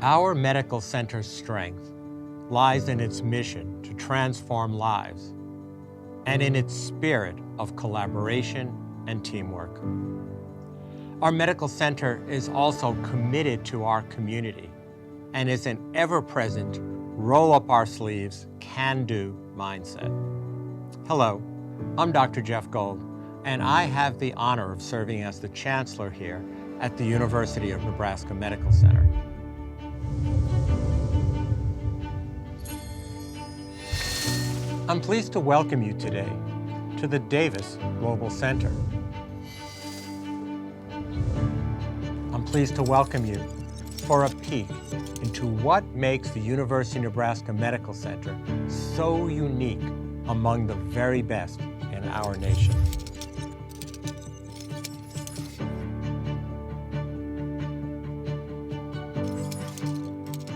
Our medical center's strength lies in its mission to transform lives and in its spirit of collaboration and teamwork. Our medical center is also committed to our community and is an ever-present, roll-up-our-sleeves, can-do mindset. Hello, I'm Dr. Jeff Gold, and I have the honor of serving as the Chancellor here at the University of Nebraska Medical Center. I'm pleased to welcome you today to the Davis Global Center. I'm pleased to welcome you for a peek into what makes the University of Nebraska Medical Center so unique among the very best in our nation.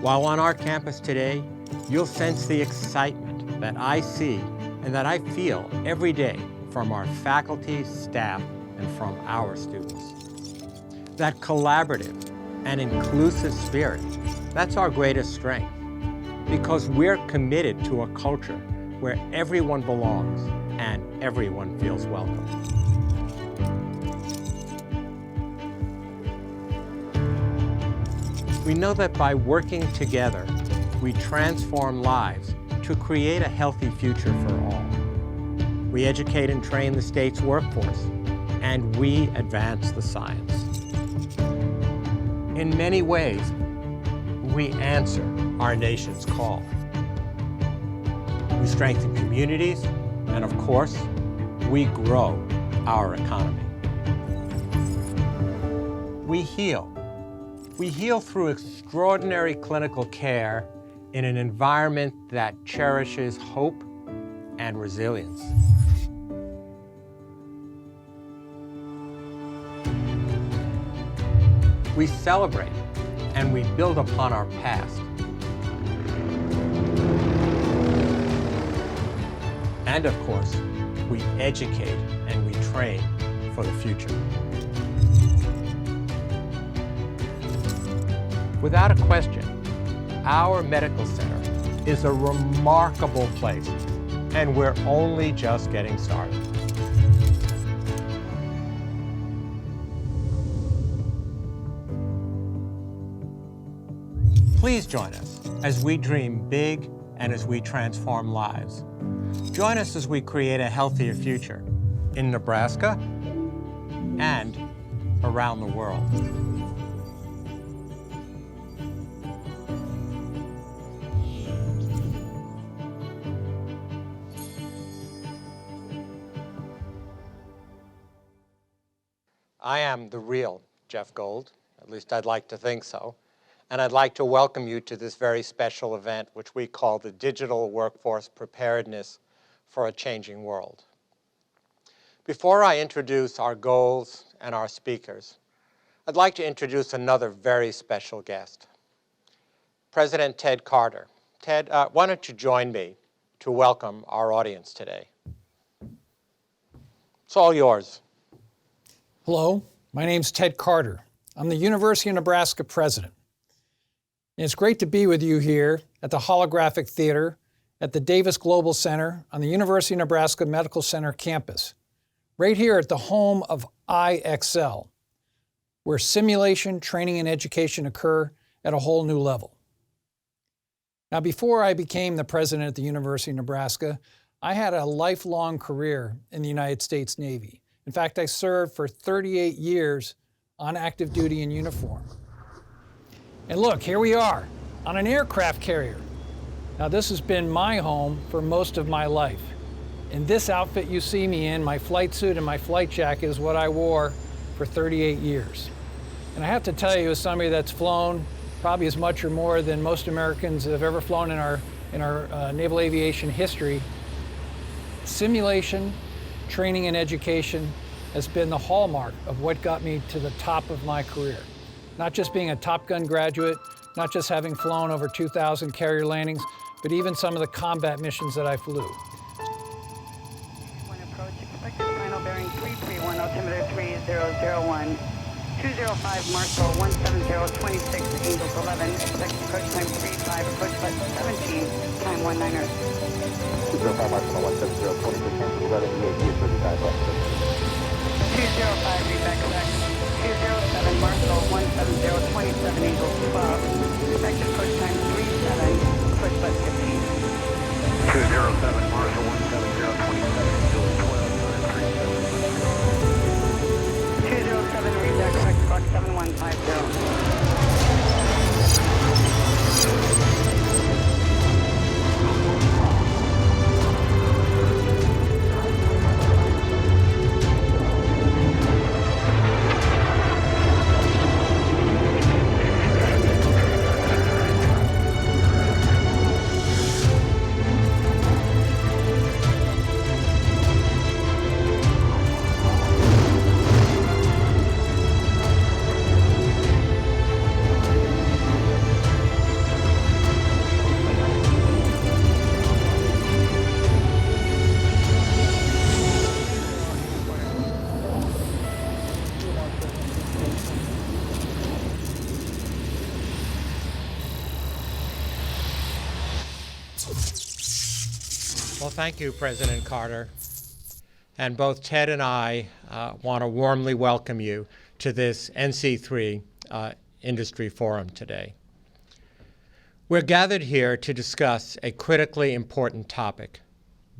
While on our campus today, you'll sense the excitement that I see and that I feel every day from our faculty, staff, and from our students. That collaborative and inclusive spirit, that's our greatest strength, because we're committed to a culture where everyone belongs and everyone feels welcome. We know that by working together, we transform lives to create a healthy future for all. We educate and train the state's workforce, and we advance the science. In many ways, we answer our nation's call. We strengthen communities, and of course, we grow our economy. We heal. We heal through extraordinary clinical care in an environment that cherishes hope and resilience. We celebrate and we build upon our past. And of course, we educate and we train for the future. Without a question, our medical center is a remarkable place, and we're only just getting started. Please join us as we dream big and as we transform lives. Join us as we create a healthier future in Nebraska and around the world. I am the real Jeff Gold, at least I'd like to think so, and I'd like to welcome you to this very special event which we call the Digital Workforce Preparedness for a Changing World. Before I introduce our goals and our speakers, I'd like to introduce another very special guest, President Ted Carter. Ted, why don't you join me to welcome our audience today? It's all yours. Hello, my name's Ted Carter. I'm the University of Nebraska president. And it's great to be with you here at the Holographic Theater at the Davis Global Center on the University of Nebraska Medical Center campus, right here at the home of iEXCEL, where simulation, training, and education occur at a whole new level. Now, before I became the president at the University of Nebraska, I had a lifelong career in the United States Navy. In fact, I served for 38 years on active duty in uniform. And look, here we are on an aircraft carrier. Now, this has been my home for most of my life. And this outfit you see me in, my flight suit and my flight jacket, is what I wore for 38 years. And I have to tell you, as somebody that's flown probably as much or more than most Americans have ever flown in our naval aviation history, simulation, training, and education has been the hallmark of what got me to the top of my career. Not just being a Top Gun graduate, not just having flown over 2,000 carrier landings, but even some of the combat missions that I flew. One approach, expected final bearing 331, altimeter 3001. 205 Marshall 17026 Angels 11, expected approach time 35, approach button 17, time 19er. 205 Marshall 17026 Angels 11, EAD is 35 left. 205, read back correct. 207 Marshall 17027 Angels 12, expected approach time 37, approach button 15. 207 Marshall 17027 Angels 12, 207, read back correct, squawk 7150. Well, thank you, President Carter. And both Ted and I want to warmly welcome you to this NC3 Industry Forum today. We're gathered here to discuss a critically important topic: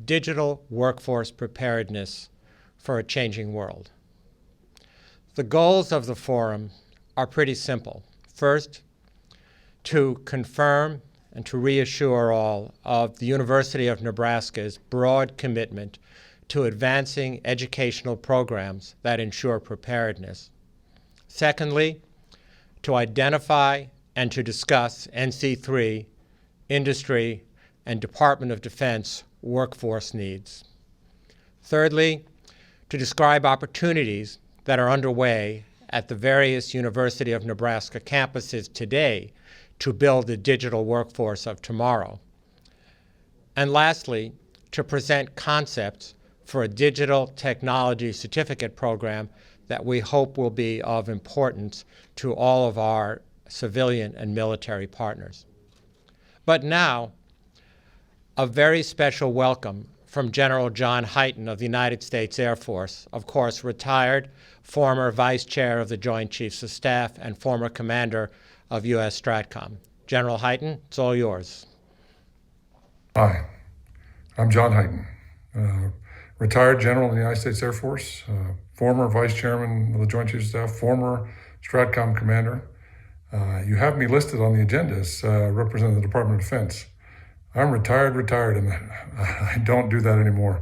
digital workforce preparedness for a changing world. The goals of the forum are pretty simple. First, to confirm and to reassure all of the University of Nebraska's broad commitment to advancing educational programs that ensure preparedness. Secondly, to identify and to discuss NC3, industry, and Department of Defense workforce needs. Thirdly, to describe opportunities that are underway at the various University of Nebraska campuses today to build the digital workforce of tomorrow. And lastly, to present concepts for a digital technology certificate program that we hope will be of importance to all of our civilian and military partners. But now, a very special welcome from General John Hyten of the United States Air Force, of course retired, former Vice Chair of the Joint Chiefs of Staff, and former Commander of U.S. Stratcom. General Hyten, it's all yours. Hi, I'm John Hyten, retired General in the United States Air Force, former Vice Chairman of the Joint Chiefs of Staff, former Stratcom Commander. You have me listed on the agenda as representing the Department of Defense. I'm retired, and I don't do that anymore.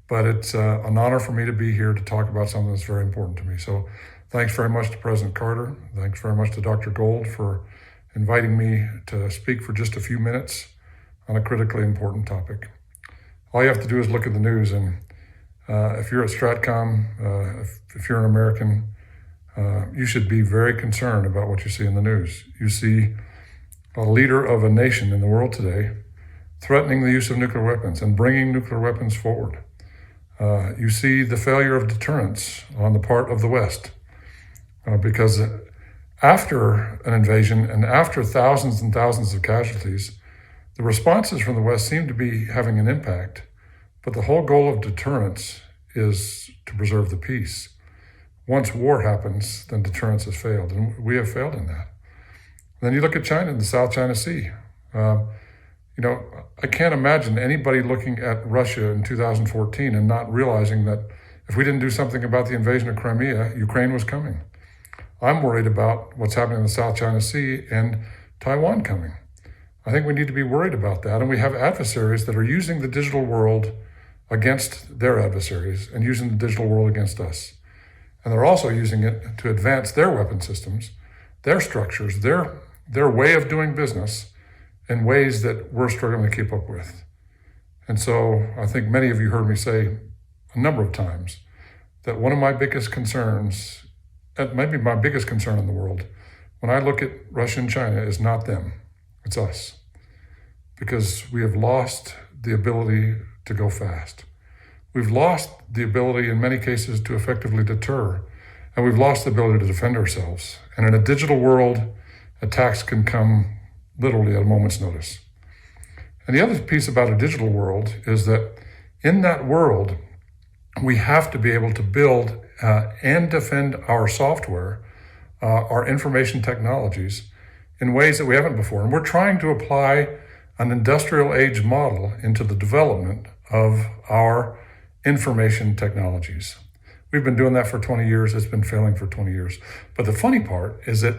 But it's an honor for me to be here to talk about something that's very important to me. So thanks very much to President Carter. Thanks very much to Dr. Gold for inviting me to speak for just a few minutes on a critically important topic. All you have to do is look at the news, and if you're at Stratcom, if you're an American, you should be very concerned about what you see in the news. You see a leader of a nation in the world today threatening the use of nuclear weapons and bringing nuclear weapons forward. You see the failure of deterrence on the part of the West, because after an invasion and after thousands and thousands of casualties, the responses from the West seem to be having an impact, but the whole goal of deterrence is to preserve the peace. Once war happens, then deterrence has failed, and we have failed in that. Then you look at China and the South China Sea. I can't imagine anybody looking at Russia in 2014 and not realizing that if we didn't do something about the invasion of Crimea, Ukraine was coming. I'm worried about what's happening in the South China Sea and Taiwan coming. I think we need to be worried about that. And we have adversaries that are using the digital world against their adversaries and using the digital world against us. And they're also using it to advance their weapon systems, their structures, their way of doing business in ways that we're struggling to keep up with. And so I think many of you heard me say a number of times that one of my biggest concerns, maybe my biggest concern in the world, when I look at Russia and China, is not them, it's us. Because we have lost the ability to go fast. We've lost the ability in many cases to effectively deter. and we've lost the ability to defend ourselves. And in a digital world, attacks can come literally at a moment's notice. And the other piece about a digital world is that in that world, we have to be able to build and defend our software, our information technologies, in ways that we haven't before. And we're trying to apply an industrial age model into the development of our information technologies. We've been doing that for 20 years. It's been failing for 20 years. But the funny part is that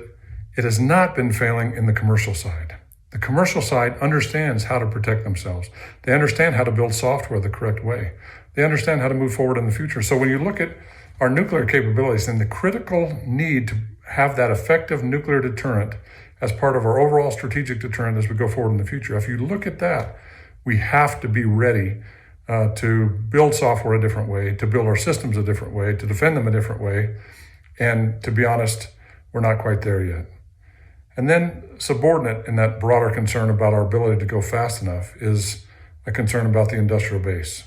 it has not been failing in the commercial side. The commercial side understands how to protect themselves. They understand how to build software the correct way. They understand how to move forward in the future. So when you look at our nuclear capabilities and the critical need to have that effective nuclear deterrent as part of our overall strategic deterrent as we go forward in the future, if you look at that, we have to be ready to build software a different way, to build our systems a different way, to defend them a different way. And to be honest, we're not quite there yet. And then subordinate in that broader concern about our ability to go fast enough is a concern about the industrial base,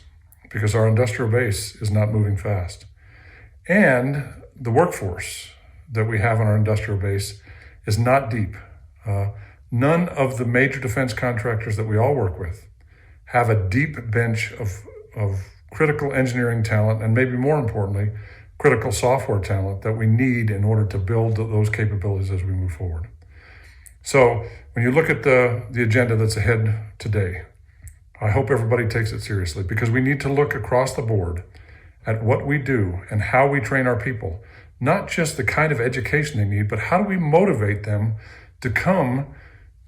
because our industrial base is not moving fast. And the workforce that we have on our industrial base is not deep. None of the major defense contractors that we all work with have a deep bench of critical engineering talent, and maybe more importantly, critical software talent that we need in order to build those capabilities as we move forward. So when you look at the agenda that's ahead today, I hope everybody takes it seriously, because we need to look across the board at what we do and how we train our people, not just the kind of education they need, but how do we motivate them to come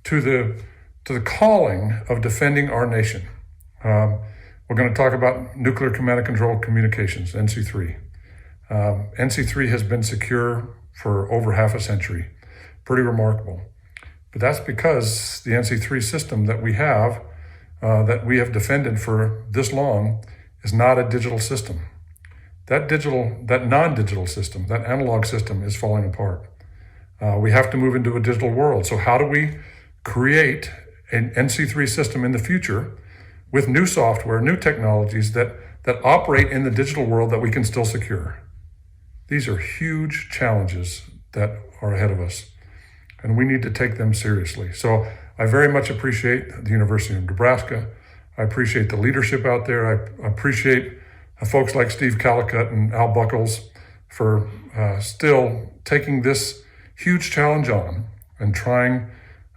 to the calling of defending our nation. We're going to talk about nuclear command and control communications, NC3. NC3 has been secure for over half a century. Pretty remarkable. But that's because the NC3 system that we have defended for this long is not a digital system. That non-digital system, that analog system is falling apart. We have to move into a digital world. So how do we create an NC3 system in the future with new software, new technologies that operate in the digital world that we can still secure? These are huge challenges that are ahead of us, and we need to take them seriously. So I very much appreciate the University of Nebraska. I appreciate the leadership out there. I appreciate folks like Steve Callicutt and Al Buckles for still taking this huge challenge on and trying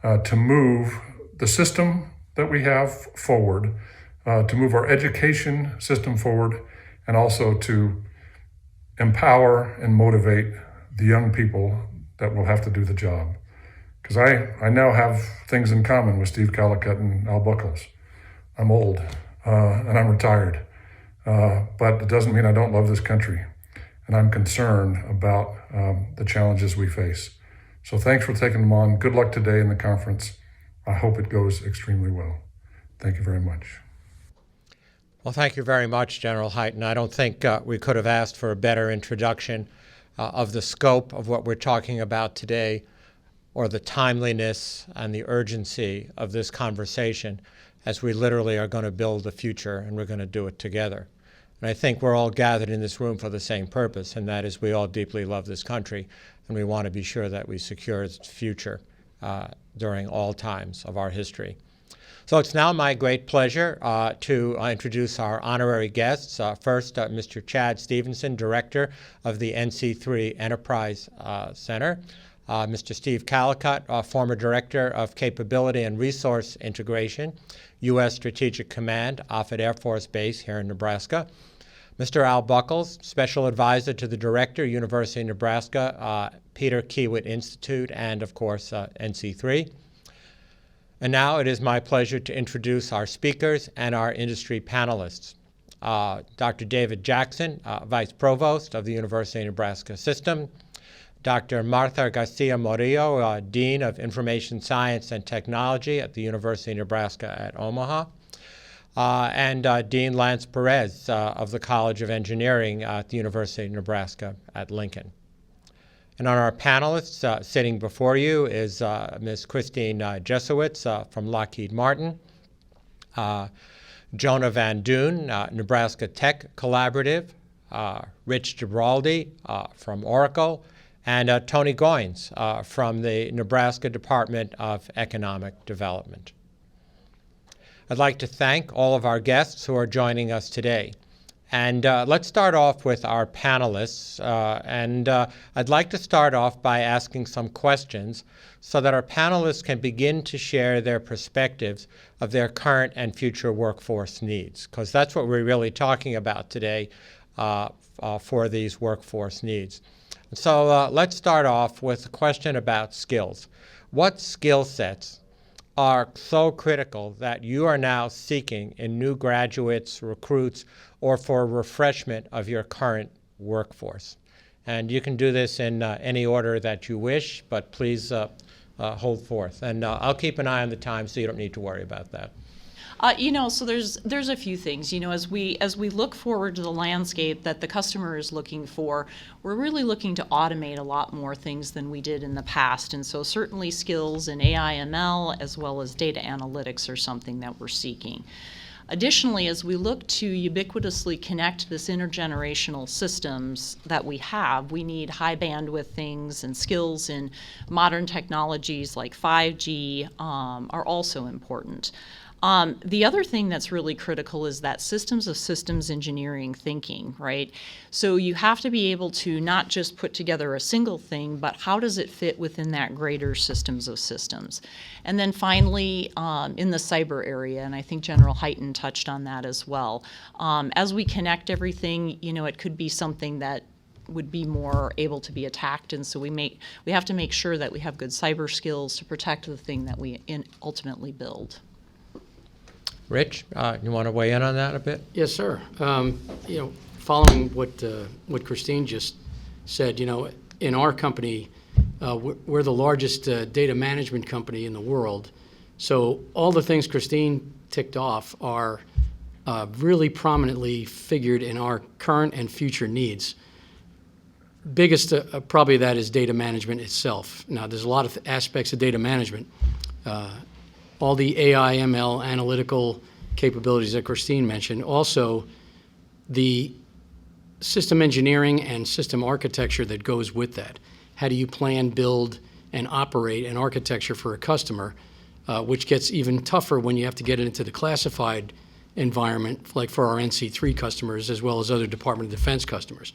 to move the system that we have forward, to move our education system forward, and also to empower and motivate the young people that will have to do the job. Because I now have things in common with Steve Callicutt and Al Buckles. I'm old and I'm retired, but it doesn't mean I don't love this country. And I'm concerned about the challenges we face. So thanks for taking them on. Good luck today in the conference. I hope it goes extremely well. Thank you very much. Well, thank you very much, General Hyten. I don't think we could have asked for a better introduction of the scope of what we're talking about today, or the timeliness and the urgency of this conversation, as we literally are going to build the future, and we're going to do it together. And I think we're all gathered in this room for the same purpose, and that is we all deeply love this country, and we want to be sure that we secure its future during all times of our history. So it's now my great pleasure to introduce our honorary guests. First, Mr. Chad Stevenson, Director of the NC3 Enterprise Center. Mr. Steve Callicutt, former Director of Capability and Resource Integration, U.S. Strategic Command, Offutt Air Force Base here in Nebraska. Mr. Al Buckles, Special Advisor to the Director, University of Nebraska, Peter Kiewit Institute, and of course, NC3. And now it is my pleasure to introduce our speakers and our industry panelists. Dr. David Jackson, Vice Provost of the University of Nebraska System. Dr. Martha Garcia Morillo, Dean of Information Science and Technology at the University of Nebraska at Omaha. And Dean Lance Perez of the College of Engineering at the University of Nebraska at Lincoln. And on our panelists, sitting before you is Ms. Christine Jesowitz from Lockheed Martin, Jonah Van Doon, Nebraska Tech Collaborative, Rich Gibraldi from Oracle, and Tony Goins from the Nebraska Department of Economic Development. I'd like to thank all of our guests who are joining us today. And let's start off with our panelists. I'd like to start off by asking some questions so that our panelists can begin to share their perspectives of their current and future workforce needs, because that's what we're really talking about today for these workforce needs. So let's start off with a question about skills. What skill sets are so critical that you are now seeking in new graduates, recruits, or for refreshment of your current workforce? And you can do this in any order that you wish, but please hold forth. And I'll keep an eye on the time so you don't need to worry about that. So there's a few things. As we look forward to the landscape that the customer is looking for, we're really looking to automate a lot more things than we did in the past. And so certainly skills in AI, ML, as well as data analytics are something that we're seeking. Additionally, as we look to ubiquitously connect this intergenerational systems that we have, we need high bandwidth things, and skills in modern technologies like 5G are also important. The other thing that's really critical is that systems of systems engineering thinking, right? So you have to be able to not just put together a single thing, but how does it fit within that greater systems of systems? And then finally, in the cyber area, and I think General Hyten touched on that as well, as we connect everything, it could be something that would be more able to be attacked, and so we have to make sure that we have good cyber skills to protect the thing that we ultimately build. Rich, you want to weigh in on that a bit? Yes, sir. Following what Christine just said, in our company, we're the largest data management company in the world. So all the things Christine ticked off are really prominently figured in our current and future needs. Biggest probably that is data management itself. Now, there's a lot of aspects of data management. All the AI, ML, analytical capabilities that Christine mentioned. Also, the system engineering and system architecture that goes with that. How do you plan, build, and operate an architecture for a customer, which gets even tougher when you have to get it into the classified environment, like for our NC3 customers, as well as other Department of Defense customers.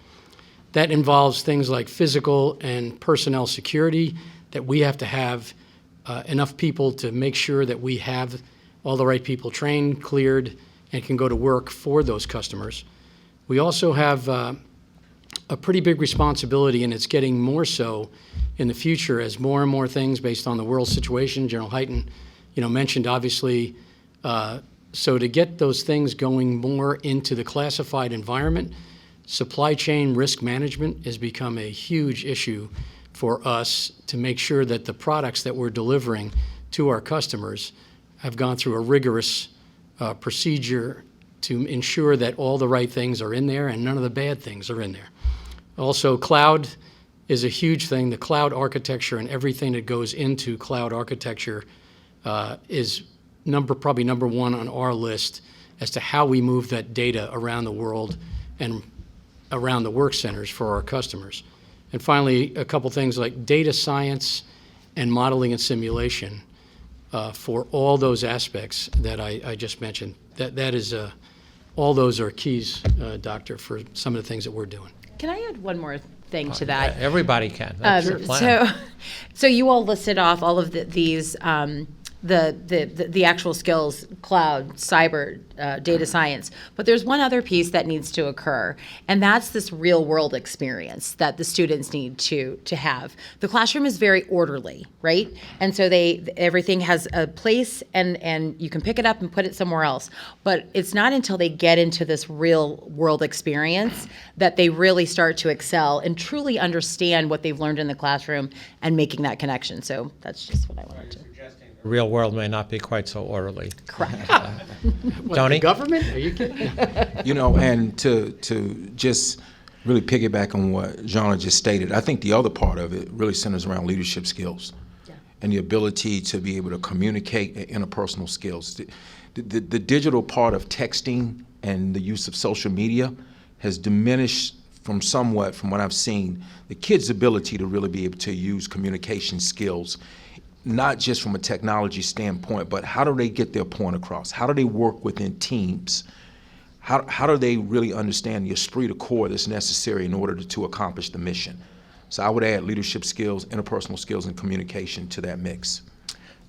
That involves things like physical and personnel security, that we have to have enough people to make sure that we have all the right people trained, cleared, and can go to work for those customers. We also have a pretty big responsibility, and it's getting more so in the future as more and more things based on the world situation. General Hyten, mentioned obviously. So to get those things going more into the classified environment, supply chain risk management has become a huge issue for us to make sure that the products that we're delivering to our customers have gone through a rigorous procedure to ensure that all the right things are in there and none of the bad things are in there. Also, cloud is a huge thing. The cloud architecture and everything that goes into cloud architecture is probably number one on our list as to how we move that data around the world and around the work centers for our customers. And finally, a couple things like data science and modeling and simulation for all those aspects that I just mentioned. That is, all those are keys, Doctor, for some of the things that we're doing. Can I add one more thing to that? Everybody can. That's your plan. So you all listed off all of these the actual skills: cloud, cyber, data science. But there's one other piece that needs to occur, and that's this real world experience that the students need to have. The classroom is very orderly, right? And so everything has a place, and you can pick it up and put it somewhere else. But it's not until they get into this real world experience that they really start to excel and truly understand what they've learned in the classroom and making that connection. So that's just what I wanted to. The real world may not be quite so orderly. Correct. Tony? The government? Are you kidding? And to just really piggyback on what Jean just stated, I think the other part of it really centers around leadership skills and the ability to be able to communicate interpersonal skills. The digital part of texting and the use of social media has diminished from what I've seen, the kids' ability to really be able to use communication skills, not just from a technology standpoint, but how do they get their point across? How do they work within teams? How do they really understand the esprit de corps that's necessary in order to accomplish the mission? So I would add leadership skills, interpersonal skills, and communication to that mix.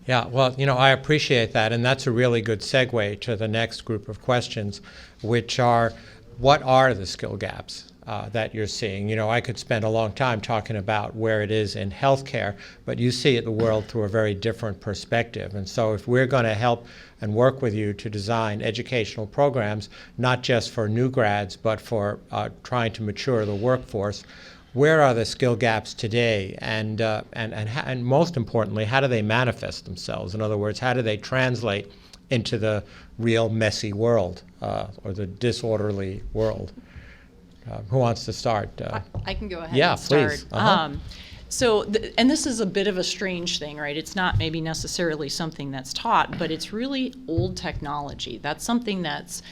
Yeah, well, I appreciate that, and that's a really good segue to the next group of questions, which are, what are the skill gaps that you're seeing? I could spend a long time talking about where it is in healthcare, but you see the world through a very different perspective. And so if we're going to help and work with you to design educational programs, not just for new grads, but for trying to mature the workforce, where are the skill gaps today, and most importantly, how do they manifest themselves? In other words, how do they translate into the real messy world or the disorderly world? Who wants to start? I can go ahead Yeah, and start. please. Uh-huh. And this is a bit of a strange thing, right? It's not maybe necessarily something that's taught, but it's really old technology. That's something that's,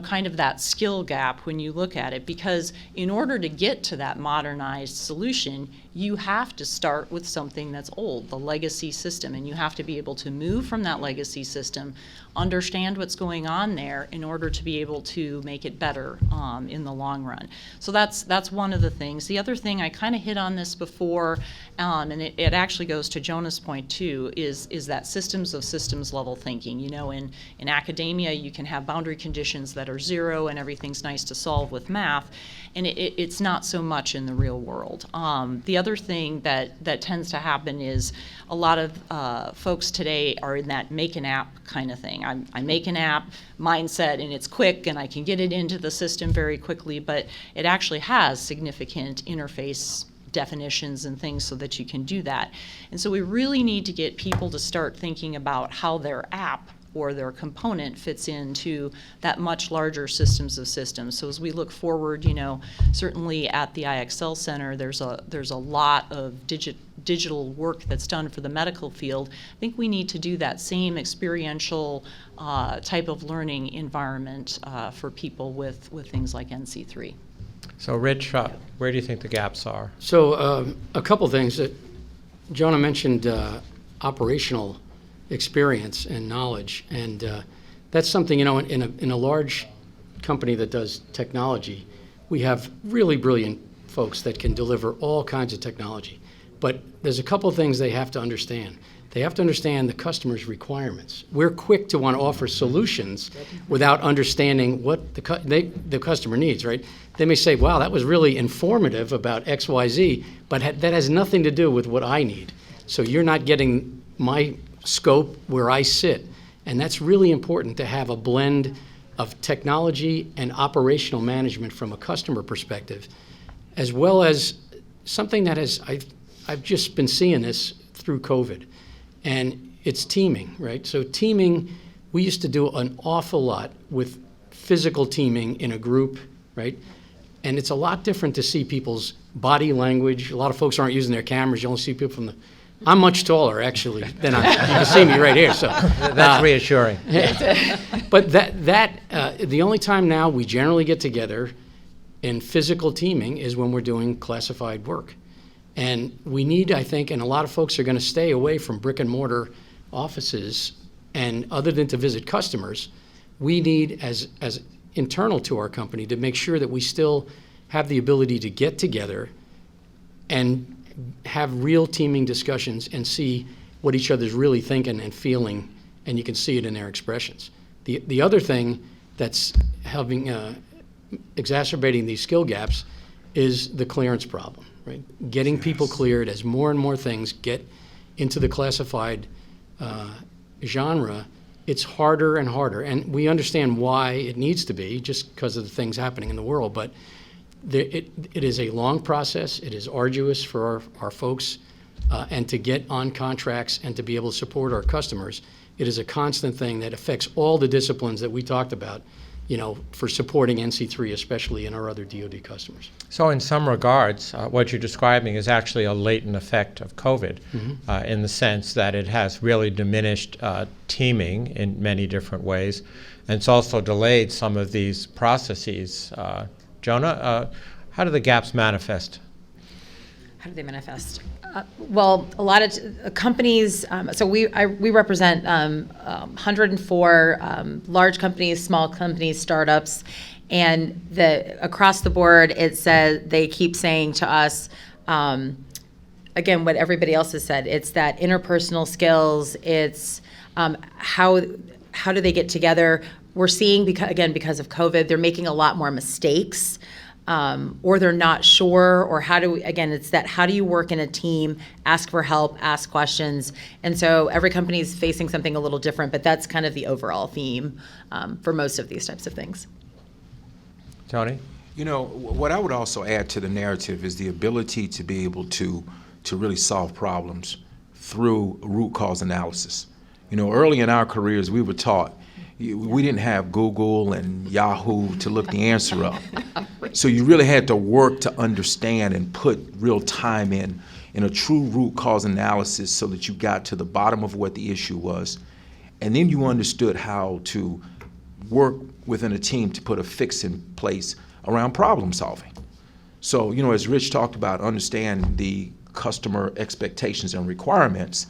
kind of that skill gap when you look at it, because in order to get to that modernized solution, you have to start with something that's old, the legacy system, and you have to be able to move from that legacy system, understand what's going on there in order to be able to make it better in the long run. So that's one of the things. The other thing, I kind of hit on this before, and it actually goes to Jonah's point too, is that systems of systems level thinking. In academia, you can have boundary conditions that are zero and everything's nice to solve with math, and it's not so much in the real world. The other thing that tends to happen is a lot of folks today are in that make an app kind of thing. I make an app mindset, and it's quick and I can get it into the system very quickly, but it actually has significant interface definitions and things so that you can do that. And so we really need to get people to start thinking about how their app or their component fits into that much larger systems of systems. So as we look forward, certainly at the iEXCEL Center, there's a lot of digital work that's done for the medical field. I think we need to do that same experiential type of learning environment for people with things like NC3. So Rich, where do you think the gaps are? So a couple things that Jonah mentioned, operational experience and knowledge, and that's something, in a large company that does technology, we have really brilliant folks that can deliver all kinds of technology, but there's a couple things they have to understand. They have to understand the customer's requirements. We're quick to want to offer solutions without understanding what the customer needs, right? They may say, wow, that was really informative about XYZ, but that has nothing to do with what I need. So you're not getting my scope where I sit. And that's really important, to have a blend of technology and operational management from a customer perspective, as well as something that I've just been seeing this through COVID, and it's teaming, right? So teaming, we used to do an awful lot with physical teaming in a group, right? And it's a lot different to see people's body language. A lot of folks aren't using their cameras. You only see people from the... I'm much taller, actually, than you can see me right here. So that's reassuring. But the only time now we generally get together in physical teaming is when we're doing classified work. And we need, I think, and a lot of folks are going to stay away from brick and mortar offices, and other than to visit customers, we need, as internal to our company, to make sure that we still have the ability to get together and have real teaming discussions and see what each other's really thinking and feeling, and you can see it in their expressions. The other thing that's helping exacerbating these skill gaps is the clearance problem, right? Getting people cleared as more and more things get into the classified genre, it's harder and harder. And we understand why it needs to be, just because of the things happening in the world, but it is a long process. It is arduous for our folks, and to get on contracts and to be able to support our customers, it is a constant thing that affects all the disciplines that we talked about, for supporting NC3, especially in our other DoD customers. So in some regards, what you're describing is actually a latent effect of COVID, in the sense that it has really diminished teaming in many different ways, and it's also delayed some of these processes Jonah, how do the gaps manifest? How do they manifest? Well, a lot of companies, so we represent 104 large companies, small companies, startups, and across the board, it says, they keep saying to us, again, what everybody else has said, it's that interpersonal skills, it's how do they get together. We're seeing, because of COVID, they're making a lot more mistakes. Or they're not sure, or it's that how do you work in a team, ask for help, ask questions. And so every company is facing something a little different, but that's kind of the overall theme for most of these types of things. Tony? You know, what I would also add to the narrative is the ability to be able to really solve problems through root cause analysis. You know, early in our careers, we were taught we didn't have Google and Yahoo to look the answer up. So you really had to work to understand and put real time in a true root cause analysis so that you got to the bottom of what the issue was. And then you understood how to work within a team to put a fix in place around problem solving. So, you know, as Rich talked about, understand the customer expectations and requirements,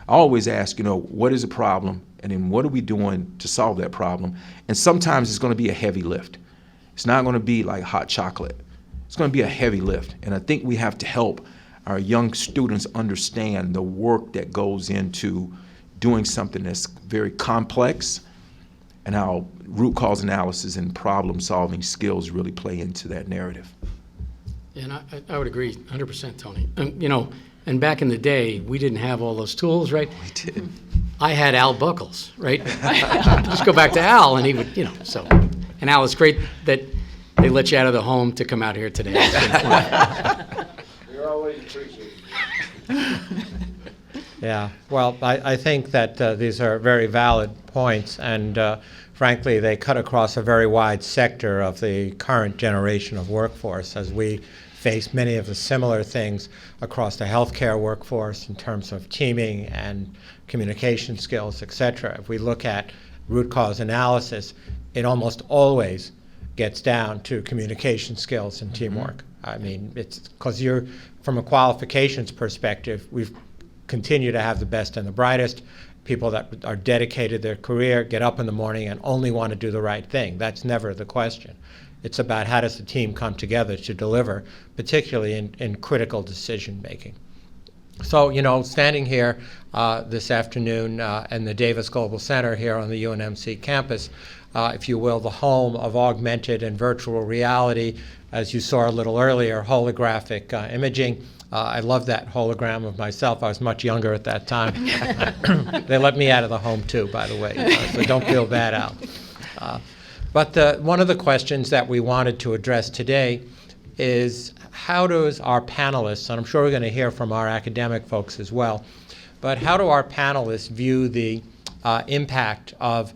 I always ask, you know, what is the problem? And then what are we doing to solve that problem? And sometimes it's going to be a heavy lift. It's not going to be like hot chocolate. It's going to be a heavy lift. And I think we have to help our young students understand the work that goes into doing something that's very complex and how root cause analysis and problem solving skills really play into that narrative. And I would agree 100%, Tony. You know, and back in the day, we didn't have all those tools, right? We did. I had Al Buckles, right? Just go back to Al, and he would, you know, so. And Al, it's great that they let you out of the home to come out here today. You're always appreciated. Yeah, well, I think that these are very valid points, and frankly, they cut across a very wide sector of the current generation of workforce as we face many of the similar things across the healthcare workforce in terms of teaming and communication skills, et cetera. If we look at root cause analysis, it almost always gets down to communication skills and teamwork. I mean, it's because from a qualifications perspective, we've continued to have the best and the brightest, people that are dedicated to their career, get up in the morning and only want to do the right thing. That's never the question. It's about how does the team come together to deliver, particularly in critical decision making. So, you know, standing here this afternoon in the Davis Global Center here on the UNMC campus, if you will, the home of augmented and virtual reality, as you saw a little earlier, holographic imaging. I love that hologram of myself. I was much younger at that time. They let me out of the home too, by the way, so don't feel bad, Al. But one of the questions that we wanted to address today is how does our panelists, and I'm sure we're going to hear from our academic folks as well, but how do our panelists view the impact of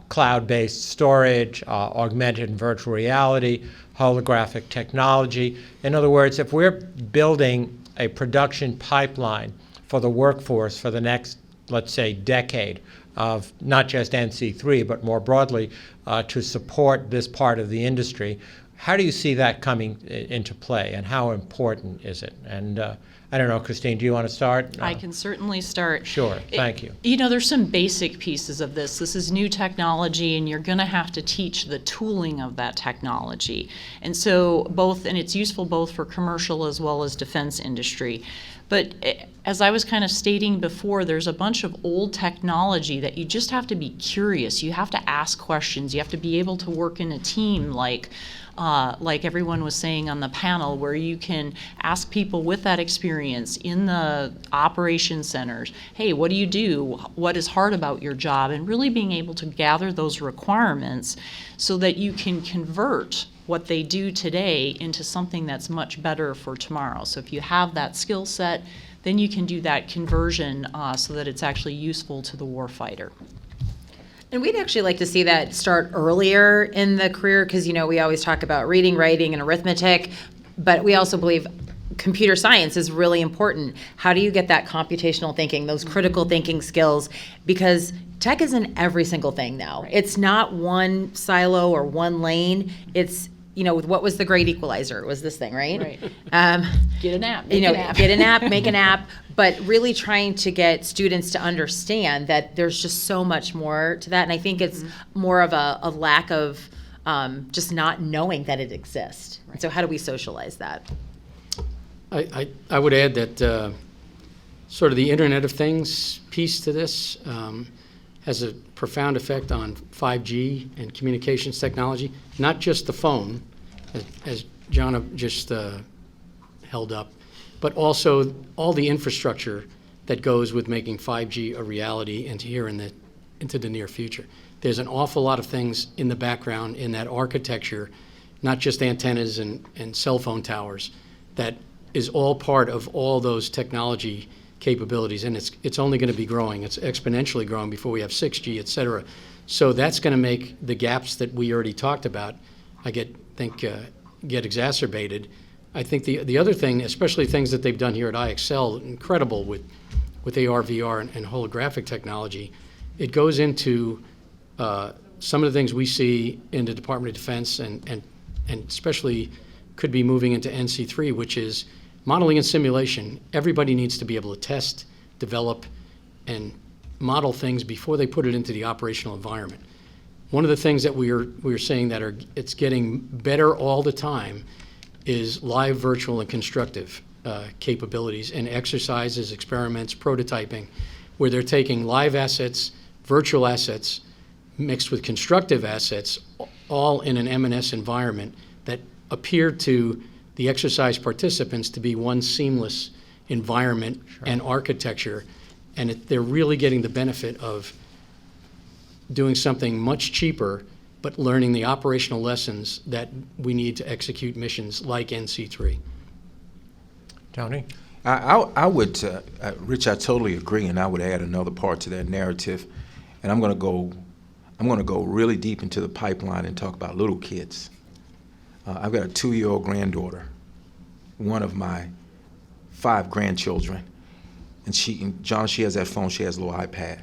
cloud-based storage, augmented and virtual reality, holographic technology? In other words, if we're building a production pipeline for the workforce for the next, let's say, decade of not just NC3, but more broadly to support this part of the industry, how do you see that coming into play, and how important is it? And I don't know, Christine, do you want to start? I can certainly start. Sure, thank you. You know, there's some basic pieces of this. This is new technology, and you're going to have to teach the tooling of that technology. And so and it's useful both for commercial as well as defense industry. But as I was kind of stating before, there's a bunch of old technology that you just have to be curious. You have to ask questions. You have to be able to work in a team like everyone was saying on the panel, where you can ask people with that experience in the operation centers, hey, what do you do? What is hard about your job? And really being able to gather those requirements so that you can convert what they do today into something that's much better for tomorrow. So if you have that skill set, then you can do that conversion so that it's actually useful to the warfighter. And we'd actually like to see that start earlier in the career, because, you know, we always talk about reading, writing, and arithmetic, but we also believe computer science is really important. How do you get that computational thinking, those critical thinking skills? Because tech is in every single thing now. It's not one silo or one lane. It's what was the great equalizer? It was this thing, right? Right. Um, Get an app. get an app, make an app, but really trying to get students to understand that there's just so much more to that. And I think it's more of a lack of just not knowing that it exists. And so how do we socialize that? I would add that sort of the Internet of Things piece to this has a profound effect on 5G and communications technology, not just the phone, as John just held up, but also all the infrastructure that goes with making 5G a reality into the near future. There's an awful lot of things in the background in that architecture, not just antennas and cell phone towers, that is all part of all those technology capabilities, and it's only going to be growing. It's exponentially growing before we have 6G, et cetera. So that's going to make the gaps that we already talked about, get exacerbated. I think the other thing, especially things that they've done here at iEXCEL, incredible with AR, VR, and holographic technology, it goes into some of the things we see in the Department of Defense and especially could be moving into NC3, which is modeling and simulation. Everybody needs to be able to test, develop, and model things before they put it into the operational environment. One of the things that we're saying that it's getting better all the time is live, virtual, and constructive capabilities and exercises, experiments, prototyping, where they're taking live assets, virtual assets, mixed with constructive assets, all in an M&S environment that appear to the exercise participants to be one seamless environment and architecture, and they're really getting the benefit of doing something much cheaper, but learning the operational lessons that we need to execute missions like NC3. Tony? I would, Rich, I totally agree, and I would add another part to that narrative, and I'm going to go really deep into the pipeline and talk about little kids. I've got a 2-year-old granddaughter, one of my 5 grandchildren, and she has that phone, she has a little iPad.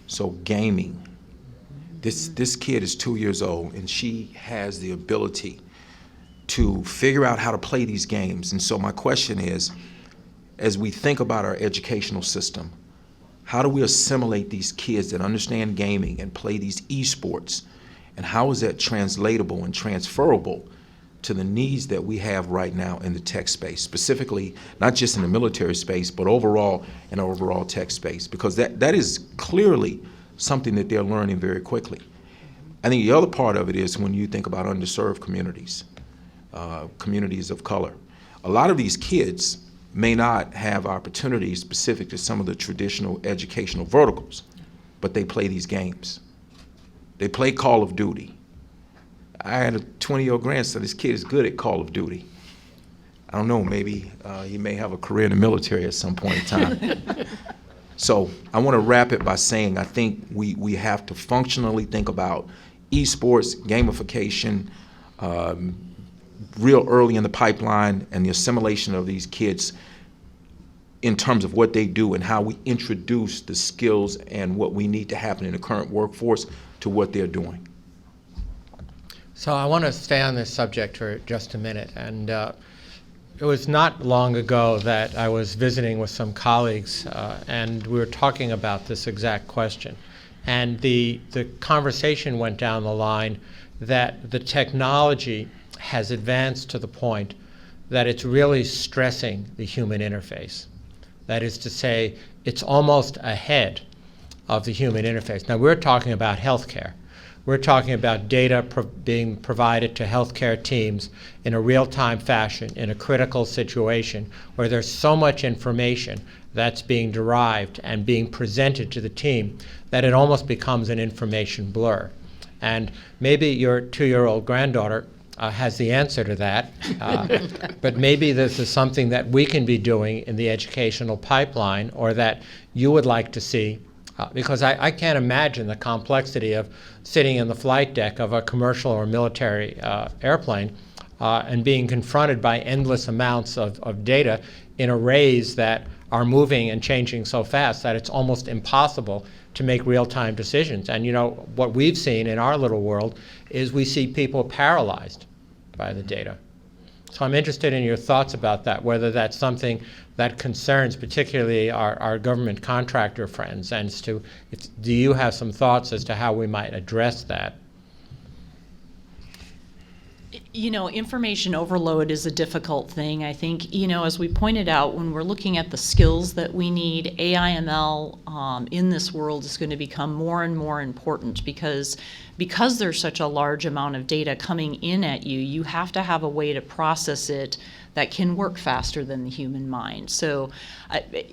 So gaming, this kid is 2 years old, and she has the ability to figure out how to play these games. And so my question is, as we think about our educational system, how do we assimilate these kids that understand gaming and play these esports? And how is that translatable and transferable to the needs that we have right now in the tech space, specifically not just in the military space, but overall in our overall tech space? Because that is clearly something that they're learning very quickly. I think the other part of it is when you think about underserved communities, communities of color. A lot of these kids may not have opportunities specific to some of the traditional educational verticals, but they play these games. They play Call of Duty. I had a 20-year-old grandson. This kid is good at Call of Duty. I don't know, maybe he may have a career in the military at some point in time. So I want to wrap it by saying I think we have to functionally think about esports, gamification, real early in the pipeline, and the assimilation of these kids in terms of what they do and how we introduce the skills and what we need to happen in the current workforce to what they're doing. So I want to stay on this subject for just a minute. And it was not long ago that I was visiting with some colleagues and we were talking about this exact question. And the conversation went down the line that the technology has advanced to the point that it's really stressing the human interface. That is to say, it's almost ahead of the human interface. Now, we're talking about healthcare. We're talking about data being provided to healthcare teams in a real-time fashion in a critical situation where there's so much information that's being derived and being presented to the team that it almost becomes an information blur. And maybe your 2-year-old granddaughter has the answer to that, but maybe this is something that we can be doing in the educational pipeline or that you would like to see, because I can't imagine the complexity of sitting in the flight deck of a commercial or military airplane and being confronted by endless amounts of data in arrays that are moving and changing so fast that it's almost impossible to make real-time decisions. And you know, what we've seen in our little world is we see people paralyzed by the data. So I'm interested in your thoughts about that, whether that's something that concerns particularly our government contractor friends, and do you have some thoughts as to how we might address that? You know, information overload is a difficult thing. I think, you know, as we pointed out, when we're looking at the skills that we need, AI/ML in this world is going to become more and more important because there's such a large amount of data coming in at you. You have to have a way to process it that can work faster than the human mind. So,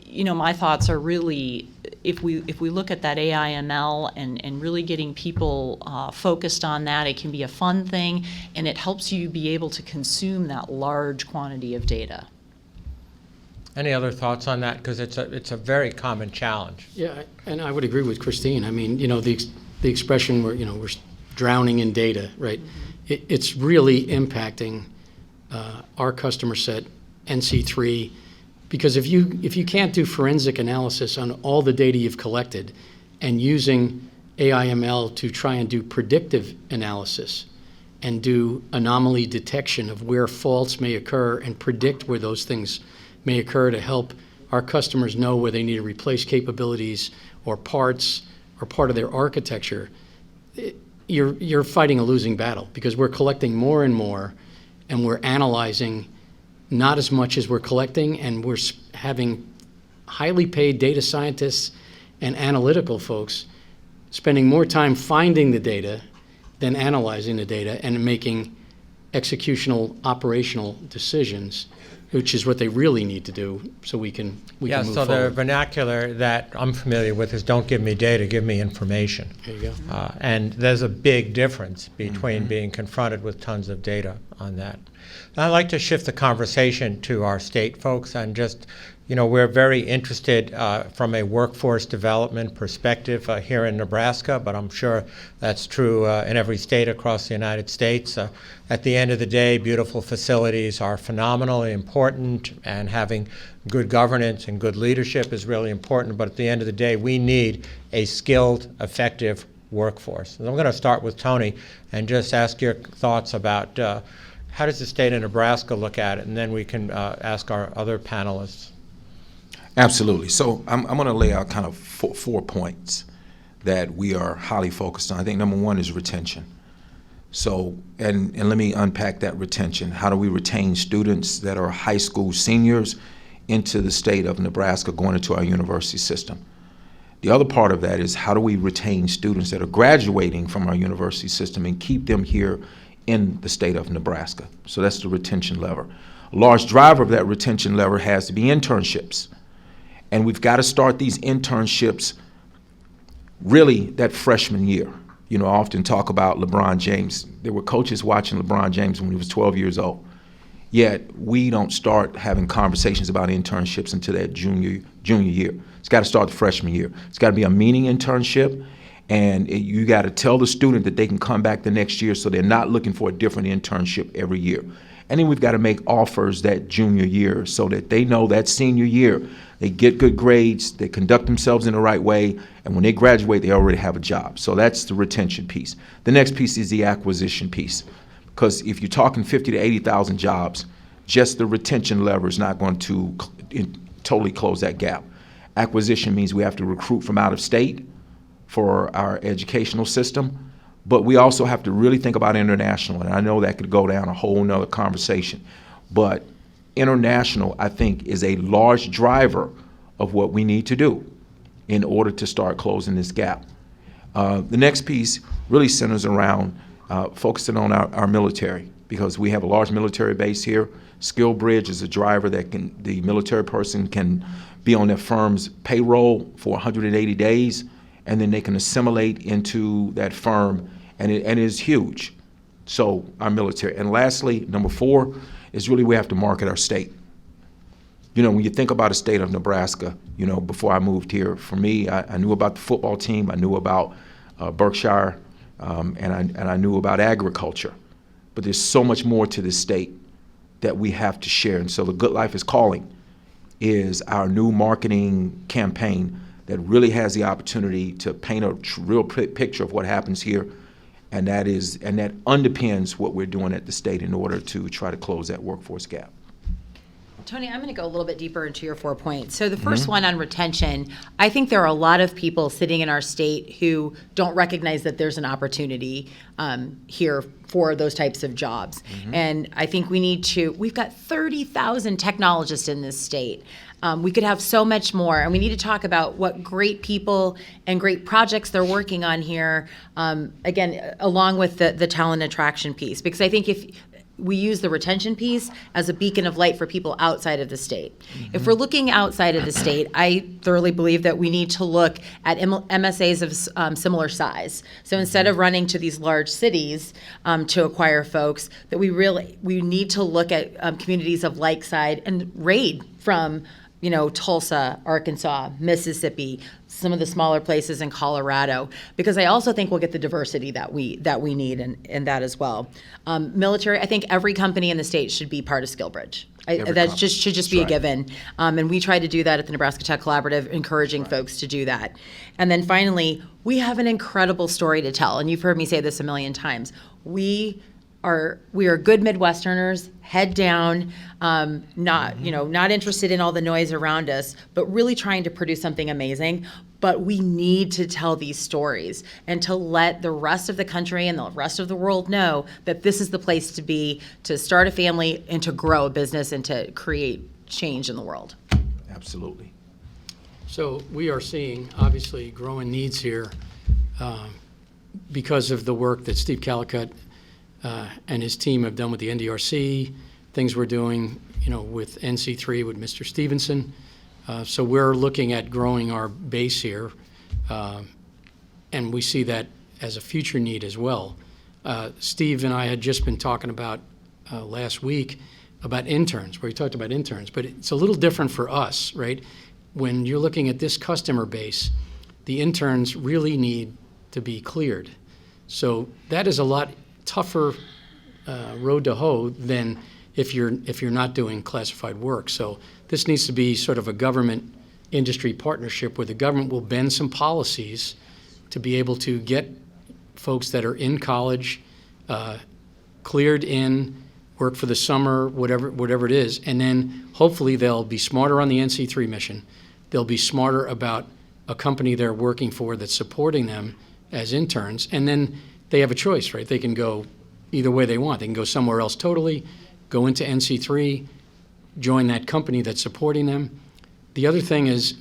you know, my thoughts are really, if we look at that AI/ML and really getting people focused on that, it can be a fun thing, and it helps you be able to consume that large quantity of data. Any other thoughts on that? Because it's a very common challenge. Yeah, and I would agree with Christine. I mean, you know, the expression where, you know, we're drowning in data, right? It's really impacting our customer set, NC3, because if you can't do forensic analysis on all the data you've collected and using AI/ML to try and do predictive analysis and do anomaly detection of where faults may occur and predict where those things may occur to help our customers know where they need to replace capabilities or parts or part of their architecture, you're fighting a losing battle because we're collecting more and more, and we're analyzing not as much as we're collecting, and we're having highly paid data scientists and analytical folks spending more time finding the data than analyzing the data and making executional operational decisions, which is what they really need to do so we can move so forward. the vernacular that I'm familiar with is don't give me data, give me information. There you go. And there's a big difference between being confronted with tons of data on that. I'd like to shift the conversation to our state folks and just, you know, we're very interested from a workforce development perspective here in Nebraska, but I'm sure that's true in every state across the United States. At the end of the day, beautiful facilities are phenomenally important, and having good governance and good leadership is really important, but at the end of the day, we need a skilled, effective workforce. And I'm going to start with Tony and just ask your thoughts about how does the state of Nebraska look at it, and then we can ask our other panelists. Absolutely. So I'm going to lay out kind of four points that we are highly focused on. I think number one is retention. So, and let me unpack that retention. How do we retain students that are high school seniors into the state of Nebraska going into our university system? The other part of that is how do we retain students that are graduating from our university system and keep them here in the state of Nebraska? So that's the retention lever. A large driver of that retention lever has to be internships. And we've got to start these internships really that freshman year. You know, I often talk about LeBron James. There were coaches watching LeBron James when he was 12 years old. Yet we don't start having conversations about internships until that junior year. It's got to start the freshman year. It's got to be a meaning internship, and you got to tell the student that they can come back the next year so they're not looking for a different internship every year. And then we've got to make offers that junior year so that they know that senior year they get good grades, they conduct themselves in the right way, and when they graduate, they already have a job. So that's the retention piece. The next piece is the acquisition piece. Because if you're talking 50 to 80,000 jobs, just the retention lever is not going to totally close that gap. Acquisition means we have to recruit from out of state for our educational system, but we also have to really think about international, and I know that could go down a whole nother conversation. But international, I think, is a large driver of what we need to do in order to start closing this gap. The next piece really centers around focusing on our military, because we have a large military base here. Skill Bridge is a driver that the military person can be on their firm's payroll for 180 days, and then they can assimilate into that firm, and it is huge. So our military. And lastly, number 4, is really we have to market our state. You know, when you think about the state of Nebraska, you know, before I moved here, for me, I knew about the football team, I knew about Berkshire, and I knew about agriculture. But there's so much more to this state that we have to share. And so the Good Life is Calling is our new marketing campaign that really has the opportunity to paint a real picture of what happens here And that underpins what we're doing at the state in order to try to close that workforce gap. Tony, I'm going to go a little bit deeper into your 4 points. So the first one on retention, I think there are a lot of people sitting in our state who don't recognize that there's an opportunity here for those types of jobs. And I think we've got 30,000 technologists in this state. We could have so much more, and we need to talk about what great people and great projects they're working on here, again, along with the talent attraction piece. Because I think if we use the retention piece as a beacon of light for people outside of the state. If we're looking outside of the state, I thoroughly believe that we need to look at MSAs of similar size. So instead of running to these large cities to acquire folks, that we need to look at communities of like size and raid from Tulsa, Arkansas, Mississippi, some of the smaller places in Colorado, because I also think we'll get the diversity that we need in that as well. Military, I think every company in the state should be part of SkillBridge. That should just be a given. And we try to do that at the Nebraska Tech Collaborative, encouraging folks to do that. And then finally, we have an incredible story to tell, and you've heard me say this a million times. We are good Midwesterners, head down, not interested in all the noise around us, but really trying to produce something amazing. But we need to tell these stories and to let the rest of the country and the rest of the world know that this is the place to be, to start a family and to grow a business and to create change in the world. Absolutely. So we are seeing, obviously, growing needs here because of the work that Steve Calicut and his team have done with the NDRC, things we're doing, with NC3 with Mr. Stevenson. So we're looking at growing our base here, and we see that as a future need as well. Steve and I had just been talking about last week about interns, where he talked about interns, but it's a little different for us, right? When you're looking at this customer base, the interns really need to be cleared. So that is a lot tougher road to hoe than if you're not doing classified work. So this needs to be sort of a government industry partnership where the government will bend some policies to be able to get folks that are in college, cleared in, work for the summer, whatever it is, and then hopefully they'll be smarter on the NC3 mission. They'll be smarter about a company they're working for that's supporting them as interns, and then they have a choice, right? They can go either way they want. They can go somewhere else totally, go into NC3, join that company that's supporting them. The other thing is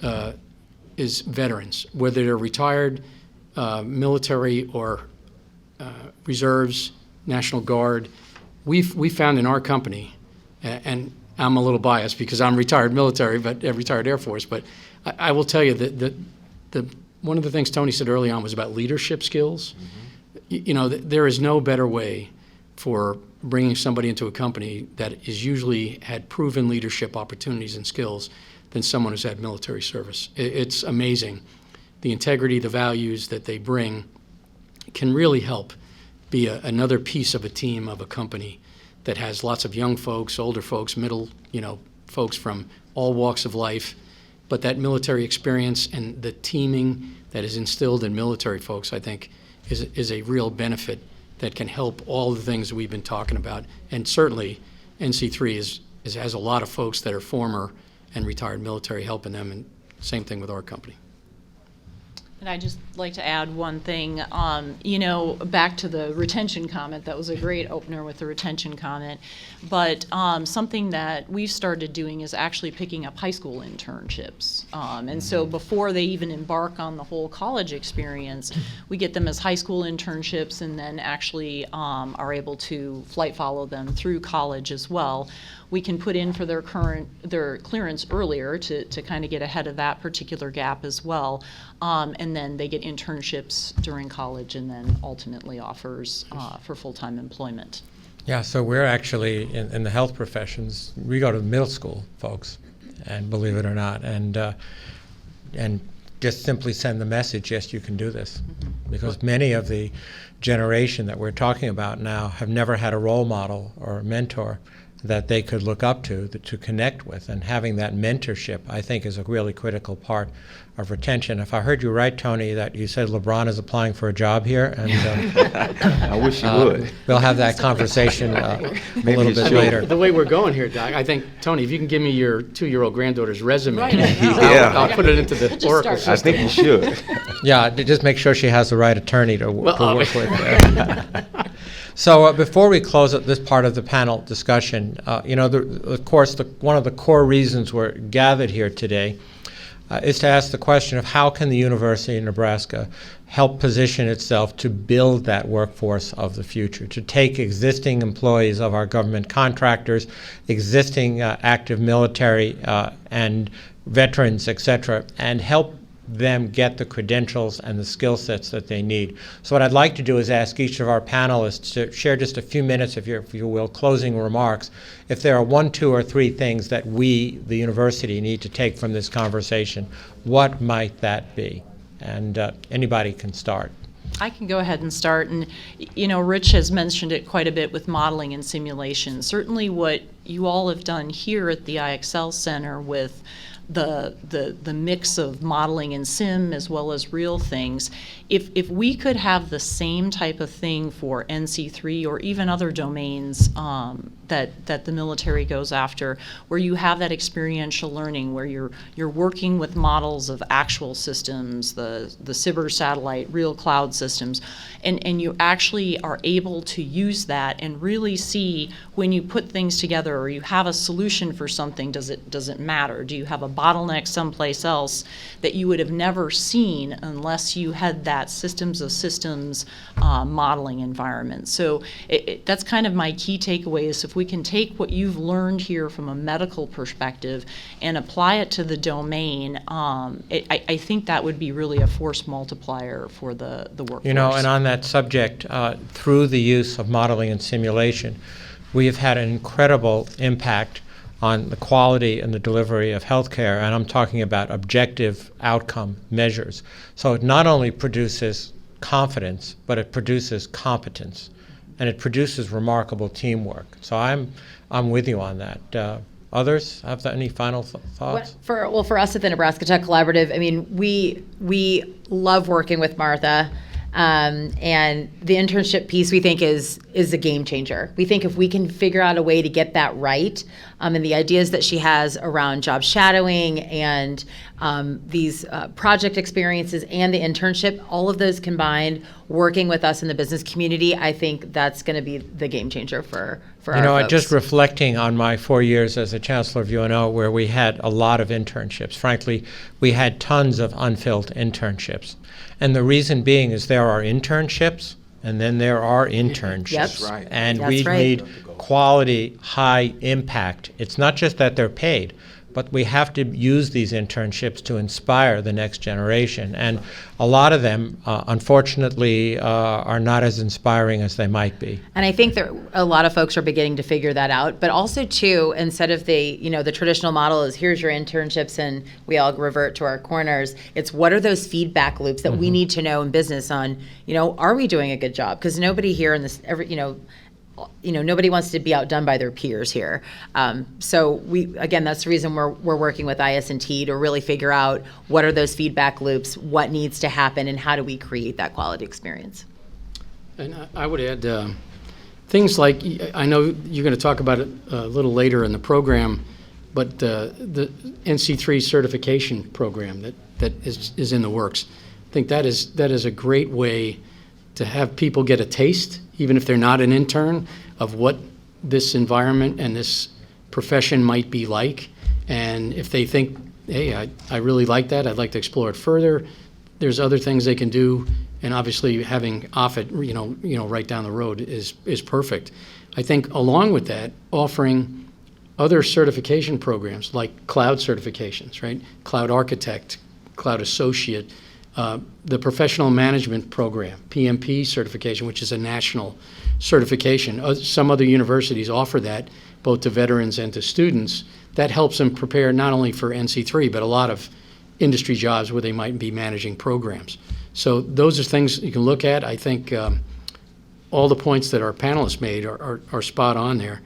veterans, whether they're retired, military or reserves, National Guard. We found in our company, and I'm a little biased because I'm retired military, but retired Air Force, but I will tell you that one of the things Tony said early on was about leadership skills. There is no better way for bringing somebody into a company that is usually had proven leadership opportunities and skills than someone who's had military service. It's amazing. The integrity, the values that they bring can really help be another piece of a team of a company that has lots of young folks, older folks, middle, folks from all walks of life. But that military experience and the teaming that is instilled in military folks, I think, is a real benefit that can help all the things that we've been talking about. And certainly NC3 has a lot of folks that are former and retired military helping them, and same thing with our company. And I'd just like to add one thing, back to the retention comment. That was a great opener with the retention comment. But something that we've started doing is actually picking up high school internships. And so before they even embark on the whole college experience, we get them as high school internships and then actually are able to flight follow them through college as well. We can put in for their clearance earlier to kind of get ahead of that particular gap as well. And then they get internships during college and then ultimately offers for full-time employment. Yeah, so we're actually, in the health professions, we go to middle school folks, and believe it or not, and just simply send the message, yes, you can do this. Because many of the generation that we're talking about now have never had a role model or a mentor that they could look up to connect with. And having that mentorship, I think, is a really critical part of retention. If I heard you right, Tony, that you said LeBron is applying for a job here, and I wish you would. We'll have that conversation a little you bit should. later. The way we're going here, Doc, I think, Tony, if you can give me your 2-year-old granddaughter's resume, Yeah. I'll put it into the Oracle system. I think you should. Yeah, just make sure she has the right attorney to work with. So before we close up this part of the panel discussion, of course, one of the core reasons we're gathered here today is to ask the question of how can the University of Nebraska help position itself to build that workforce of the future, to take existing employees of our government contractors, existing active military and veterans, et cetera, and help them get the credentials and the skill sets that they need. So what I'd like to do is ask each of our panelists to share just a few minutes, if you will, closing remarks. If there are 1, 2, or 3 things that we, the university, need to take from this conversation, what might that be? And anybody can start. I can go ahead and start. And, Rich has mentioned it quite a bit with modeling and simulation. Certainly what you all have done here at the iEXCEL Center with the mix of modeling and sim as well as real things. If we could have the same type of thing for NC3 or even other domains that the military goes after, where you have that experiential learning, where you're working with models of actual systems, the cyber satellite, real cloud systems, and you actually are able to use that and really see when you put things together or you have a solution for something, does it matter? Do you have a bottleneck someplace else that you would have never seen unless you had that systems of systems modeling environment? So that's kind of my key takeaway is if we can take what you've learned here from a medical perspective and apply it to the domain, I think that would be really a force multiplier for the workforce. And on that subject, through the use of modeling and simulation, we have had an incredible impact on the quality and the delivery of healthcare, and I'm talking about objective outcome measures. So it not only produces confidence, but it produces competence, and it produces remarkable teamwork. So I'm with you on that. Others have any final thoughts? For us at the Nebraska Tech Collaborative, I mean, we love working with Martha. And the internship piece we think is a game changer. We think if we can figure out a way to get that right, and the ideas that she has around job shadowing and these project experiences and the internship, all of those combined, working with us in the business community, I think that's going to be the game changer for our folks. Just reflecting on my 4 years as a chancellor of UNO, where we had a lot of internships. Frankly, we had tons of unfilled internships. And the reason being is there are internships, and then there are internships. Yep. That's right. And That's we right. need quality, high impact. It's not just that they're paid, but we have to use these internships to inspire the next generation. And a lot of them, unfortunately, are not as inspiring as they might be. And I think that a lot of folks are beginning to figure that out. But also, too, instead of the traditional model is here's your internships and we all revert to our corners, it's what are those feedback loops that we need to know in business on, are we doing a good job? Because nobody here in this, nobody wants to be outdone by their peers here. So that's the reason we're working with IS&T to really figure out what are those feedback loops, what needs to happen, and how do we create that quality experience. And I would add things like, I know you're going to talk about it a little later in the program, but the NC3 certification program that is in the works. I think that is a great way to have people get a taste, even if they're not an intern, of what this environment and this profession might be like. And if they think, hey, I really like that, I'd like to explore it further, there's other things they can do. And obviously having Offutt, right down the road is perfect. I think along with that, offering other certification programs like cloud certifications, right? Cloud architect, cloud associate, the professional management program, PMP certification, which is a national certification. Some other universities offer that both to veterans and to students. That helps them prepare not only for NC3, but a lot of industry jobs where they might be managing programs. So those are things you can look at. I think all the points that our panelists made are spot on there.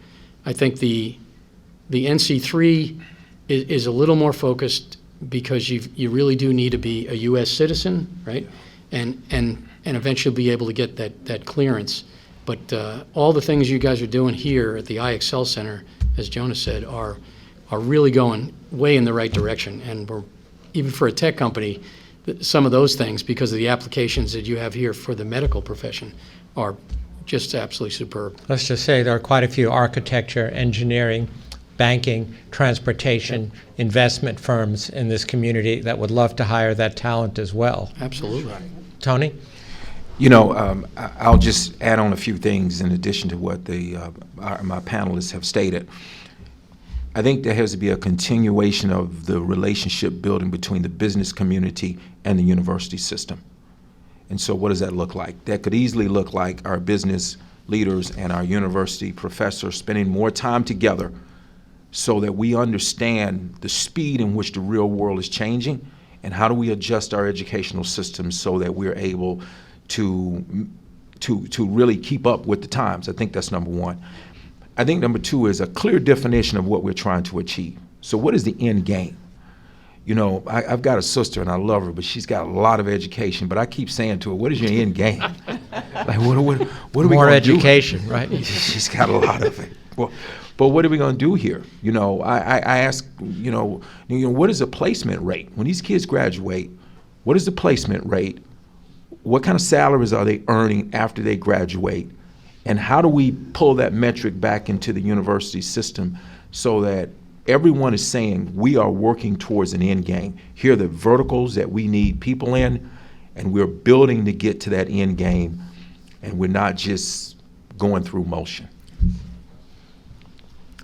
I think the NC3 is a little more focused because you really do need to be a U.S. citizen, right? And eventually be able to get that clearance. But all the things you guys are doing here at the iEXCEL Center, as Jonas said, are really going way in the right direction. And we're, even for a tech company, some of those things, because of the applications that you have here for the medical profession, are just absolutely superb. Let's just say there are quite a few architecture, engineering, banking, transportation, investment firms in this community that would love to hire that talent as well. Absolutely. Tony? You know, I'll just add on a few things in addition to what my panelists have stated. I think there has to be a continuation of the relationship building between the business community and the university system. And so what does that look like? That could easily look like our business leaders and our university professors spending more time together so that we understand the speed in which the real world is changing and how do we adjust our educational systems so that we're able to really keep up with the times. I think that's number one. I think number two is a clear definition of what we're trying to achieve. So what is the end game? You know, I've got a sister and I love her, but she's got a lot of education. But I keep saying to her, what is your end game? Like, what are we going to do? More education, right? She's got a lot of it. Well, but what are we going to do here? You know, I ask, you know, what is the placement rate? When these kids graduate, what is the placement rate? What kind of salaries are they earning after they graduate? And how do we pull that metric back into the university system so that everyone is saying we are working towards an end game? Here are the verticals that we need people in, and we're building to get to that end game, and we're not just going through motion.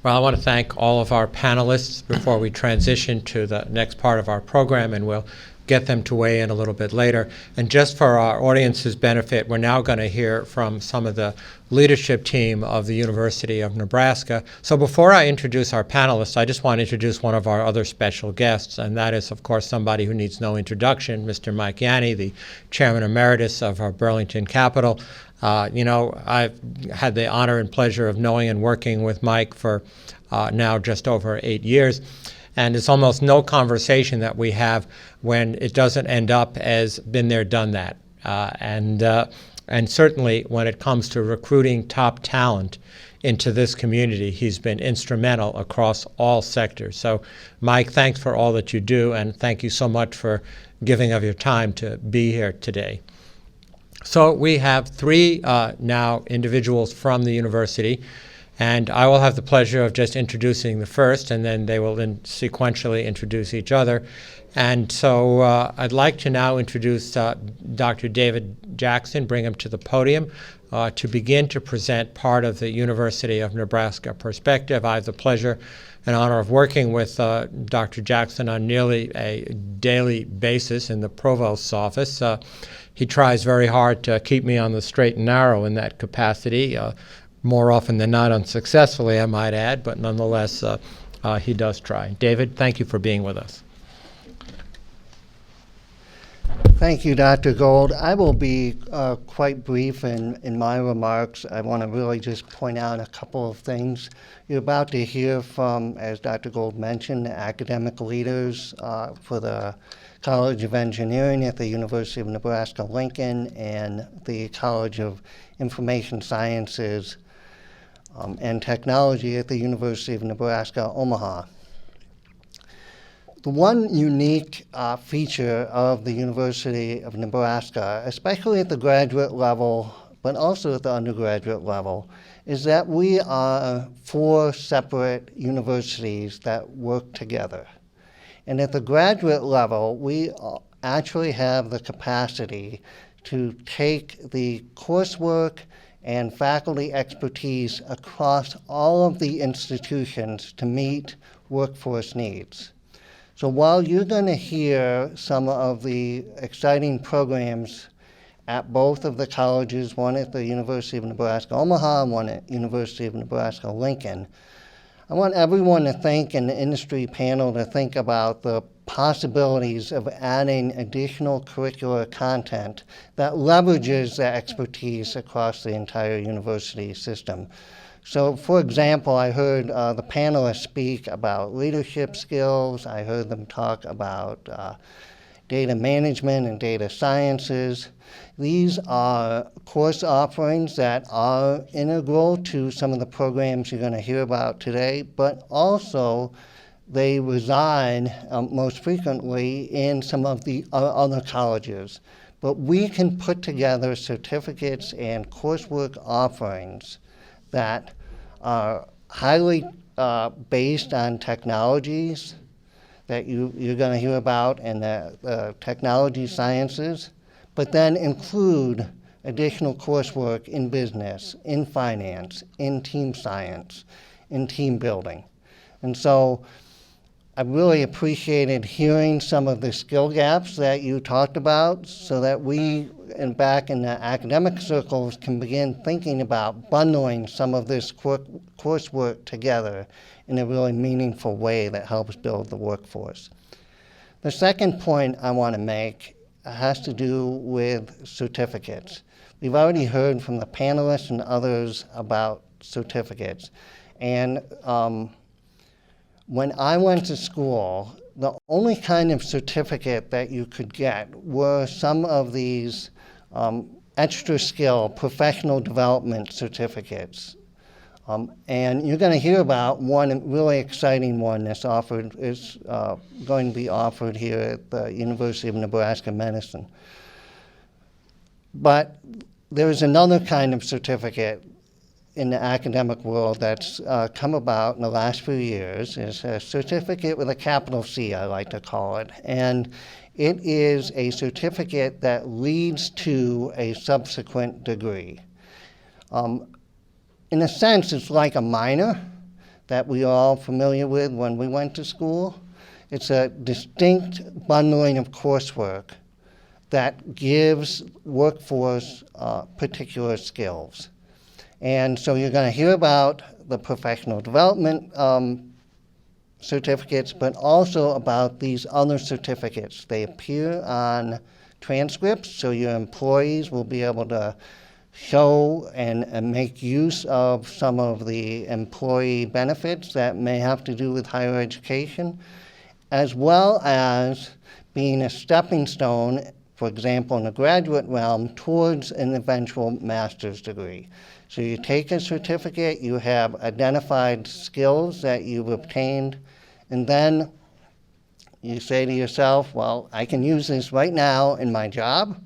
Well, I want to thank all of our panelists before we transition to the next part of our program, and we'll get them to weigh in a little bit later. And just for our audience's benefit, we're now going to hear from some of the leadership team of the University of Nebraska. So before I introduce our panelists, I just want to introduce one of our other special guests, and that is, of course, somebody who needs no introduction, Mr. Mike Yanni, the Chairman Emeritus of our Burlington Capital. You know, I've had the honor and pleasure of knowing and working with Mike for now just over 8 years. And it's almost no conversation that we have when it doesn't end up as been there, done that. And certainly when it comes to recruiting top talent into this community, he's been instrumental across all sectors. So, Mike, thanks for all that you do, and thank you so much for giving of your time to be here today. So we have three now individuals from the university, and I will have the pleasure of just introducing the first, and then they will then sequentially introduce each other. And so I'd like to now introduce Dr. David Jackson, bring him to the podium to begin to present part of the University of Nebraska Perspective. I have the pleasure and honor of working with Dr. Jackson on nearly a daily basis in the provost's office. He tries very hard to keep me on the straight and narrow in that capacity, more often than not unsuccessfully, I might add, but nonetheless, he does try. David, thank you for being with us. Thank you, Dr. Gold. I will be quite brief in my remarks. I want to really just point out a couple of things. You're about to hear from, as Dr. Gold mentioned, the academic leaders for the College of Engineering at the University of Nebraska-Lincoln and the College of Information Sciences and Technology at the University of Nebraska-Omaha. The one unique feature of the University of Nebraska, especially at the graduate level, but also at the undergraduate level, is that we are 4 separate universities that work together. And at the graduate level, we actually have the capacity to take the coursework and faculty expertise across all of the institutions to meet workforce needs. So while you're going to hear some of the exciting programs at both of the colleges, one at the University of Nebraska-Omaha and one at University of Nebraska-Lincoln, I want everyone to think, in the industry panel, to think about the possibilities of adding additional curricular content that leverages that expertise across the entire university system. So, for example, I heard the panelists speak about leadership skills. I heard them talk about data management and data sciences. These are course offerings that are integral to some of the programs you're going to hear about today, but also they reside most frequently in some of the other colleges. But we can put together certificates and coursework offerings that are highly based on technologies that you're going to hear about in the technology sciences, but then include additional coursework in business, in finance, in team science, in team building. And so I really appreciated hearing some of the skill gaps that you talked about so that we, and back in the academic circles, can begin thinking about bundling some of this coursework together in a really meaningful way that helps build the workforce. The second point I want to make has to do with certificates. We've already heard from the panelists and others about certificates. And when I went to school, the only kind of certificate that you could get were some of these extra skill professional development certificates. And you're going to hear about one really exciting one that's is going to be offered here at the University of Nebraska Medicine. But there's another kind of certificate in the academic world that's come about in the last few years. It's a certificate with a capital C, I like to call it. And it is a certificate that leads to a subsequent degree. In a sense, it's like a minor that we are all familiar with when we went to school. It's a distinct bundling of coursework that gives workforce particular skills. And so you're going to hear about the professional development certificates, but also about these other certificates. They appear on transcripts, so your employees will be able to show and make use of some of the employee benefits that may have to do with higher education, as well as being a stepping stone, for example, in the graduate realm, towards an eventual master's degree. So you take a certificate, you have identified skills that you've obtained, and then you say to yourself, well, I can use this right now in my job,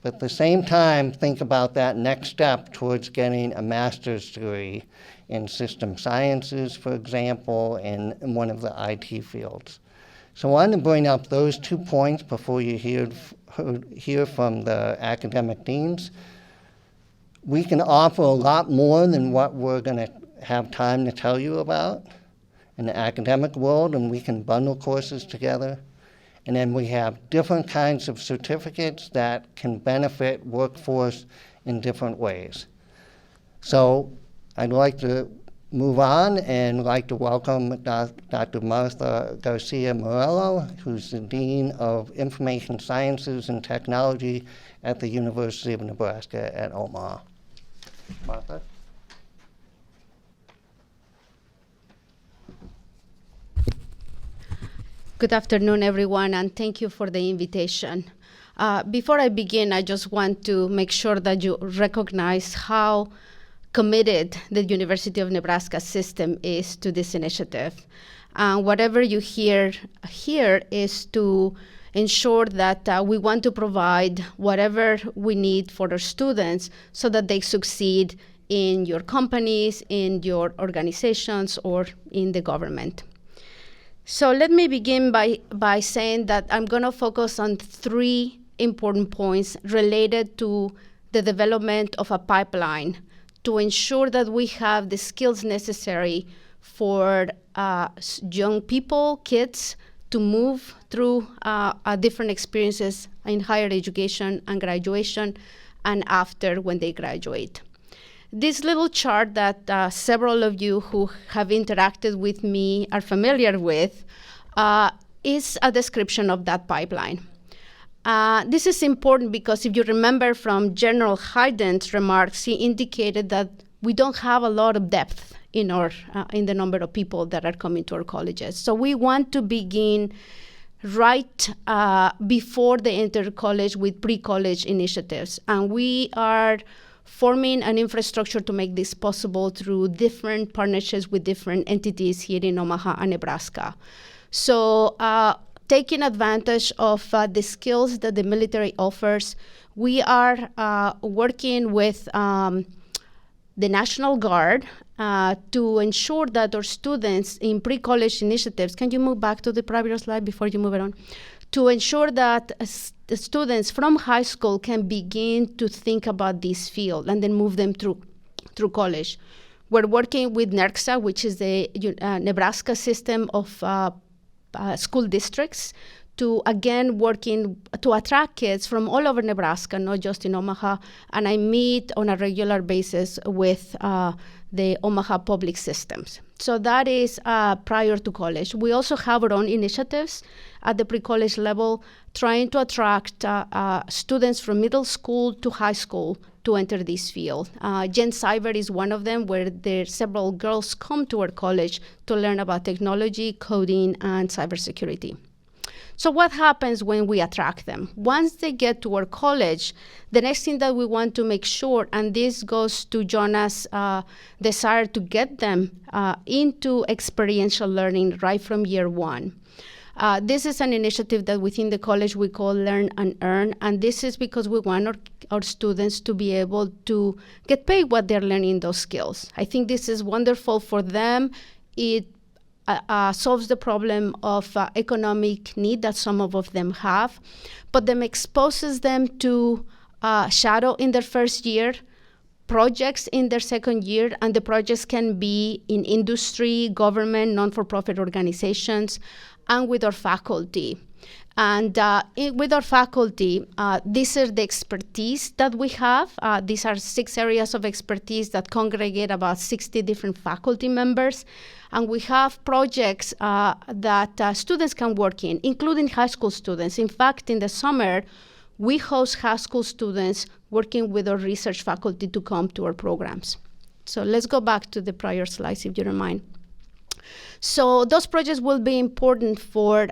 but at the same time, think about that next step towards getting a master's degree in system sciences, for example, in one of the IT fields. So I wanted to bring up those 2 points before you hear from the academic deans. We can offer a lot more than what we're going to have time to tell you about in the academic world, and we can bundle courses together. And then we have different kinds of certificates that can benefit workforce in different ways. So I'd like to move on and like to welcome Dr. Martha Garcia Morello, who's the Dean of Information Sciences and Technology at the University of Nebraska at Omaha. Martha? Good afternoon, everyone, and thank you for the invitation. Before I begin, I just want to make sure that you recognize how committed the University of Nebraska system is to this initiative. Whatever you hear here is to ensure that we want to provide whatever we need for our students so that they succeed in your companies, in your organizations, or in the government. So let me begin by saying that I'm going to focus on 3 important points related to the development of a pipeline to ensure that we have the skills necessary for young people, kids, to move through different experiences in higher education and graduation and after when they graduate. This little chart that several of you who have interacted with me are familiar with is a description of that pipeline. This is important because if you remember from General Hyten's remarks, he indicated that we don't have a lot of depth in the number of people that are coming to our colleges. So we want to begin right before they enter college with pre-college initiatives. And we are forming an infrastructure to make this possible through different partnerships with different entities here in Omaha and Nebraska. So taking advantage of the skills that the military offers, we are working with the National Guard to ensure that our students in pre-college initiatives, can you move back to the prior slide before you move it on? To ensure that the students from high school can begin to think about this field and then move them through college. We're working with NERCSA, which is the Nebraska system of school districts, to again working to attract kids from all over Nebraska, not just in Omaha. And I meet on a regular basis with the Omaha public systems. So that is prior to college. We also have our own initiatives at the pre-college level, trying to attract students from middle school to high school to enter this field. Gen Cyber is one of them, where several girls come to our college to learn about technology, coding, and cybersecurity. So what happens when we attract them? Once they get to our college, the next thing that we want to make sure, and this goes to Jonah's desire to get them into experiential learning right from year one. This is an initiative that within the college we call Learn and Earn, and this is because we want our students to be able to get paid what they're learning those skills. I think this is wonderful for them. It solves the problem of economic need that some of them have, but then exposes them to shadow in their first year, projects in their second year, and the projects can be in industry, government, non-for-profit organizations, and with our faculty. And with our faculty, these are the expertise that we have. These are 6 areas of expertise that congregate about 60 different faculty members. And we have projects that students can work in, including high school students. In fact, in the summer, we host high school students working with our research faculty to come to our programs. So let's go back to the prior slides, if you don't mind. So those projects will be important for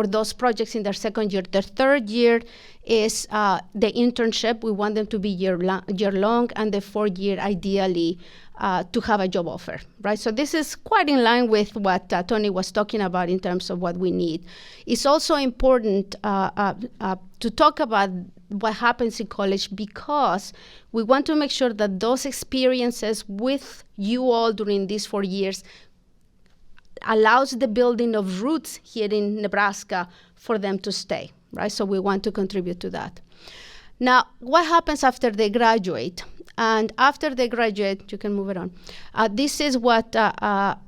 those projects in their second year. Their third year is the internship. We want them to be year long, and the fourth year, ideally, to have a job offer, right? So this is quite in line with what Tony was talking about in terms of what we need. It's also important to talk about what happens in college, because we want to make sure that those experiences with you all during these 4 years allows the building of roots here in Nebraska for them to stay, right? So we want to contribute to that. Now, what happens after they graduate? And after they graduate, you can move it on. This is what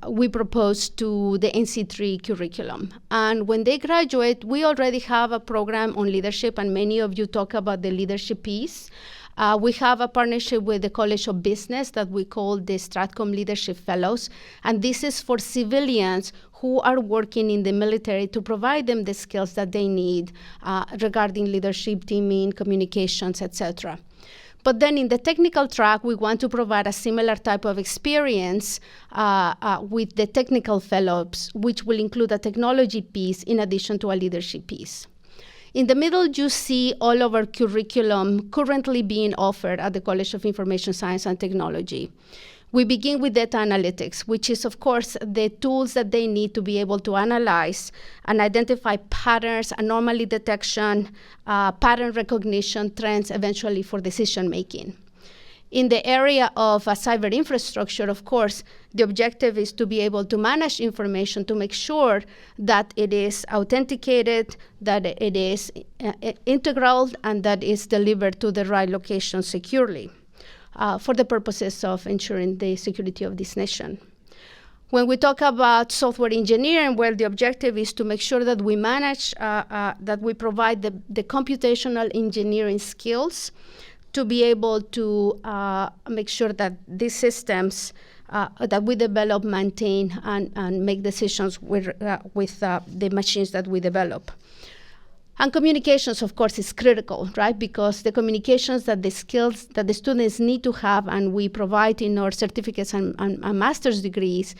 we propose to the NC3 curriculum. And when they graduate, we already have a program on leadership, and many of you talk about the leadership piece. We have a partnership with the College of Business that we call the Stratcom Leadership Fellows, and this is for civilians who are working in the military to provide them the skills that they need regarding leadership, teaming, communications, etc. But then in the technical track, we want to provide a similar type of experience with the technical fellows, which will include a technology piece in addition to a leadership piece. In the middle, you see all of our curriculum currently being offered at the College of Information Science and Technology. We begin with data analytics, which is, of course, the tools that they need to be able to analyze and identify patterns, anomaly detection, pattern recognition, trends, eventually for decision making. In the area of cyber infrastructure, of course, the objective is to be able to manage information to make sure that it is authenticated, that it is integral, and that it's delivered to the right location securely for the purposes of ensuring the security of this nation. When we talk about software engineering, well, the objective is to make sure that we manage, that we provide the computational engineering skills to be able to make sure that these systems that we develop, maintain, and make decisions with the machines that we develop. And communications, of course, is critical, right? Because the communications that the skills that the students need to have, and we provide in our certificates and master's degrees,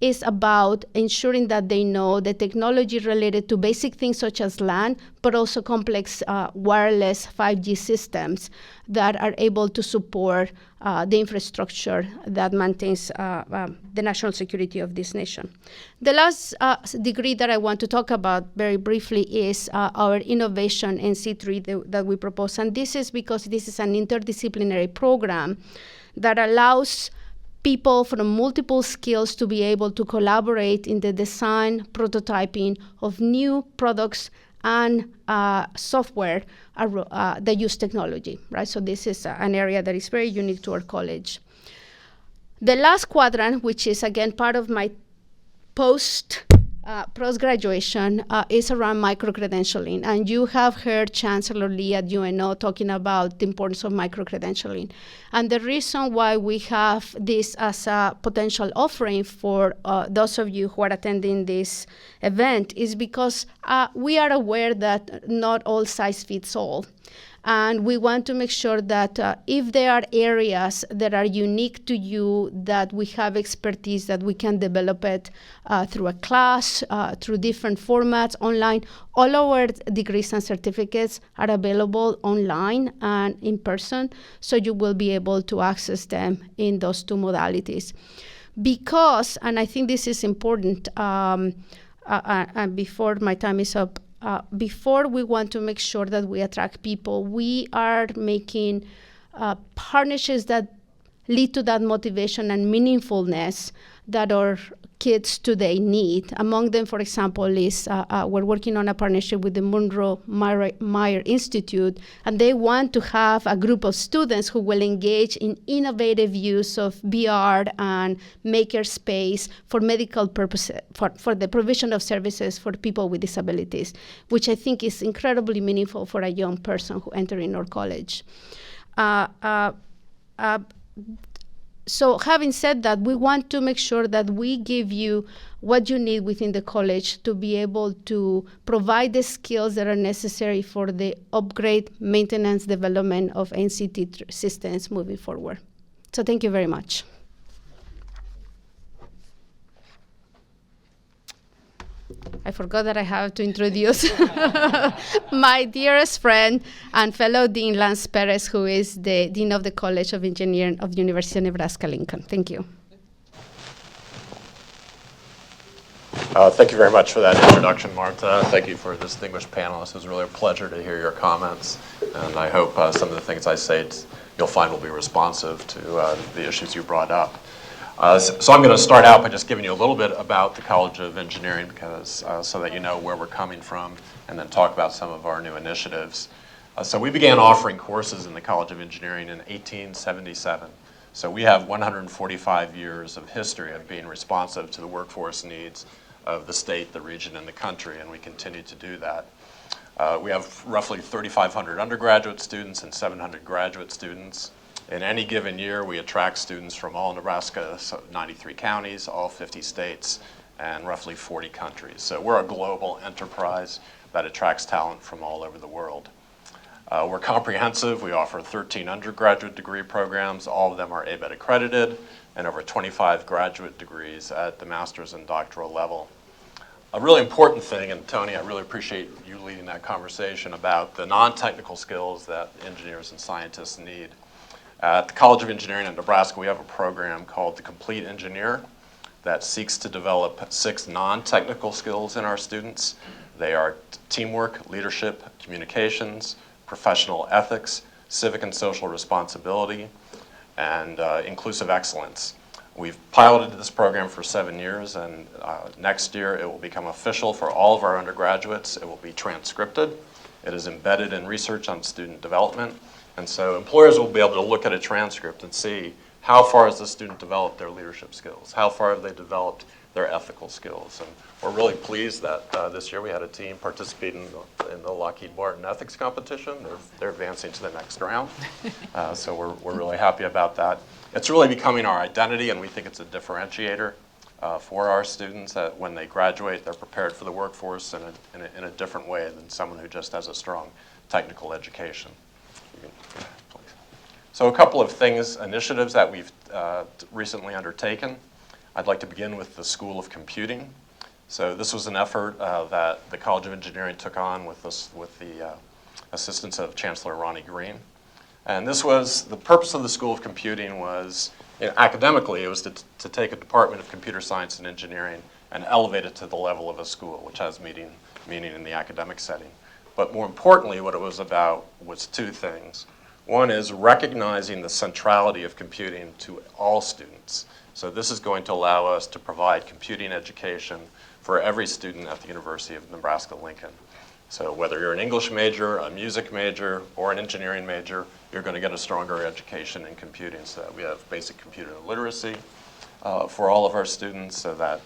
is about ensuring that they know the technology related to basic things such as LAN, but also complex wireless 5G systems that are able to support the infrastructure that maintains the national security of this nation. The last degree that I want to talk about very briefly is our innovation NC3 that we propose. And this is because this is an interdisciplinary program that allows people from multiple skills to be able to collaborate in the design, prototyping of new products and software that use technology, right? So this is an area that is very unique to our college. The last quadrant, which is again part of my post-graduation, is around micro-credentialing. And you have heard Chancellor Lee at UNO talking about the importance of micro-credentialing. And the reason why we have this as a potential offering for those of you who are attending this event is because we are aware that not all size fits all. And we want to make sure that if there are areas that are unique to you, that we have expertise, that we can develop it through a class, through different formats, online. All our degrees and certificates are available online and in person, so you will be able to access them in those two modalities. Because, and I think this is important, and before my time is up, before we want to make sure that we attract people, we are making partnerships that lead to that motivation and meaningfulness that our kids today need. Among them, for example, is we're working on a partnership with the Monroe Meyer Institute, and they want to have a group of students who will engage in innovative use of VR and makerspace for medical purposes, for the provision of services for people with disabilities, which I think is incredibly meaningful for a young person who enters in our college. So having said that, we want to make sure that we give you what you need within the college to be able to provide the skills that are necessary for the upgrade, maintenance, development of NCT systems moving forward. So thank you very much. I forgot that I have to introduce my dearest friend and fellow Dean Lance Perez, who is the Dean of the College of Engineering of the University of Nebraska-Lincoln. Thank you. Thank you very much for that introduction, Marta. Thank you for distinguished panelists. It was really a pleasure to hear your comments, and I hope some of the things I say you'll find will be responsive to the issues you brought up. So I'm going to start out by just giving you a little bit about the College of Engineering, because so that you know where we're coming from, and then talk about some of our new initiatives. So we began offering courses in the College of Engineering in 1877. So we have 145 years of history of being responsive to the workforce needs of the state, the region, and the country, and we continue to do that. We have roughly 3,500 undergraduate students and 700 graduate students. In any given year, we attract students from all Nebraska, so 93 counties, all 50 states, and roughly 40 countries. So we're a global enterprise that attracts talent from all over the world. We're comprehensive. We offer 13 undergraduate degree programs. All of them are ABET accredited, and over 25 graduate degrees at the master's and doctoral level. A really important thing, and Tony, I really appreciate you leading that conversation about the non-technical skills that engineers and scientists need. At the College of Engineering in Nebraska, we have a program called the Complete Engineer that seeks to develop 6 non-technical skills in our students. They are teamwork, leadership, communications, professional ethics, civic and social responsibility, and inclusive excellence. We've piloted this program for 7 years, and next year it will become official for all of our undergraduates. It will be transcripted. It is embedded in research on student development. And so employers will be able to look at a transcript and see how far has the student developed their leadership skills, how far have they developed their ethical skills. And we're really pleased that this year we had a team participating in the Lockheed Martin ethics competition. They're advancing to the next round. So we're really happy about that. It's really becoming our identity, and we think it's a differentiator. for our students that when they graduate, they're prepared for the workforce in a different way than someone who just has a strong technical education. So a couple of initiatives that we've recently undertaken. I'd like to begin with the School of Computing. So this was an effort that the College of Engineering took on with the assistance of Chancellor Ronnie Green. And the purpose of the School of Computing was, academically, it was to take a Department of Computer Science and Engineering and elevate it to the level of a school, which has meaning in the academic setting. But more importantly, what it was about was two things. One is recognizing the centrality of computing to all students. So this is going to allow us to provide computing education for every student at the University of Nebraska-Lincoln. So whether you're an English major, a music major, or an engineering major, you're going to get a stronger education in computing. So that we have basic computer literacy for all of our students so that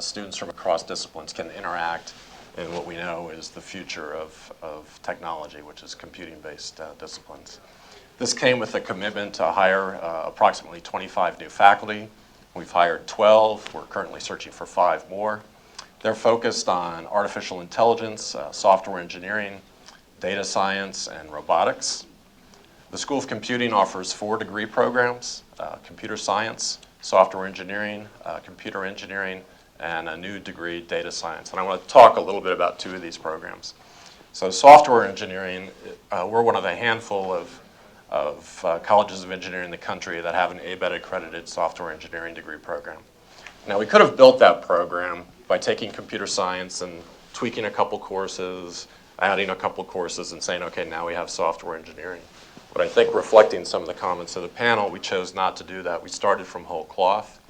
students from across disciplines can interact in what we know is the future of technology, which is computing-based disciplines. This came with a commitment to hire approximately 25 new faculty. We've hired 12. We're currently searching for 5 more. They're focused on artificial intelligence, software engineering, data science, and robotics. The School of Computing offers 4 degree programs, computer science, software engineering, computer engineering, and a new degree, data science. And I want to talk a little bit about 2 of these programs. So software engineering, we're one of a handful of colleges of engineering in the country that have an ABET accredited software engineering degree program. Now we could have built that program by taking computer science and tweaking a couple courses, adding a couple courses and saying, okay, now we have software engineering. But I think reflecting some of the comments of the panel, we chose not to do that. We started from whole cloth.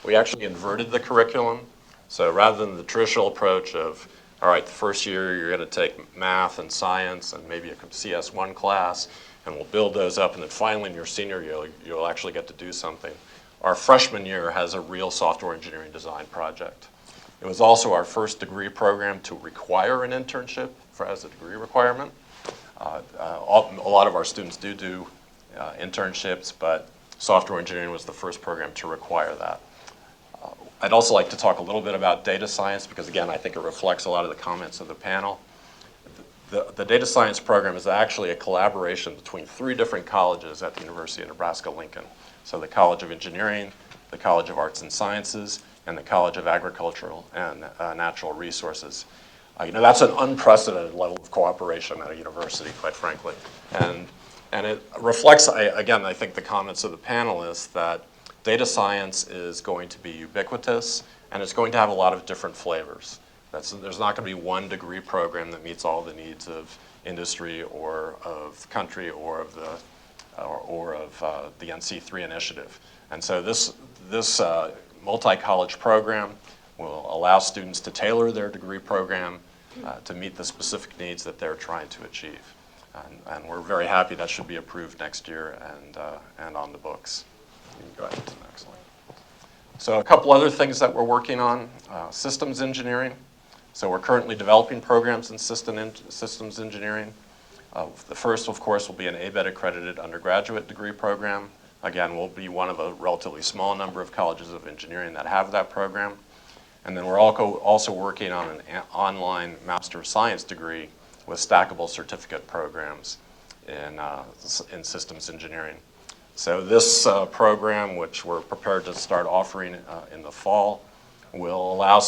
We actually inverted the curriculum. So rather than the traditional approach of, all right, the first year you're going to take math and science and maybe a CS1 class, and we'll build those up, and then finally in your senior year, you'll actually get to do something. Our freshman year has a real software engineering design project. It was also our first degree program to require an internship as a degree requirement. A lot of our students do internships, but software engineering was the first program to require that. I'd also like to talk a little bit about data science because, again, I think it reflects a lot of the comments of the panel. The data science program is actually a collaboration between 3 different colleges at the University of Nebraska-Lincoln. So the College of Engineering, the College of Arts and Sciences, and the College of Agricultural and Natural Resources. That's an unprecedented level of cooperation at a university, quite frankly. And it reflects, again, I think the comments of the panelists that data science is going to be ubiquitous and it's going to have a lot of different flavors. There's not going to be one degree program that meets all the needs of industry or of the country or of the NC3 initiative. And so this multi-college program will allow students to tailor their degree program to meet the specific needs that they're trying to achieve. And we're very happy that should be approved next year and on the books. You can go ahead to the next slide. So a couple other things that we're working on, systems engineering. So we're currently developing programs in systems engineering. The first, of course, will be an ABET accredited undergraduate degree program. Again, we'll be one of a relatively small number of colleges of engineering that have that program. And then we're also working on an online Master of Science degree with stackable certificate programs in systems engineering. So this program, which we're prepared to start offering in the fall, will allow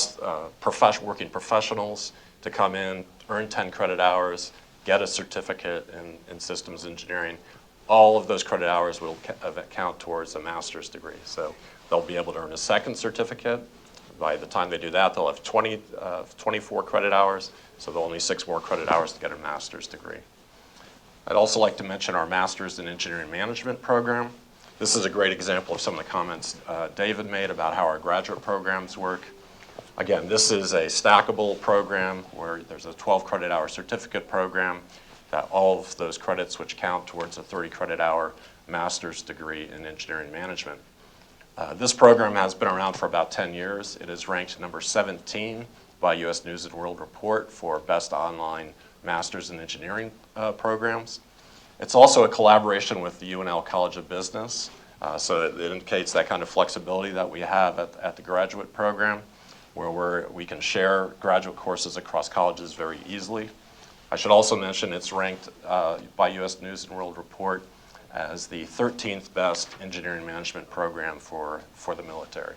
working professionals to come in, earn 10 credit hours, get a certificate in systems engineering. All of those credit hours will count towards a master's degree. So they'll be able to earn a second certificate. By the time they do that, they'll have 24 credit hours, so they'll only 6 more credit hours to get a master's degree. I'd also like to mention our Master's in Engineering Management program. This is a great example of some of the comments David made about how our graduate programs work. Again, this is a stackable program where there's a 12 credit hour certificate program that all of those credits which count towards a 30 credit hour master's degree in engineering management. This program has been around for about 10 years. It is ranked number 17 by U.S. News & World Report for best online master's in engineering programs. It's also a collaboration with the UNL College of Business So it indicates that kind of flexibility that we have at the graduate program, where we can share graduate courses across colleges very easily. I should also mention it's ranked by U.S. News and World Report as the 13th best engineering management program for the military.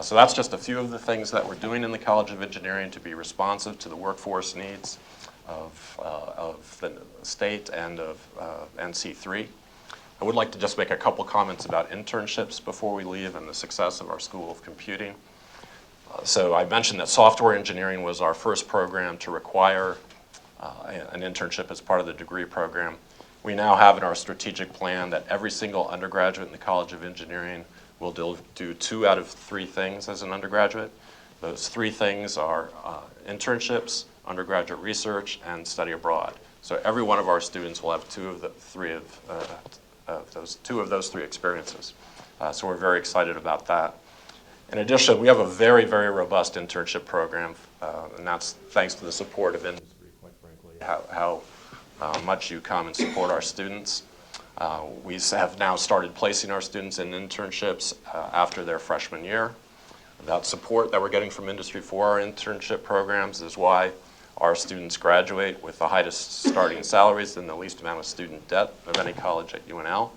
So that's just a few of the things that we're doing in the College of Engineering to be responsive to the workforce needs of the state and of NC3. I would like to just make a couple comments about internships before we leave and the success of our School of Computing. So I mentioned that software engineering was our first program to require an internship as part of the degree program. We now have in our strategic plan that every single undergraduate in the College of Engineering will do 2 out of 3 things as an undergraduate. Those 3 things are internships, undergraduate research, and study abroad. So every one of our students will have 2 of those 3 experiences. So we're very excited about that. In addition, we have a very, very robust internship program, and that's thanks to the support of industry, quite frankly, how much you come and support our students. We have now started placing our students in internships after their freshman year. That support that we're getting from industry for our internship programs is why our students graduate with the highest starting salaries and the least amount of student debt of any college at UNL.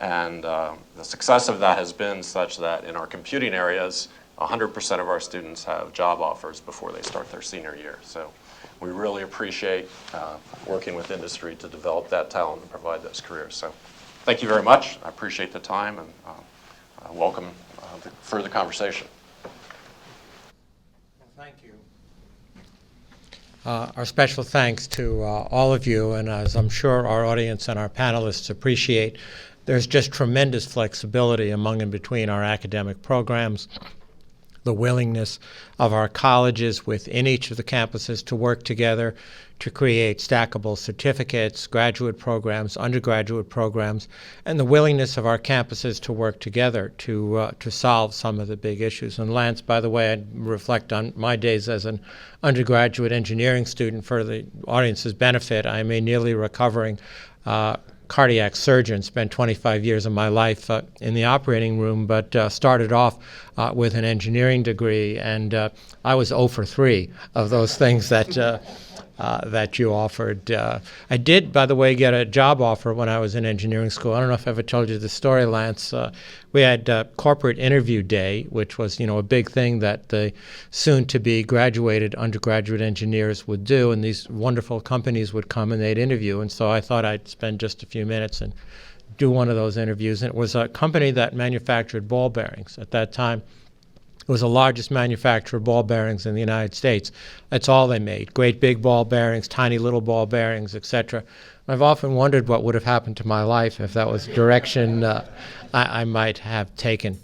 And the success of that has been such that in our computing areas, 100% of our students have job offers before they start their senior year. So we really appreciate working with industry to develop that talent and provide those careers. So thank you very much. I appreciate the time and welcome the further conversation. Thank you. Our special thanks to all of you, and as I'm sure our audience and our panelists appreciate, there's just tremendous flexibility among and between our academic programs, the willingness of our colleges within each of the campuses to work together to create stackable certificates, graduate programs, undergraduate programs, and the willingness of our campuses to work together to solve some of the big issues. And Lance, by the way, I reflect on my days as an undergraduate engineering student for the audience's benefit. I'm a nearly recovering cardiac surgeon, spent 25 years of my life in the operating room, but started off with an engineering degree, and I was 0 for 3 of those things that you offered. I did, by the way, get a job offer when I was in engineering school. I don't know if I ever told you the story, Lance. We had corporate interview day, which was, a big thing that the soon-to-be graduated undergraduate engineers would do, and these wonderful companies would come and they'd interview. And so I thought I'd spend just a few minutes and do one of those interviews. And it was a company that manufactured ball bearings at that time. It was the largest manufacturer of ball bearings in the United States. That's all they made, great big ball bearings, tiny little ball bearings, etc. I've often wondered what would have happened to my life if that was the direction I might have taken.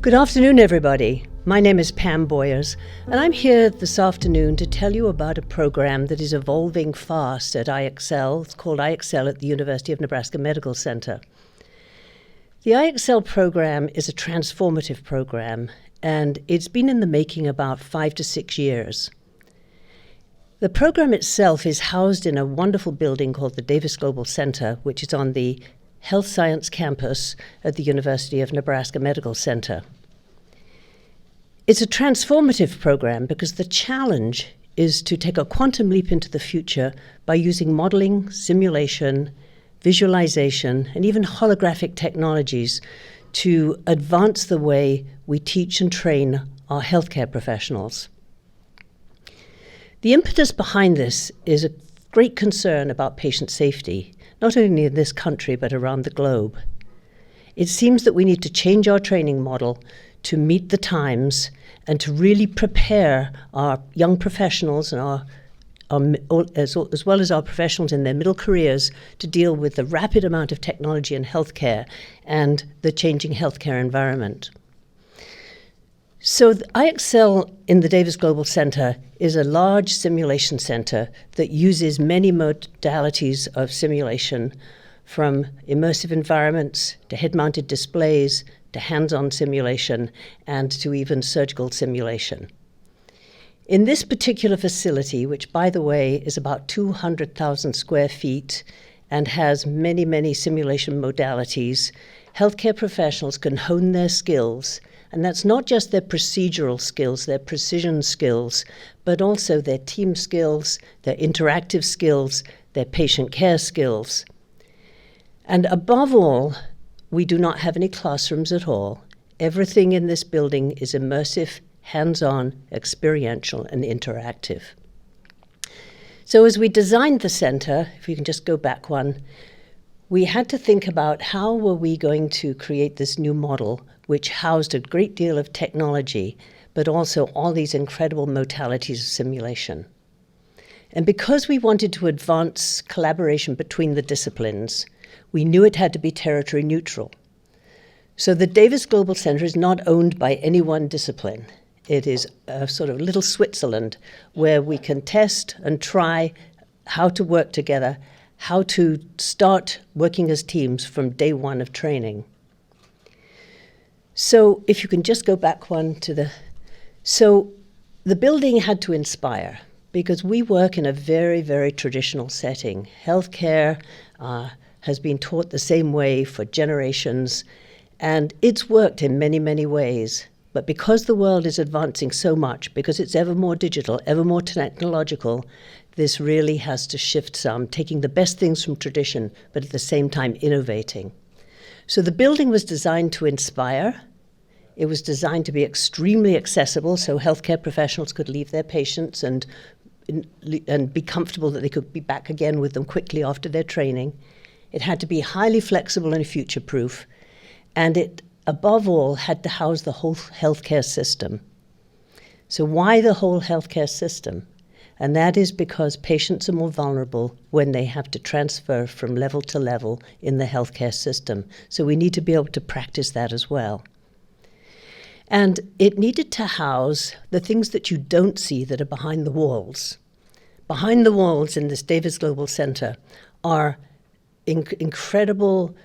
Good afternoon, everybody. My name is Pam Boyers, and I'm here this afternoon to tell you about a program that is evolving fast at iEXCEL. It's called iEXCEL at the University of Nebraska Medical Center. The iEXCEL program is a transformative program, and it's been in the making about 5 to 6 years. The program itself is housed in a wonderful building called the Davis Global Center, which is on the Health Science campus at the University of Nebraska Medical Center. It's a transformative program because the challenge is to take a quantum leap into the future by using modeling, simulation, visualization, and even holographic technologies to advance the way we teach and train our healthcare professionals. The impetus behind this is a great concern about patient safety, not only in this country but around the globe. It seems that we need to change our training model to meet the times and to really prepare our young professionals and as well as our professionals in their middle careers to deal with the rapid amount of technology in healthcare and the changing healthcare environment. So iEXCEL in the Davis Global Center is a large simulation center that uses many modalities of simulation, from immersive environments to head-mounted displays to hands-on simulation and to even surgical simulation. In this particular facility, which by the way is about 200,000 square feet and has many, many simulation modalities, healthcare professionals can hone their skills. And that's not just their procedural skills, their precision skills, but also their team skills, their interactive skills, their patient care skills. And above all, we do not have any classrooms at all. Everything in this building is immersive, hands-on, experiential, and interactive. So as we designed the center, if you can just go back one, we had to think about how were we going to create this new model which housed a great deal of technology, but also all these incredible modalities of simulation. And because we wanted to advance collaboration between the disciplines, we knew it had to be territory neutral. So the Davis Global Center is not owned by any one discipline. It is a sort of little Switzerland where we can test and try how to work together, how to start working as teams from day one of training. So if you can just go back one to the... So the building had to inspire because we work in a very, very traditional setting. Healthcare has been taught the same way for generations, and it's worked in many, many ways. But because the world is advancing so much, because it's ever more digital, ever more technological, this really has to shift some, taking the best things from tradition, but at the same time innovating. So the building was designed to inspire. It was designed to be extremely accessible, so healthcare professionals could leave their patients and be comfortable that they could be back again with them quickly after their training. It had to be highly flexible and future-proof, and it, above all, had to house the whole healthcare system. So why the whole healthcare system? And that is because patients are more vulnerable when they have to transfer from level to level in the healthcare system. So we need to be able to practice that as well. And it needed to house the things that you don't see that are behind the walls. Behind the walls in this Davis Global Center are incredible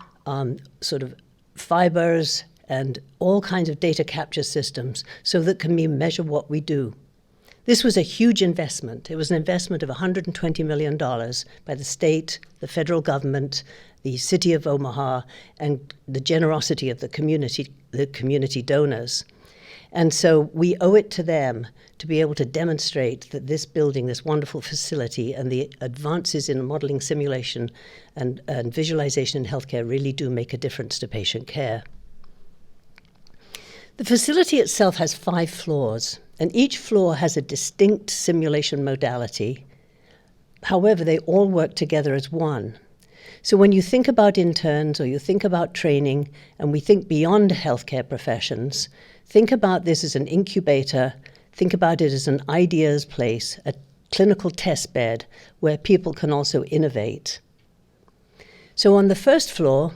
sort of fibers and all kinds of data capture systems so that can we measure what we do. This was a huge investment. It was an investment of $120 million by the state, the federal government, the city of Omaha, and the generosity of the community donors. And so we owe it to them to be able to demonstrate that this building, this wonderful facility, and the advances in modeling simulation and visualization in healthcare really do make a difference to patient care. The facility itself has 5 floors, and each floor has a distinct simulation modality. However, they all work together as one. So when you think about interns or you think about training, and we think beyond healthcare professions, think about this as an incubator, think about it as an ideas place, a clinical test bed where people can also innovate. So on the first floor,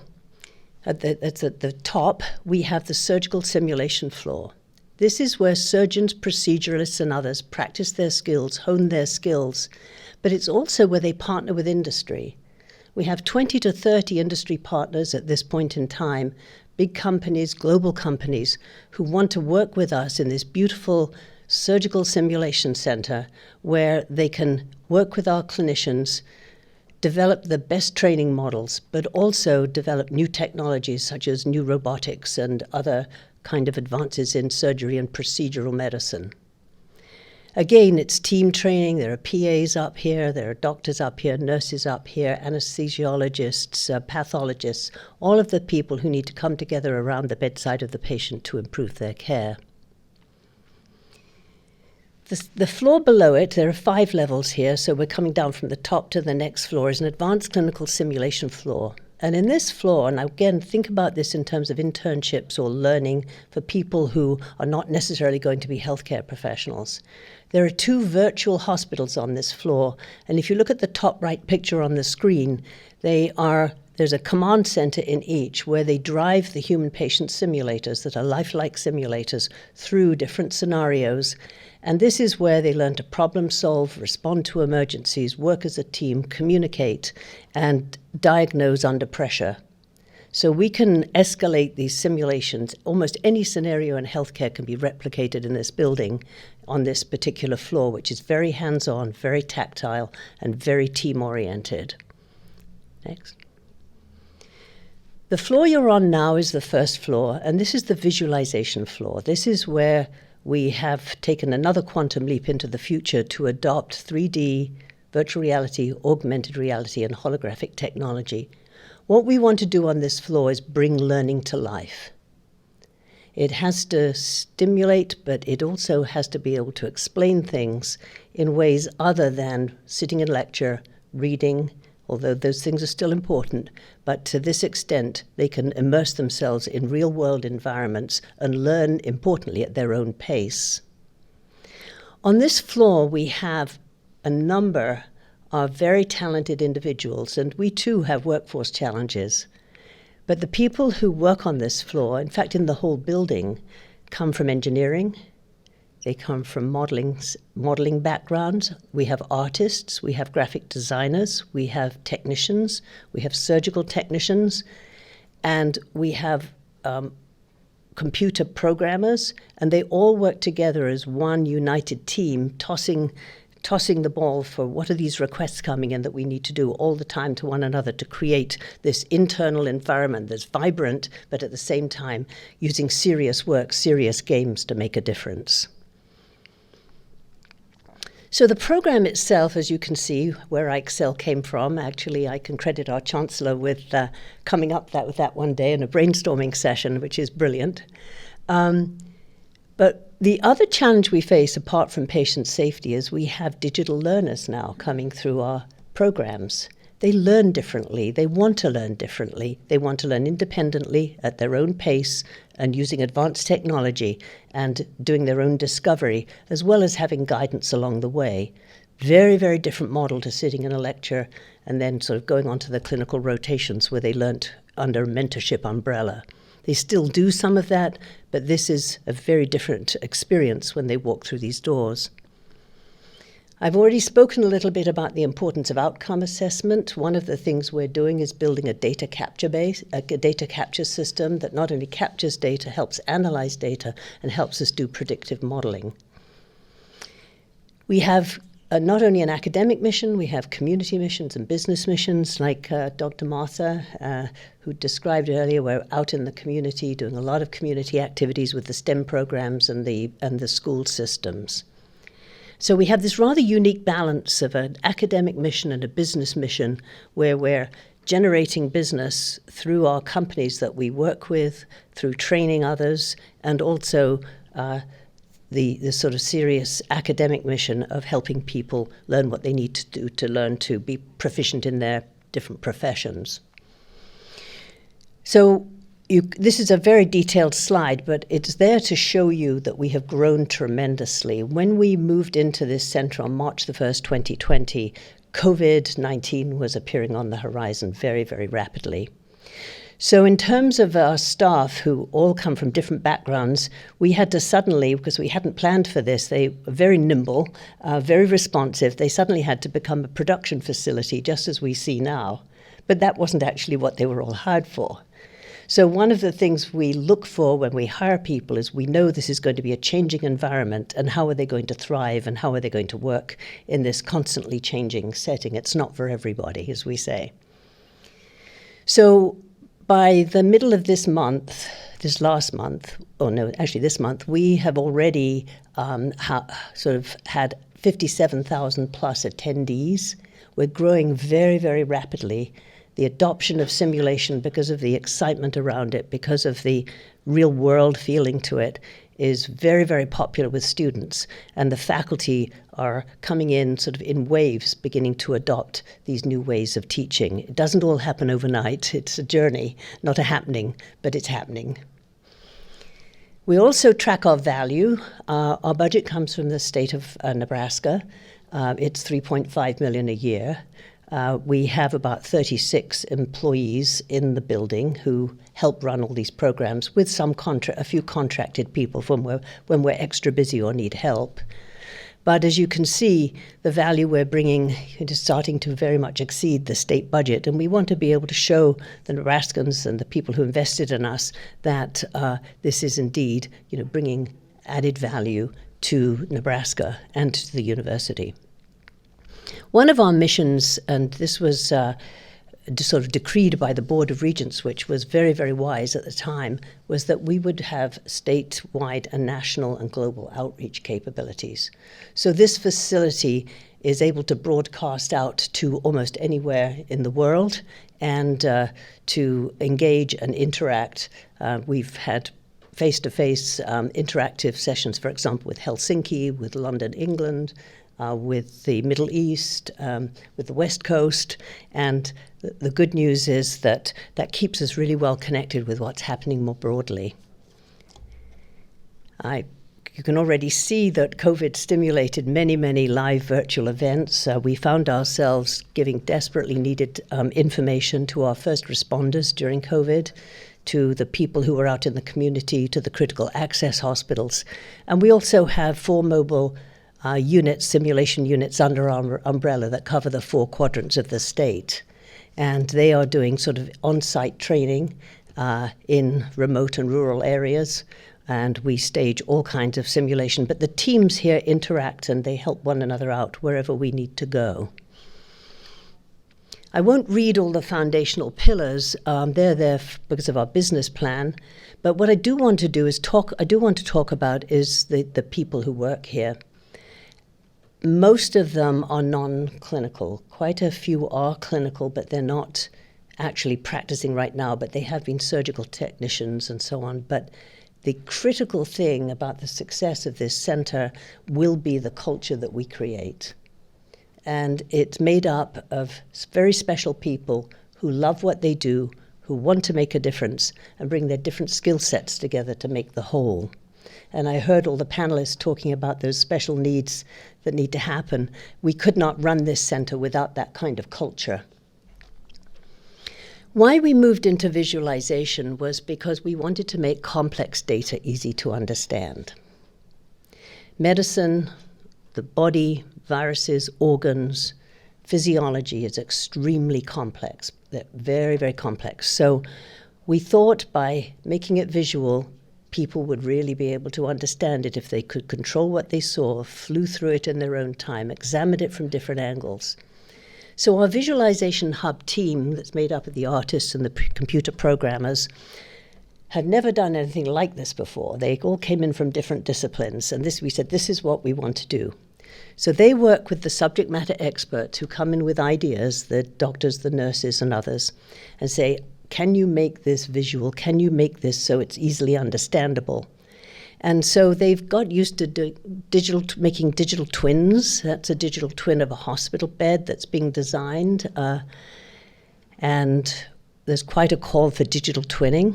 that's at the top, we have the surgical simulation floor. This is where surgeons, proceduralists, and others practice their skills, hone their skills, but it's also where they partner with industry. We have 20 to 30 industry partners at this point in time, big companies, global companies, who want to work with us in this beautiful surgical simulation center where they can work with our clinicians, develop the best training models, but also develop new technologies such as new robotics and other kind of advances in surgery and procedural medicine. Again, it's team training. There are PAs up here, there are doctors up here, nurses up here, anesthesiologists, pathologists, all of the people who need to come together around the bedside of the patient to improve their care. The floor below it, there are 5 levels here, so we're coming down from the top to the next floor, is an advanced clinical simulation floor. And in this floor, and again, think about this in terms of internships or learning for people who are not necessarily going to be healthcare professionals. There are 2 virtual hospitals on this floor, and if you look at the top right picture on the screen, there's a command center in each where they drive the human patient simulators that are lifelike simulators through different scenarios. And this is where they learn to problem solve, respond to emergencies, work as a team, communicate, and diagnose under pressure. So we can escalate these simulations. Almost any scenario in healthcare can be replicated in this building on this particular floor, which is very hands-on, very tactile, and very team-oriented. Next. The floor you're on now is the first floor, and this is the visualization floor. This is where we have taken another quantum leap into the future to adopt 3D, virtual reality, augmented reality, and holographic technology. What we want to do on this floor is bring learning to life. It has to stimulate, but it also has to be able to explain things in ways other than sitting in lecture, reading, although those things are still important, but to this extent, they can immerse themselves in real-world environments and learn, importantly, at their own pace. On this floor, we have a number of very talented individuals, and we too have workforce challenges. But the people who work on this floor, in fact, in the whole building, come from engineering. They come from modeling backgrounds. We have artists, we have graphic designers, we have technicians, we have surgical technicians, and we have computer programmers, and they all work together as one united team, tossing the ball for what are these requests coming in that we need to do all the time to one another to create this internal environment that's vibrant, but at the same time using serious work, serious games to make a difference. So the program itself, as you can see, where iEXCEL came from, actually I can credit our Chancellor with coming up with that one day in a brainstorming session, which is brilliant. But the other challenge we face, apart from patient safety, is we have digital learners now coming through our programs. They learn differently. They want to learn differently. They want to learn independently at their own pace and using advanced technology and doing their own discovery, as well as having guidance along the way. Very, very different model to sitting in a lecture and then sort of going on to the clinical rotations where they learnt under a mentorship umbrella. They still do some of that, but this is a very different experience when they walk through these doors. I've already spoken a little bit about the importance of outcome assessment. One of the things we're doing is building a data capture system that not only captures data, helps analyze data, and helps us do predictive modeling. We have not only an academic mission, we have community missions and business missions, like Dr. Martha, who described earlier. We're out in the community doing a lot of community activities with the STEM programs and the school systems. So we have this rather unique balance of an academic mission and a business mission where we're generating business through our companies that we work with, through training others, and also the sort of serious academic mission of helping people learn what they need to do to learn to be proficient in their different professions. So this is a very detailed slide, but it's there to show you that we have grown tremendously. When we moved into this center on March the 1st, 2020, COVID-19 was appearing on the horizon very, very rapidly. So in terms of our staff, who all come from different backgrounds, we had to suddenly, because we hadn't planned for this, they were very nimble, very responsive. They suddenly had to become a production facility, just as we see now. But that wasn't actually what they were all hired for. So one of the things we look for when we hire people is we know this is going to be a changing environment, and how are they going to thrive and how are they going to work in this constantly changing setting. It's not for everybody, as we say. So by the middle of this month, this month, we have already sort of had 57,000 plus attendees. We're growing very, very rapidly. The adoption of simulation, because of the excitement around it, because of the real world feeling to it, is very, very popular with students. And the faculty are coming in sort of in waves, beginning to adopt these new ways of teaching. It doesn't all happen overnight. It's a journey, not a happening, but it's happening. We also track our value. Our budget comes from the state of Nebraska. It's $3.5 million a year. We have about 36 employees in the building who help run all these programs, with a few contracted people when we're extra busy or need help. But as you can see, the value we're bringing is starting to very much exceed the state budget, and we want to be able to show the Nebraskans and the people who invested in us that this is indeed, bringing added value to Nebraska and to the university. One of our missions, and this was sort of decreed by the Board of Regents, which was very, very wise at the time, was that we would have statewide and national and global outreach capabilities. So this facility is able to broadcast out to almost anywhere in the world and to engage and interact. We've had face-to-face interactive sessions, for example, with Helsinki, with London, England, with the Middle East, with the West Coast, and the good news is that that keeps us really well connected with what's happening more broadly. You can already see that COVID stimulated many, many live virtual events. We found ourselves giving desperately needed information to our first responders during COVID, to the people who were out in the community, to the critical access hospitals. And we also have 4 mobile units, simulation units under our umbrella that cover the 4 quadrants of the state. And they are doing sort of on-site training in remote and rural areas. And we stage all kinds of simulation. But the teams here interact and they help one another out wherever we need to go. I won't read all the foundational pillars. They're there because of our business plan. But what I do want to do is talk about is the people who work here. Most of them are non-clinical. Quite a few are clinical, but they're not actually practicing right now, but they have been surgical technicians and so on. But the critical thing about the success of this center will be the culture that we create. And it's made up of very special people who love what they do, who want to make a difference, and bring their different skill sets together to make the whole. And I heard all the panelists talking about those special needs that need to happen. We could not run this center without that kind of culture. Why we moved into visualization was because we wanted to make complex data easy to understand. Medicine, the body, viruses, organs, physiology is extremely complex. They're very, very complex. So we thought by making it visual, people would really be able to understand it if they could control what they saw, flew through it in their own time, examined it from different angles. So our visualization hub team that's made up of the artists and the computer programmers had never done anything like this before. They all came in from different disciplines, and we said, this is what we want to do. So they work with the subject matter experts who come in with ideas, the doctors, the nurses, and others, and say, can you make this visual? Can you make this so it's easily understandable? And so they've got used to making digital twins. That's a digital twin of a hospital bed that's being designed. And there's quite a call for digital twinning.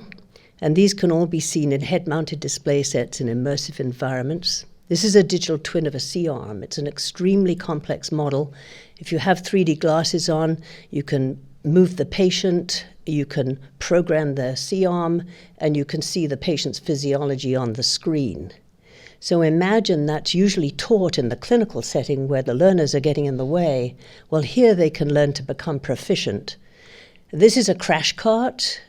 And these can all be seen in head-mounted display sets in immersive environments. This is a digital twin of a C-arm. It's an extremely complex model. If you have 3D glasses on, you can move the patient, you can program the C-arm, and you can see the patient's physiology on the screen. So imagine that's usually taught in the clinical setting where the learners are getting in the way. Well, here they can learn to become proficient. This is a crash cart.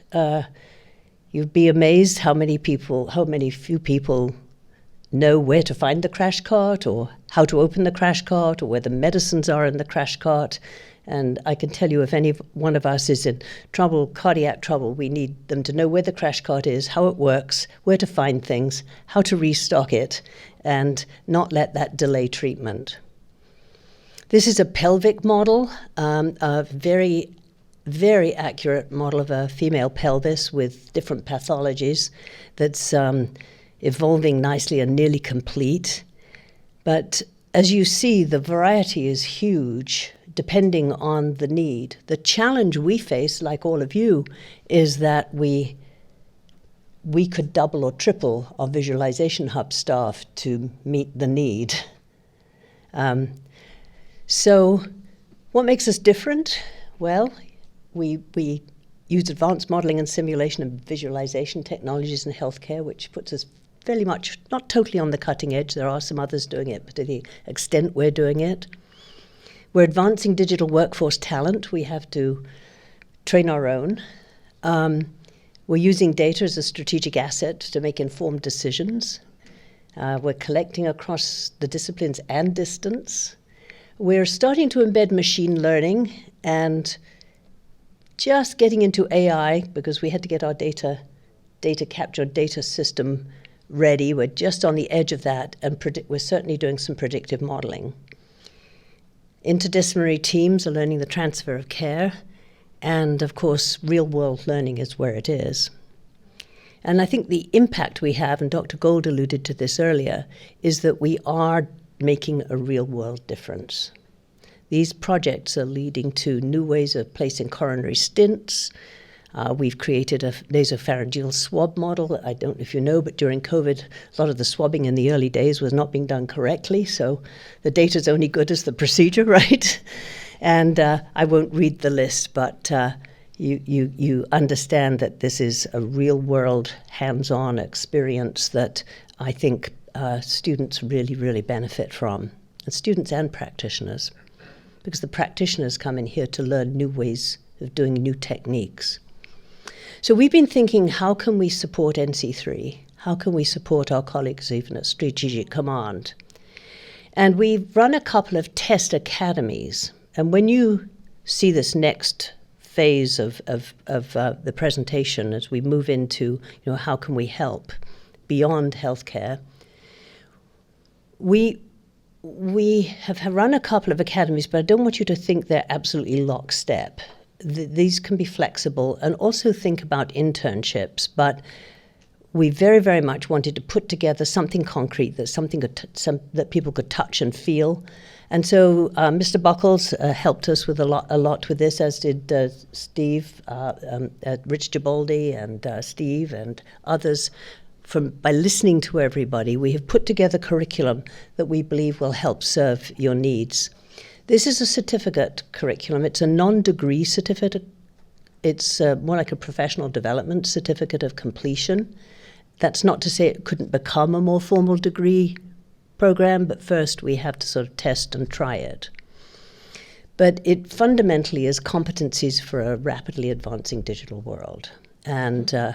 You'd be amazed how few people know where to find the crash cart or how to open the crash cart or where the medicines are in the crash cart. And I can tell you if any one of us is in trouble, cardiac trouble, we need them to know where the crash cart is, how it works, where to find things, how to restock it, and not let that delay treatment. This is a pelvic model, a very, very accurate model of a female pelvis with different pathologies that's evolving nicely and nearly complete. But as you see, the variety is huge depending on the need. The challenge we face, like all of you, is that we could double or triple our visualization hub staff to meet the need. So what makes us different? Well, we use advanced modeling and simulation and visualization technologies in healthcare, which puts us fairly much, not totally on the cutting edge. There are some others doing it, but to the extent we're doing it. We're advancing digital workforce talent. We have to train our own. We're using data as a strategic asset to make informed decisions. We're collecting across the disciplines and distance. We're starting to embed machine learning and just getting into AI because we had to get our data capture, data system ready. We're just on the edge of that, and we're certainly doing some predictive modeling. Interdisciplinary teams are learning the transfer of care, and of course, real-world learning is where it is. And I think the impact we have, and Dr. Gold alluded to this earlier, is that we are making a real-world difference. These projects are leading to new ways of placing coronary stents. We've created a nasopharyngeal swab model. I don't know if you know, but during COVID, a lot of the swabbing in the early days was not being done correctly, so the data's only good as the procedure, right? And I won't read the list, but you understand that this is a real-world, hands-on experience that I think students really, really benefit from, and students and practitioners, because the practitioners come in here to learn new ways of doing new techniques. So we've been thinking, how can we support NC3? How can we support our colleagues even at Strategic Command? And we've run a couple of test academies. And when you see this next phase of the presentation, as we move into, how can we help beyond healthcare, we have run a couple of academies, but I don't want you to think they're absolutely lockstep. These can be flexible, and also think about internships, but we very, very much wanted to put together something concrete, that people could touch and feel. And so Mr. Buckles helped us with a lot with this, as did Steve, Rich Gibaldi, and Steve and others. By listening to everybody, we have put together curriculum that we believe will help serve your needs. This is a certificate curriculum. It's a non-degree certificate. It's more like a professional development certificate of completion. That's not to say it couldn't become a more formal degree program, but first we have to sort of test and try it. But it fundamentally is competencies for a rapidly advancing digital world. And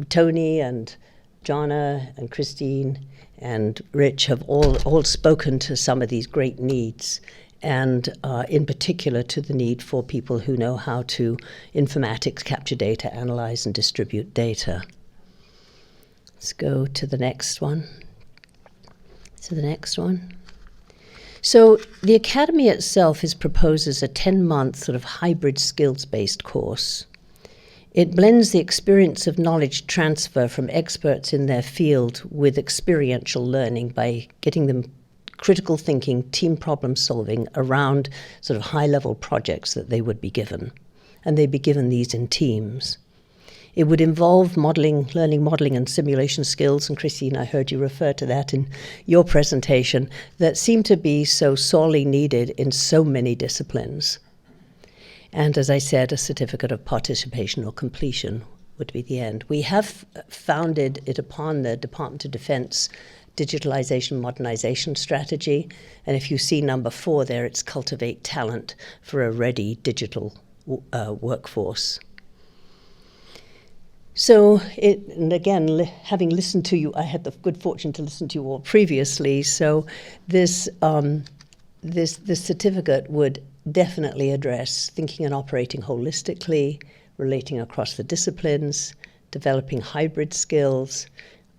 Tony and Jonna and Christine and Rich have all spoken to some of these great needs, and in particular to the need for people who know how to informatics, capture data, analyze and distribute data. Let's go to the next one. So the Academy itself proposes a 10-month sort of hybrid skills-based course. It blends the experience of knowledge transfer from experts in their field with experiential learning by getting them critical thinking, team problem solving around sort of high-level projects that they would be given. And they'd be given these in teams. It would involve learning modeling and simulation skills, and Christine, I heard you refer to that in your presentation, that seem to be so sorely needed in so many disciplines. And as I said, a certificate of participation or completion would be the end. We have founded it upon the Department of Defense digitalization modernization strategy. And if you see number 4 there, it's cultivate talent for a ready digital workforce. So, and again, having listened to you, I had the good fortune to listen to you all previously. So this certificate would definitely address thinking and operating holistically, relating across the disciplines, developing hybrid skills,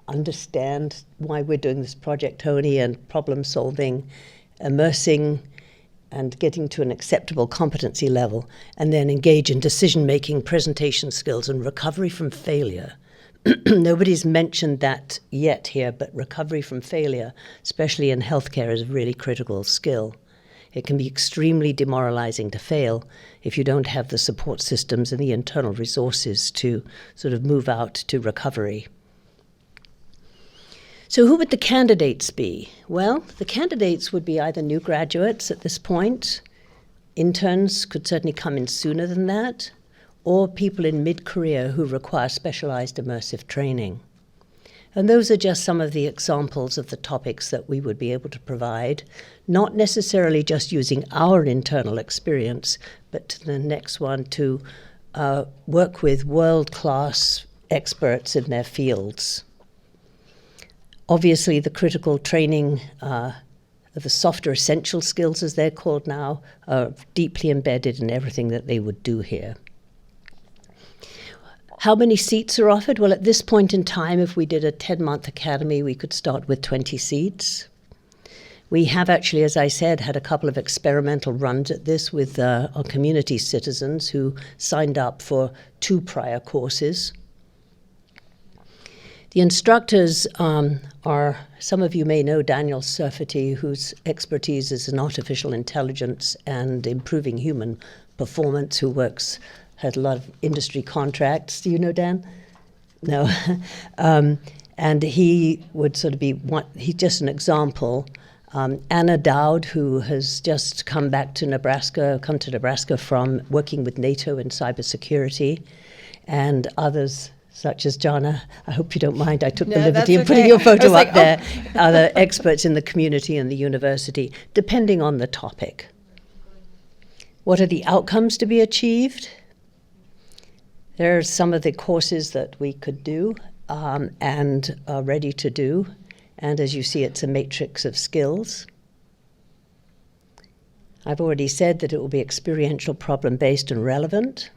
understand why we're doing this project, Tony, and problem solving, immersing, and getting to an acceptable competency level, and then engage in decision-making, presentation skills, and recovery from failure. Nobody's mentioned that yet here, but recovery from failure, especially in healthcare, is a really critical skill. It can be extremely demoralizing to fail if you don't have the support systems and the internal resources to sort of move out to recovery. So who would the candidates be? Well, the candidates would be either new graduates at this point, interns could certainly come in sooner than that, or people in mid-career who require specialized immersive training. And those are just some of the examples of the topics that we would be able to provide, not necessarily just using our internal experience, but to the next one to work with world-class experts in their fields. Obviously, the critical training, the softer essential skills, as they're called now, are deeply embedded in everything that they would do here. How many seats are offered? Well, at this point in time, if we did a 10-month academy, we could start with 20 seats. We have actually, as I said, had a couple of experimental runs at this with our community citizens who signed up for 2 prior courses. The instructors are, some of you may know Daniel Surfety, whose expertise is in artificial intelligence and improving human performance, who has a lot of industry contracts. Do you know Dan? No. And he would sort of be he's just an example. Anna Dowd, who has just come to Nebraska from working with NATO in cybersecurity, and others such as Jana. I hope you don't mind. I took the liberty of putting your photo up there. Other experts in the community and the university, depending on the topic. What are the outcomes to be achieved? There are some of the courses that we could do and are ready to do. And as you see, it's a matrix of skills. I've already said that it will be experiential, problem-based, and relevant.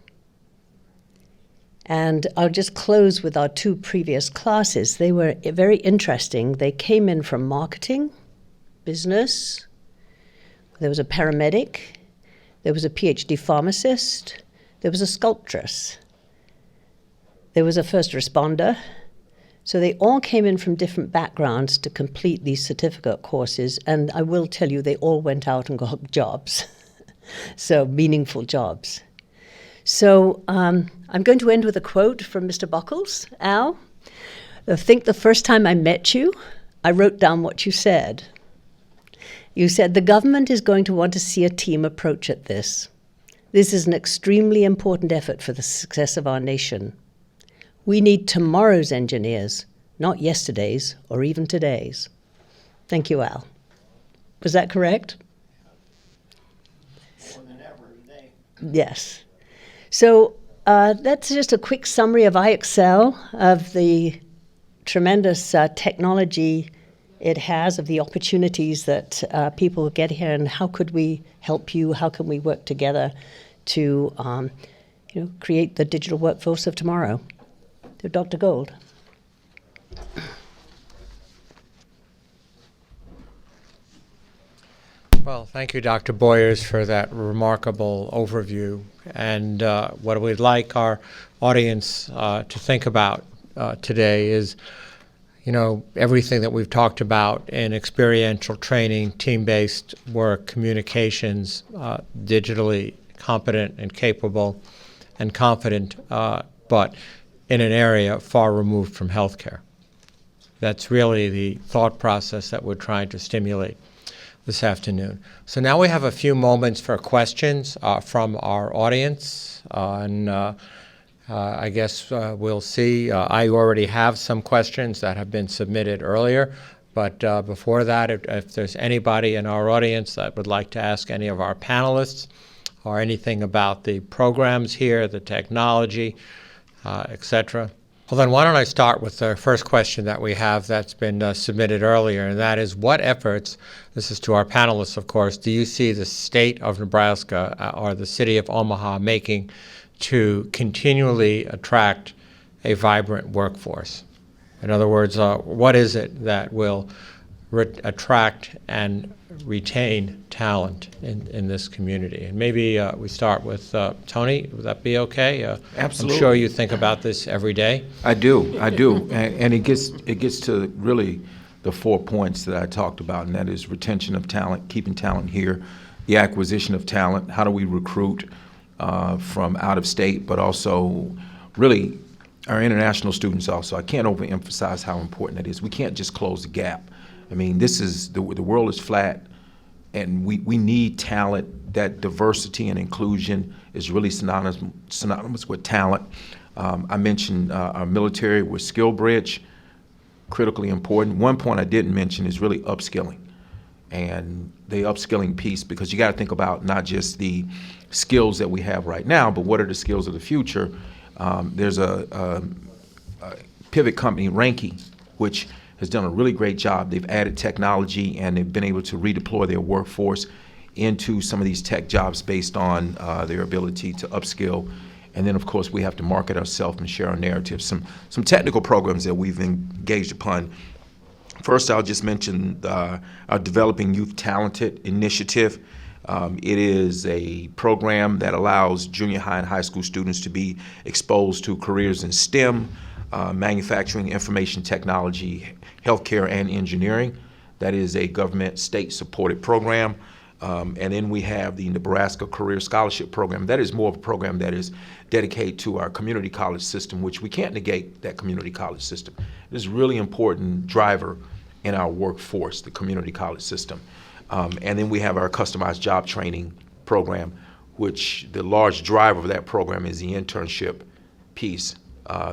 And I'll just close with our 2 previous classes. They were very interesting. They came in from marketing, business. There was a paramedic. There was a PhD pharmacist. There was a sculptress. There was a first responder. So they all came in from different backgrounds to complete these certificate courses. And I will tell you, they all went out and got jobs. So meaningful jobs. So I'm going to end with a quote from Mr. Buckles. Al, I think the first time I met you, I wrote down what you said. You said, the government is going to want to see a team approach at this. This is an extremely important effort for the success of our nation. We need tomorrow's engineers, not yesterday's or even today's. Thank you, Al. Was that correct? More than ever today. Yes. So that's just a quick summary of iEXCEL, of the tremendous technology it has, of the opportunities that people get here, and how could we help you, how can we work together to create the digital workforce of tomorrow. So Dr. Gold. Well, thank you, Dr. Boyers, for that remarkable overview. And what we'd like our audience to think about today is, everything that we've talked about in experiential training, team-based work, communications, digitally competent and capable and confident, but in an area far removed from healthcare. That's really the thought process that we're trying to stimulate this afternoon. So now we have a few moments for questions from our audience, and I guess we'll see. I already have some questions that have been submitted earlier, but before that, if there's anybody in our audience that would like to ask any of our panelists or anything about the programs here, the technology, etc. Well, then why don't I start with the first question that we have that's been submitted earlier, and that is, what efforts, this is to our panelists, of course, do you see the state of Nebraska or the city of Omaha making to continually attract a vibrant workforce? In other words, what is it that will attract and retain talent in this community? And maybe we start with Tony. Would that be okay? Absolutely. I'm sure you think about this every day. I do, and it gets to really the 4 points that I talked about, and that is retention of talent, keeping talent here, the acquisition of talent, how do we recruit from out of state, but also really our international students also. I can't overemphasize how important that is. We can't just close the gap. I mean, this is, the world is flat, and we need talent. That diversity and inclusion is really synonymous with talent. I mentioned our military with Skill Bridge, critically important. One point I didn't mention is really upskilling, and the upskilling piece, because you got to think about not just the skills that we have right now, but what are the skills of the future. There's a pivot company, Ranky, which has done a really great job. They've added technology, and they've been able to redeploy their workforce into some of these tech jobs based on their ability to upskill And then, of course, we have to market ourselves and share our narratives. Some technical programs that we've engaged upon. First, I'll just mention our Developing Youth Talented initiative. It is a program that allows junior high and high school students to be exposed to careers in STEM, manufacturing, information technology, healthcare, and engineering. That is a government state-supported program. And then we have the Nebraska Career Scholarship Program. That is more of a program that is dedicated to our community college system, which we can't negate that community college system. It is a really important driver in our workforce, the community college system. And then we have our customized job training program, which the large driver of that program is the internship piece.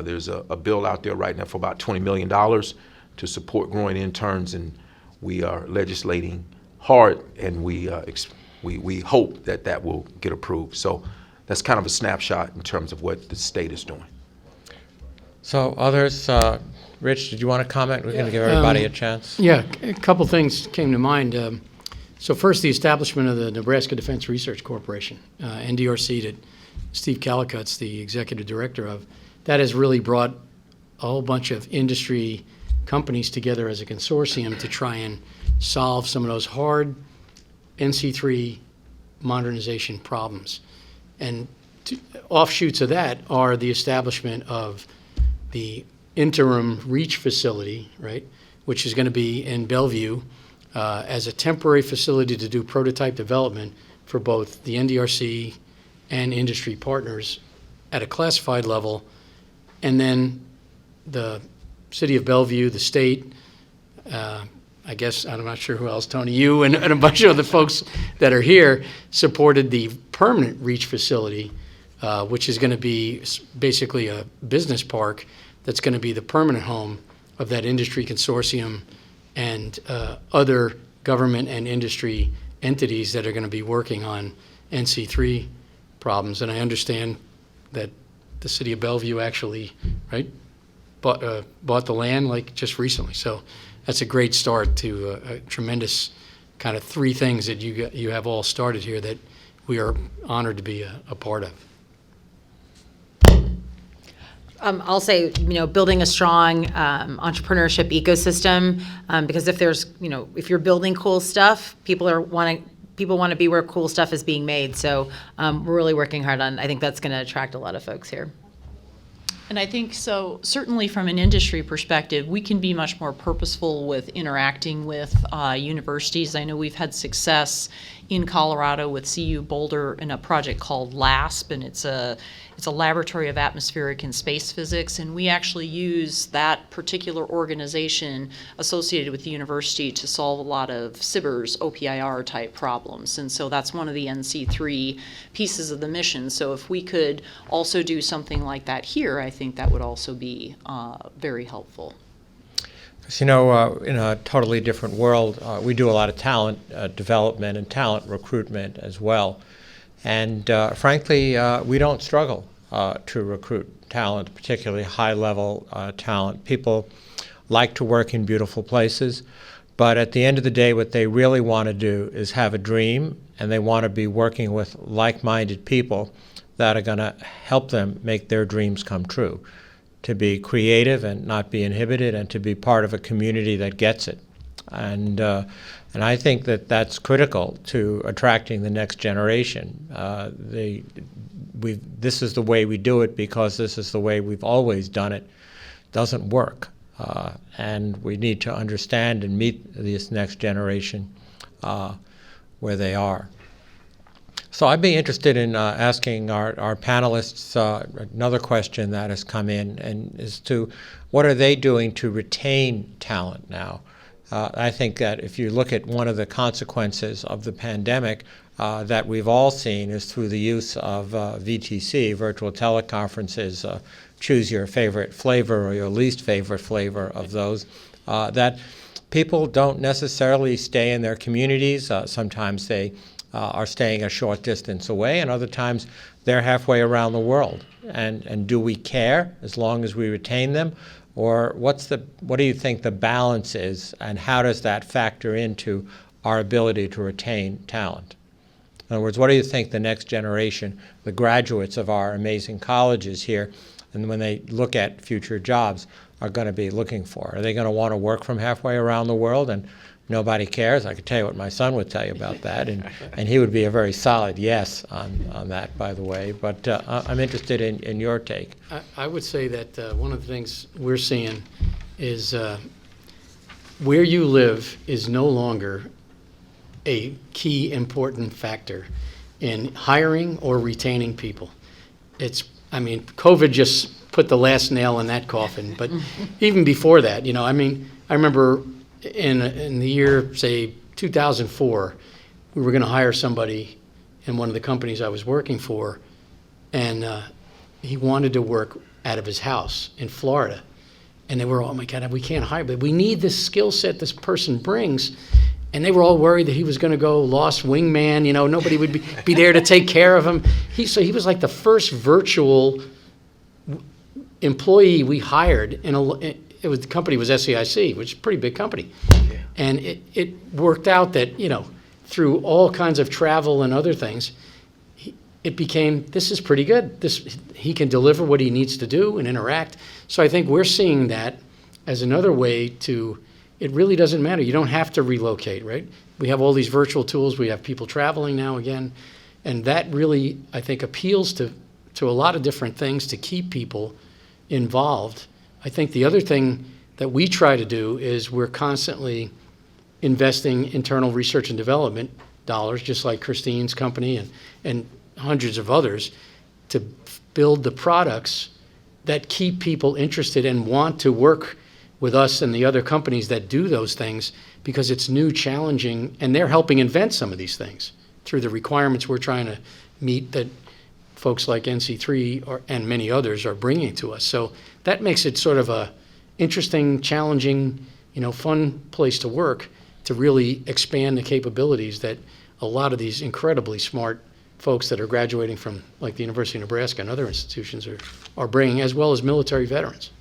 There's a bill out there right now for about $20 million to support growing interns, and we are legislating hard, and we hope that that will get approved. So that's kind of a snapshot in terms of what the state is doing. So others, Rich, did you want to comment? We're going to give everybody a chance. Yeah, a couple things came to mind. So first, the establishment of the Nebraska Defense Research Corporation, NDRC, that Steve Callicut's the executive director of. That has really brought a whole bunch of industry companies together as a consortium to try and solve some of those hard NC3 modernization problems. And offshoots of that are the establishment of the interim reach facility, right, which is going to be in Bellevue as a temporary facility to do prototype development for both the NDRC and industry partners at a classified level. And then the city of Bellevue, the state, I guess, I'm not sure who else, Tony, you and a bunch of other folks that are here supported the permanent reach facility, which is going to be basically a business park that's going to be the permanent home of that industry consortium and other government and industry entities that are going to be working on NC3 problems. And I understand that the city of Bellevue actually, right, bought the land like just recently. So that's a great start to a tremendous kind of three things that you have all started here that we are honored to be a part of. I'll say, building a strong entrepreneurship ecosystem, because if you're building cool stuff, people want to be where cool stuff is being made. So we're really working hard on. I think that's going to attract a lot of folks here. And I think so, certainly from an industry perspective, we can be much more purposeful with interacting with universities. I know we've had success in Colorado with CU Boulder in a project called LASP, and it's a laboratory of atmospheric and space physics, and we actually use that particular organization associated with the university to solve a lot of SIBRs, OPIR type problems. And so that's one of the NC3 pieces of the mission. So if we could also do something like that here, I think that would also be very helpful. Because, in a totally different world, we do a lot of talent development and talent recruitment as well. And frankly, we don't struggle to recruit talent, particularly high-level talent. People like to work in beautiful places, but at the end of the day, what they really want to do is have a dream, and they want to be working with like-minded people that are going to help them make their dreams come true, to be creative and not be inhibited, and to be part of a community that gets it. And I think that that's critical to attracting the next generation. This is the way we do it because this is the way we've always done it. Doesn't work. And we need to understand and meet this next generation where they are. So I'd be interested in asking our panelists another question that has come in, and is to what are they doing to retain talent now? I think that if you look at one of the consequences of the pandemic that we've all seen is through the use of VTC, virtual teleconferences, choose your favorite flavor or your least favorite flavor of those, that people don't necessarily stay in their communities. Sometimes they are staying a short distance away, and other times they're halfway around the world. And do we care as long as we retain them? Or what do you think the balance is, and how does that factor into our ability to retain talent? In other words, what do you think the next generation, the graduates of our amazing colleges here, and when they look at future jobs, are going to be looking for? Are they going to want to work from halfway around the world and nobody cares? I could tell you what my son would tell you about that, and he would be a very solid yes on that, by the way. But I'm interested in your take. I would say that one of the things we're seeing is where you live is no longer a key important factor in hiring or retaining people. I mean, COVID just put the last nail in that coffin, but even before that, you know, I mean, I remember in the year, say, 2004, we were going to hire somebody in one of the companies I was working for, and he wanted to work out of his house in Florida. And they were, oh my God, we can't hire, but we need this skill set this person brings. And they were all worried that he was going to go lost wingman, you know, nobody would be there to take care of him. So he was like the first virtual employee we hired. The company was SEIC, which is a pretty big company. Yeah. And it worked out that, you know, through all kinds of travel and other things, it became, this is pretty good. He can deliver what he needs to do and interact. So I think we're seeing that as another way to, it really doesn't matter. You don't have to relocate, right? We have all these virtual tools. We have people traveling now again. And that really, I think, appeals to a lot of different things to keep people involved. I think the other thing that we try to do is we're constantly investing internal research and development dollars, just like Christine's company and hundreds of others, to build the products that keep people interested and want to work with us and the other companies that do those things, because it's new, challenging, and they're helping invent some of these things through the requirements we're trying to meet that folks like NC3 and many others are bringing to us. So that makes it sort of a interesting, challenging, you know, fun place to work, to really expand the capabilities that a lot of these incredibly smart folks that are graduating from, like, the University of Nebraska and other institutions are bringing, as well as military veterans.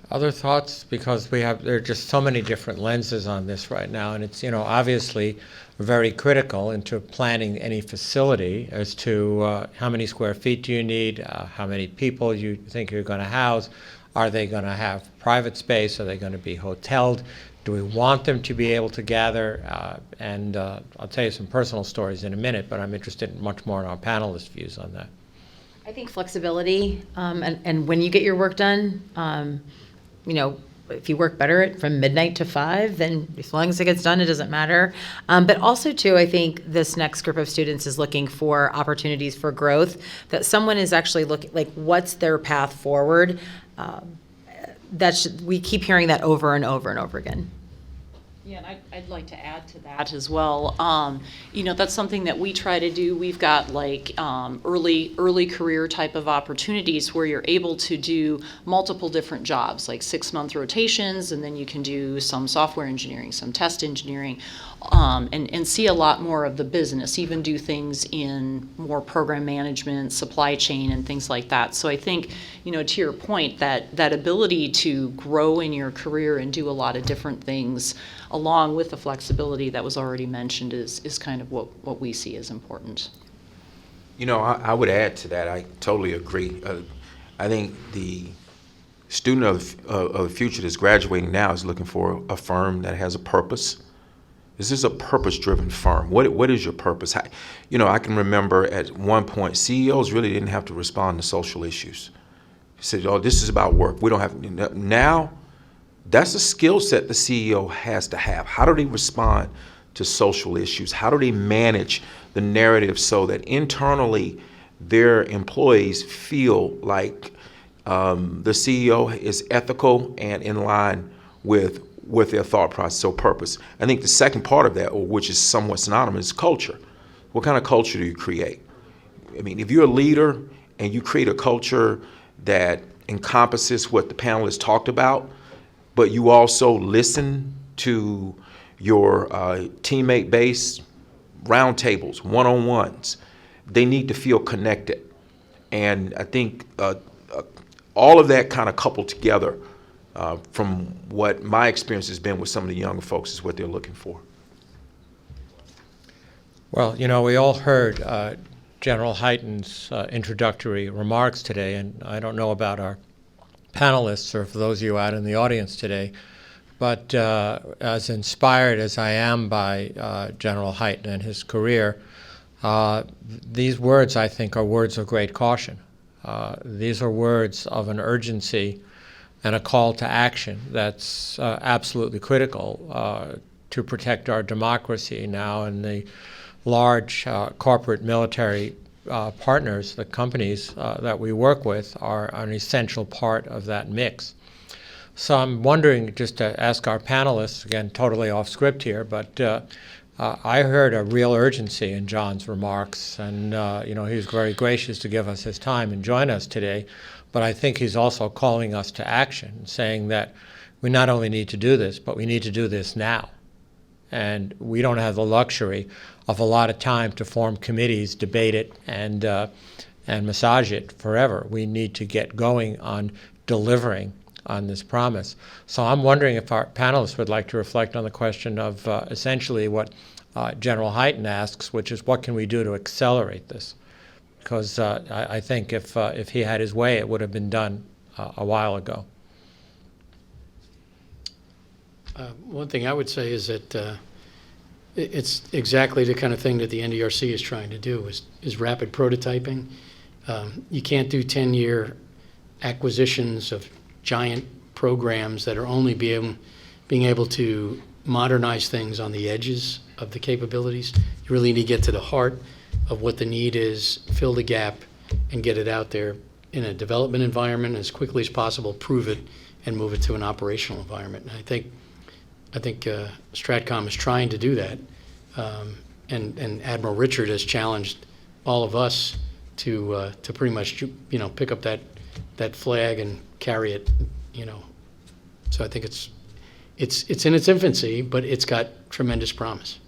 Other thoughts? Because there are just so many different lenses on this right now, and it's, you know, obviously very critical into planning any facility as to how many square feet do you need, how many people you think you're going to house. Are they going to have private space? Are they going to be hoteled? Do we want them to be able to gather? And I'll tell you some personal stories in a minute, but I'm interested much more in our panelists' views on that. I think flexibility, and when you get your work done, you know, if you work better from midnight to 5, then as long as it gets done, it doesn't matter. But also, too, I think this next group of students is looking for opportunities for growth, that someone is actually looking, like, what's their path forward? We keep hearing that over and over and over again. Yeah, and I'd like to add to that as well. You know, that's something that we try to do. We've got like early career type of opportunities where you're able to do multiple different jobs, like 6-month rotations, and then you can do some software engineering, some test engineering, and see a lot more of the business, even do things in more program management, supply chain, and things like that. So I think, you know, to your point, that ability to grow in your career and do a lot of different things, along with the flexibility that was already mentioned, is kind of what we see as important. You know, I would add to that. I totally agree. I think the student of the future that's graduating now is looking for a firm that has a purpose. This is a purpose-driven firm. What is your purpose? You know, I can remember at one point, CEOs really didn't have to respond to social issues. They said, oh, this is about work. We don't have, now, that's a skill set the CEO has to have. How do they respond to social issues? How do they manage the narrative so that internally their employees feel like the CEO is ethical and in line with their thought process, so purpose. I think the second part of that, or which is somewhat synonymous, is culture. What kind of culture do you create? I mean, if you're a leader and you create a culture that encompasses what the panelists talked about, but you also listen to your teammate-based roundtables, one-on-ones, they need to feel connected. And I think all of that kind of coupled together, from what my experience has been with some of the younger folks, is what they're looking for. Well, you know, we all heard General Hyten's introductory remarks today, and I don't know about our panelists or for those of you out in the audience today, but as inspired as I am by General Hyten and his career, these words, I think, are words of great caution. These are words of an urgency and a call to action that's absolutely critical to protect our democracy now, and the large corporate military partners, the companies that we work with, are an essential part of that mix. So I'm wondering, just to ask our panelists, again, totally off script here, but I heard a real urgency in John's remarks, and you know, he was very gracious to give us his time and join us today, but I think he's also calling us to action, saying that we not only need to do this, but we need to do this now. And we don't have the luxury of a lot of time to form committees, debate it, and massage it forever. We need to get going on delivering on this promise. So I'm wondering if our panelists would like to reflect on the question of essentially what General Hyten asks, which is what can we do to accelerate this? Because I think if he had his way, it would have been done a while ago. One thing I would say is that it's exactly the kind of thing that the NDRC is trying to do, is rapid prototyping. You can't do 10-year acquisitions of giant programs that are only being able to modernize things on the edges of the capabilities. You really need to get to the heart of what the need is, fill the gap, and get it out there in a development environment as quickly as possible, prove it, and move it to an operational environment. And I think Stratcom is trying to do that, and Admiral Richard has challenged all of us to pretty much pick up that flag and carry it, So I think it's in its infancy, but it's got tremendous promise.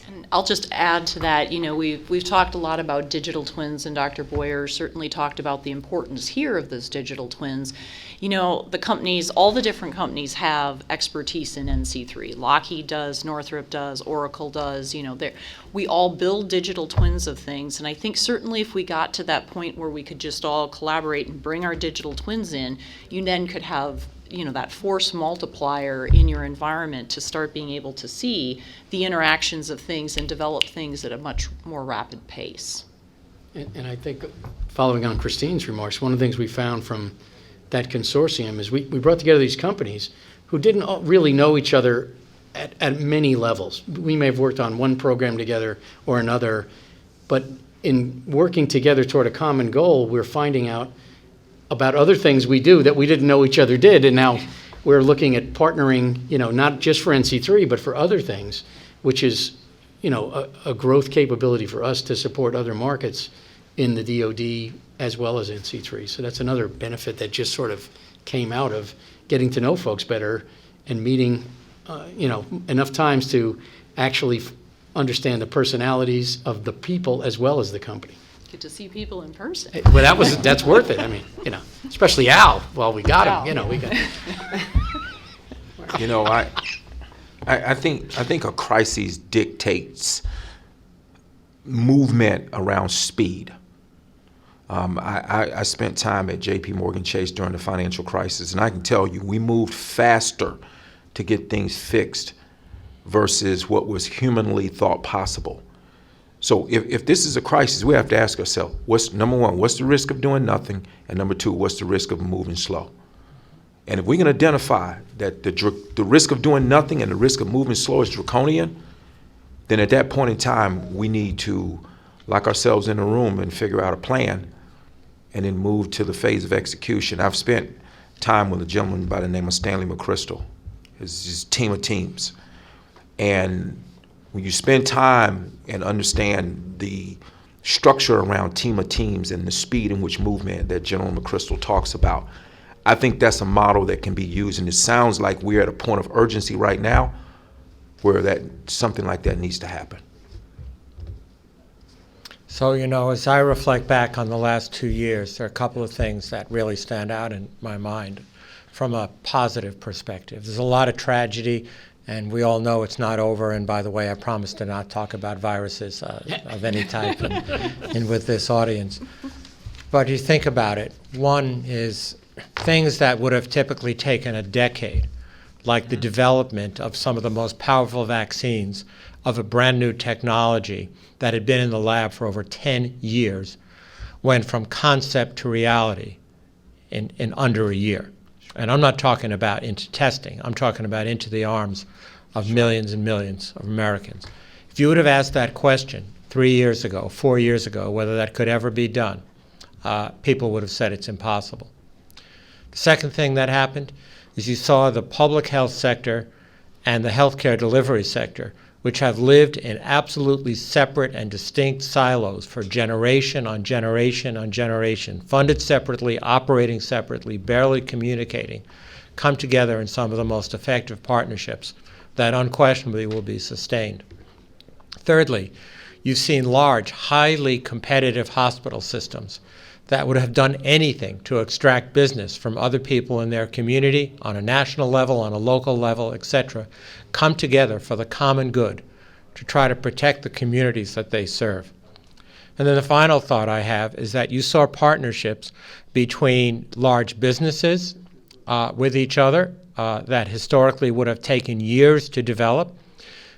And I'll just add to that, we've talked a lot about digital twins, and Dr. Boyer certainly talked about the importance here of those digital twins. The companies, all the different companies have expertise in NC3. Lockheed does, Northrop does, Oracle does, we all build digital twins of things, and I think certainly if we got to that point where we could just all collaborate and bring our digital twins in, you then could have that force multiplier in your environment to start being able to see the interactions of things and develop things at a much more rapid pace. And I think, following on Christine's remarks, one of the things we found from that consortium is we brought together these companies who didn't really know each other at many levels. We may have worked on one program together or another, but in working together toward a common goal, we're finding out about other things we do that we didn't know each other did, and now we're looking at partnering, not just for NC3, but for other things, which is, a growth capability for us to support other markets in the DoD as well as NC3. So that's another benefit that just sort of came out of getting to know folks better and meeting, enough times to actually understand the personalities of the people as well as the company. Get to see people in person. Well, that's worth it. I mean, especially Al. Well, we got him. We got. I think a crisis dictates movement around speed. I spent time at J.P. Morgan Chase during the financial crisis, and I can tell you we moved faster to get things fixed versus what was humanly thought possible. So if this is a crisis, we have to ask ourselves, number one, what's the risk of doing nothing? And number two, what's the risk of moving slow? And if we can identify that the risk of doing nothing and the risk of moving slow is draconian, then at that point in time, we need to lock ourselves in a room and figure out a plan and then move to the phase of execution. I've spent time with a gentleman by the name of Stanley McChrystal, his team of teams. And when you spend time and understand the structure around team of teams and the speed in which movement that General McChrystal talks about, I think that's a model that can be used. And it sounds like we're at a point of urgency right now where something like that needs to happen. So, as I reflect back on the last 2 years, there are a couple of things that really stand out in my mind from a positive perspective. There's a lot of tragedy And we all know it's not over. And by the way, I promise to not talk about viruses of any type in with this audience. But you think about it. One is things that would have typically taken a decade, like the development of some of the most powerful vaccines of a brand new technology that had been in the lab for over 10 years, went from concept to reality in under a year. And I'm not talking about into testing. I'm talking about into the arms of millions and millions of Americans. If you would have asked that question 3 years ago, 4 years ago, whether that could ever be done, people would have said it's impossible. The second thing that happened is you saw the public health sector and the healthcare delivery sector, which have lived in absolutely separate and distinct silos for generation on generation on generation, funded separately, operating separately, barely communicating, come together in some of the most effective partnerships that unquestionably will be sustained. Thirdly, you've seen large, highly competitive hospital systems that would have done anything to extract business from other people in their community on a national level, on a local level, etc., come together for the common good to try to protect the communities that they serve. And then the final thought I have is that you saw partnerships between large businesses with each other that historically would have taken years to develop.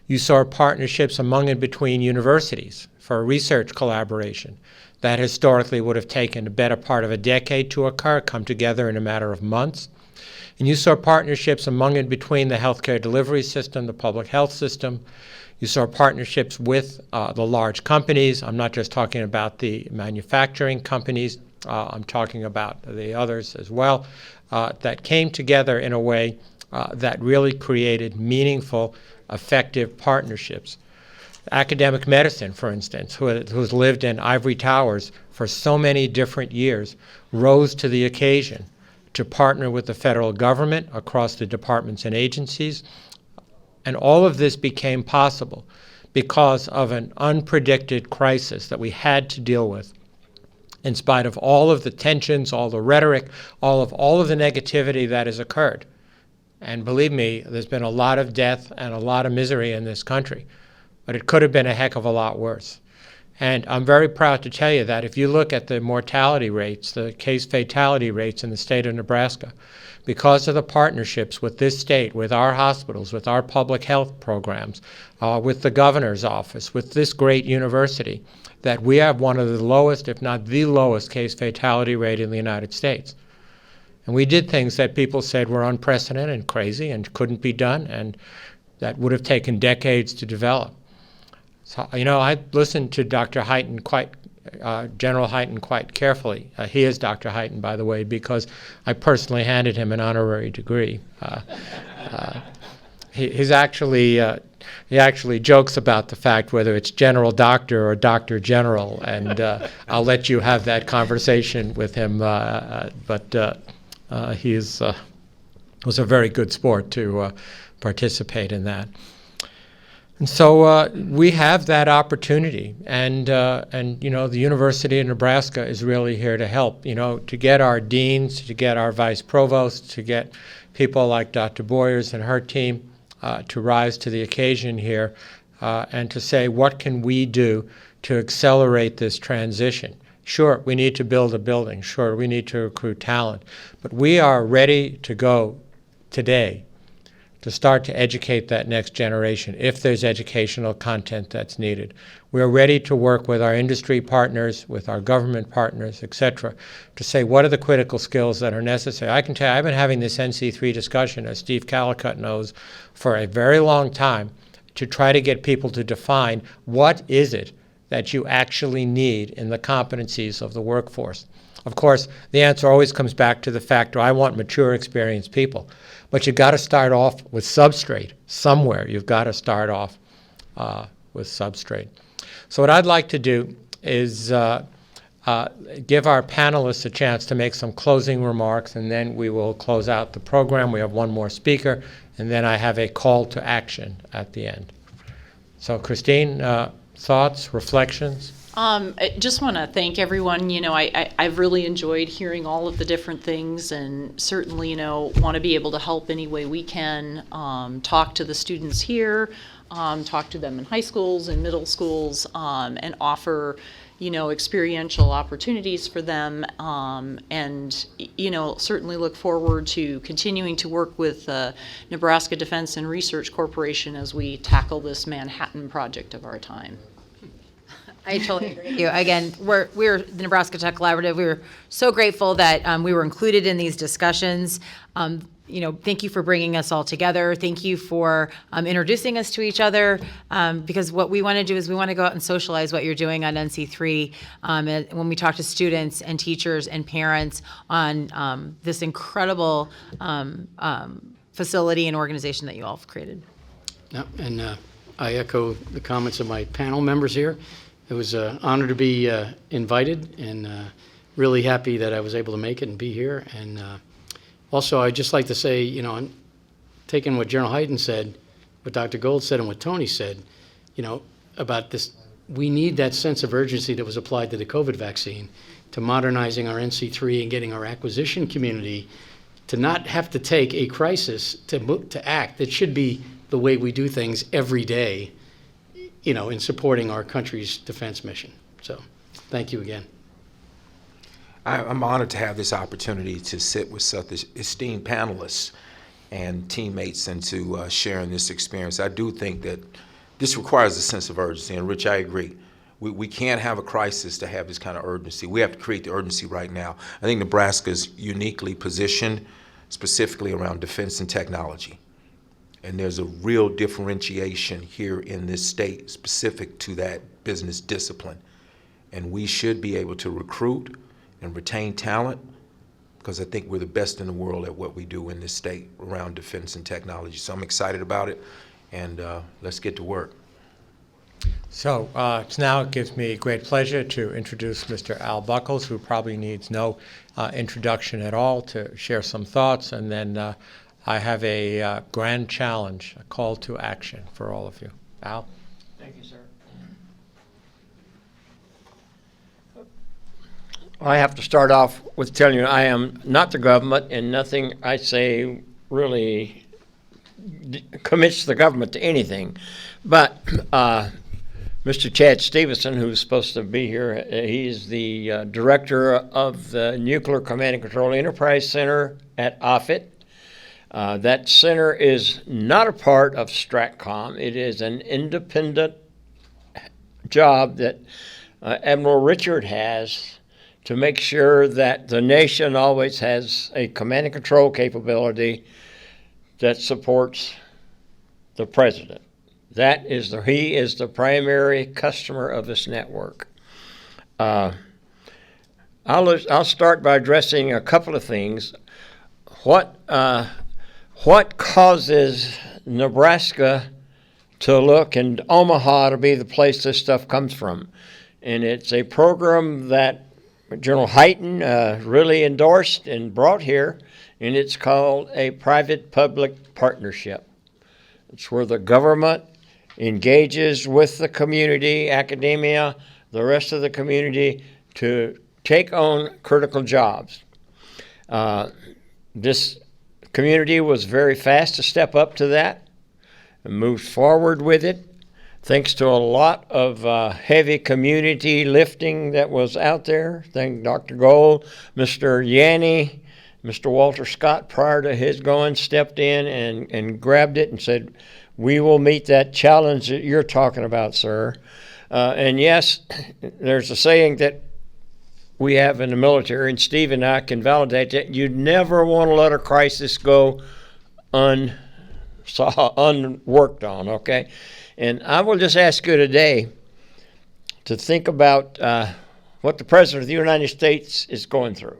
You saw partnerships among and between universities for research collaboration that historically would have taken a better part of a decade to occur, come together in a matter of months. And you saw partnerships among and between the healthcare delivery system, the public health system. You saw partnerships with the large companies. I'm not just talking about the manufacturing companies. I'm talking about the others as well, that came together in a way that really created meaningful, effective partnerships. Academic medicine, for instance, who's lived in ivory towers for so many different years, rose to the occasion to partner with the federal government across the departments and agencies. And all of this became possible because of an unpredicted crisis that we had to deal with. In spite of all of the tensions, all the rhetoric, all of the negativity that has occurred. And believe me, there's been a lot of death and a lot of misery in this country. But it could have been a heck of a lot worse. And I'm very proud to tell you that if you look at the mortality rates, the case fatality rates in the state of Nebraska, because of the partnerships with this state, with our hospitals, with our public health programs, with the governor's office, with this great university, that we have one of the lowest, if not the lowest, case fatality rate in the United States. And we did things that people said were unprecedented and crazy and couldn't be done, and that would have taken decades to develop. So, I listened to Dr. Hyten General Hyten quite carefully. He is Dr. Hyten, by the way, because I personally handed him an honorary degree. He actually jokes about the fact whether it's General Doctor or Doctor General, and I'll let you have that conversation with him. But he was a very good sport to participate in that. And so we have that opportunity, and the University of Nebraska is really here to help, to get our deans, to get our vice provosts, to get people like Dr. Boyers and her team to rise to the occasion here and to say, what can we do to accelerate this transition? Sure, we need to build a building. Sure, we need to recruit talent. But we are ready to go today to start to educate that next generation if there's educational content that's needed. We're ready to work with our industry partners, with our government partners, et cetera, to say what are the critical skills that are necessary. I can tell you, I've been having this NC3 discussion, as Steve Callicutt knows, for a very long time to try to get people to define what is it that you actually need in the competencies of the workforce. Of course, the answer always comes back to the fact, I want mature, experienced people. But you've got to start off with substrate. Somewhere you've got to start off with substrate. So what I'd like to do is give our panelists a chance to make some closing remarks, and then we will close out the program. We have one more speaker, and then I have a call to action at the end. So Christine, thoughts, reflections? I just want to thank everyone. I've really enjoyed hearing all of the different things, and certainly, want to be able to help any way we can, talk to the students here, talk to them in high schools and middle schools, and offer, experiential opportunities for them, and, certainly look forward to continuing to work with Nebraska Defense and Research Corporation as we tackle this Manhattan project of our time. I totally agree with you. Again, we're the Nebraska Tech Collaborative. We were so grateful that we were included in these discussions. Thank you for bringing us all together. Thank you for introducing us to each other, because what we want to do is we want to go out and socialize what you're doing on NC3 when we talk to students and teachers and parents on this incredible facility and organization that you all have created. Yeah, and I echo the comments of my panel members here. It was an honor to be invited, and really happy that I was able to make it and be here. And also, I'd just like to say, taking what General Hyten said, what Dr. Gold said, and what Tony said, about this, we need that sense of urgency that was applied to the COVID vaccine, to modernizing our NC3 and getting our acquisition community to not have to take a crisis to act. It should be the way we do things every day, in supporting our country's defense mission. So, thank you again. I'm honored to have this opportunity to sit with such esteemed panelists and teammates and to share in this experience. I do think that this requires a sense of urgency, and Rich, I agree. We can't have a crisis to have this kind of urgency. We have to create the urgency right now. I think Nebraska's uniquely positioned specifically around defense and technology. And there's a real differentiation here in this state specific to that business discipline. And we should be able to recruit and retain talent, because I think we're the best in the world at what we do in this state around defense and technology. So I'm excited about it, and let's get to work. So now it gives me great pleasure to introduce Mr. Al Buckles, who probably needs no introduction at all, to share some thoughts, and then I have a grand challenge, a call to action for all of you. Al? Thank you, sir. I have to start off with telling you I am not the government, and nothing I say really commits the government to anything. But Mr. Chad Stevenson, who's supposed to be here, he's the director of the Nuclear Command and Control Enterprise Center at Offutt. That center is not a part of STRATCOM. It is an independent job that Admiral Richard has to make sure that the nation always has a command and control capability that supports the president. He is the primary customer of this network. I'll start by addressing a couple of things. What causes Nebraska to look and Omaha to be the place this stuff comes from? And it's a program that General Hyten really endorsed and brought here, and it's called a private-public partnership. It's where the government engages with the community, academia, the rest of the community to take on critical jobs. This community was very fast to step up to that and moved forward with it, thanks to a lot of heavy community lifting that was out there. Thank Dr. Gold, Mr. Yanni, Mr. Walter Scott, prior to his going, stepped in and grabbed it and said, we will meet that challenge that you're talking about, sir. And yes, there's a saying that we have in the military, and Steve and I can validate that, you never want to let a crisis go unworked on, okay? And I will just ask you today to think about what the President of the United States is going through.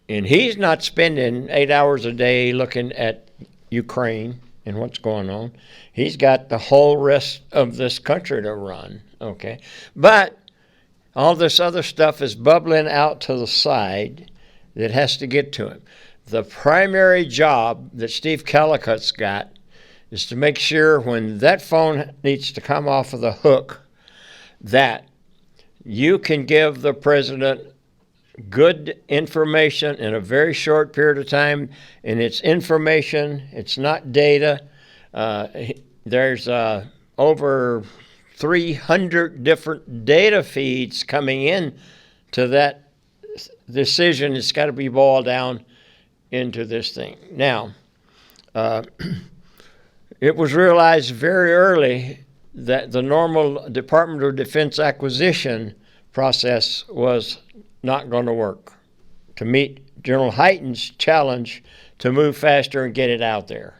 And he's not spending 8 hours a day looking at Ukraine and what's going on. He's got the whole rest of this country to run, okay? But all this other stuff is bubbling out to the side that has to get to him. The primary job that Steve Callicutt's got is to make sure when that phone needs to come off of the hook, that you can give the president good information in a very short period of time, and it's information, it's not data. There's over 300 different data feeds coming in to that decision. It's got to be boiled down into this thing. Now, it was realized very early that the normal Department of Defense acquisition process was not going to work to meet General Hyten's challenge to move faster and get it out there.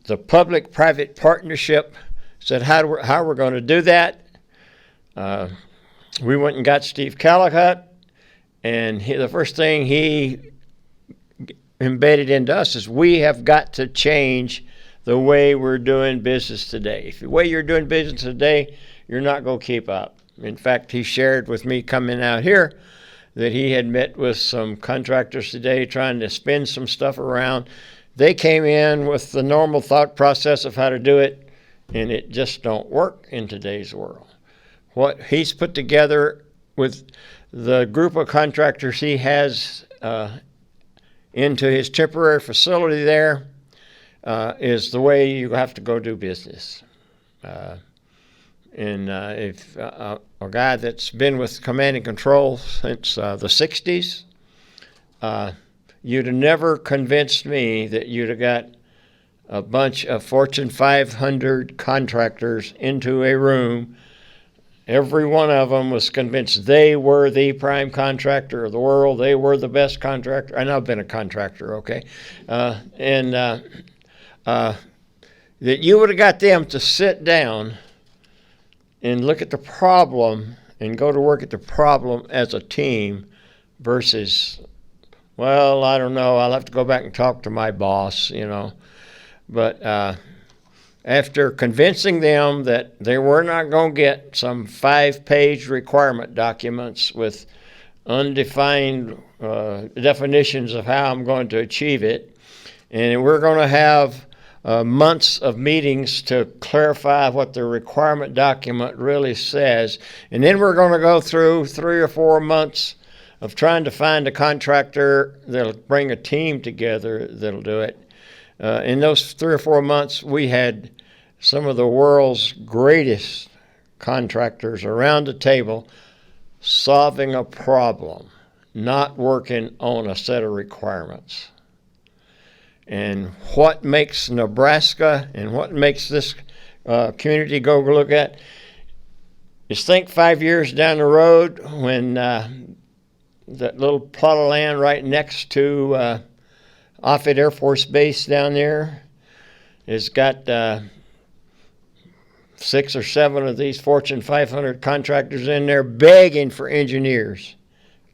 The public-private partnership said, how we're going to do that? We went and got Steve Callicutt, and the first thing he embedded into us is we have got to change the way we're doing business today. If the way you're doing business today, you're not going to keep up. In fact, he shared with me coming out here that he had met with some contractors today trying to spin some stuff around. They came in with the normal thought process of how to do it, and it just don't work in today's world. What he's put together with the group of contractors he has into his temporary facility there is the way you have to go do business. If a guy that's been with command and control since the 60s, you'd have never convinced me that you'd have got a bunch of Fortune 500 contractors into a room. Every one of them was convinced they were the prime contractor of the world. They were the best contractor. And I've been a contractor, okay? That you would have got them to sit down and look at the problem and go to work at the problem as a team versus, well, I don't know, I'll have to go back and talk to my boss, you know. But after convincing them that they were not going to get some 5-page requirement documents with undefined definitions of how I'm going to achieve it, and we're going to have months of meetings to clarify what the requirement document really says. And then we're going to go through 3 or 4 months of trying to find a contractor that'll bring a team together that'll do it. In those 3 or 4 months, we had some of the world's greatest contractors around the table solving a problem, not working on a set of requirements. And what makes Nebraska and what makes this community go look at is think 5 years down the road when that little plot of land right next to Offutt Air Force Base down there has got 6 or 7 of these Fortune 500 contractors in there begging for engineers,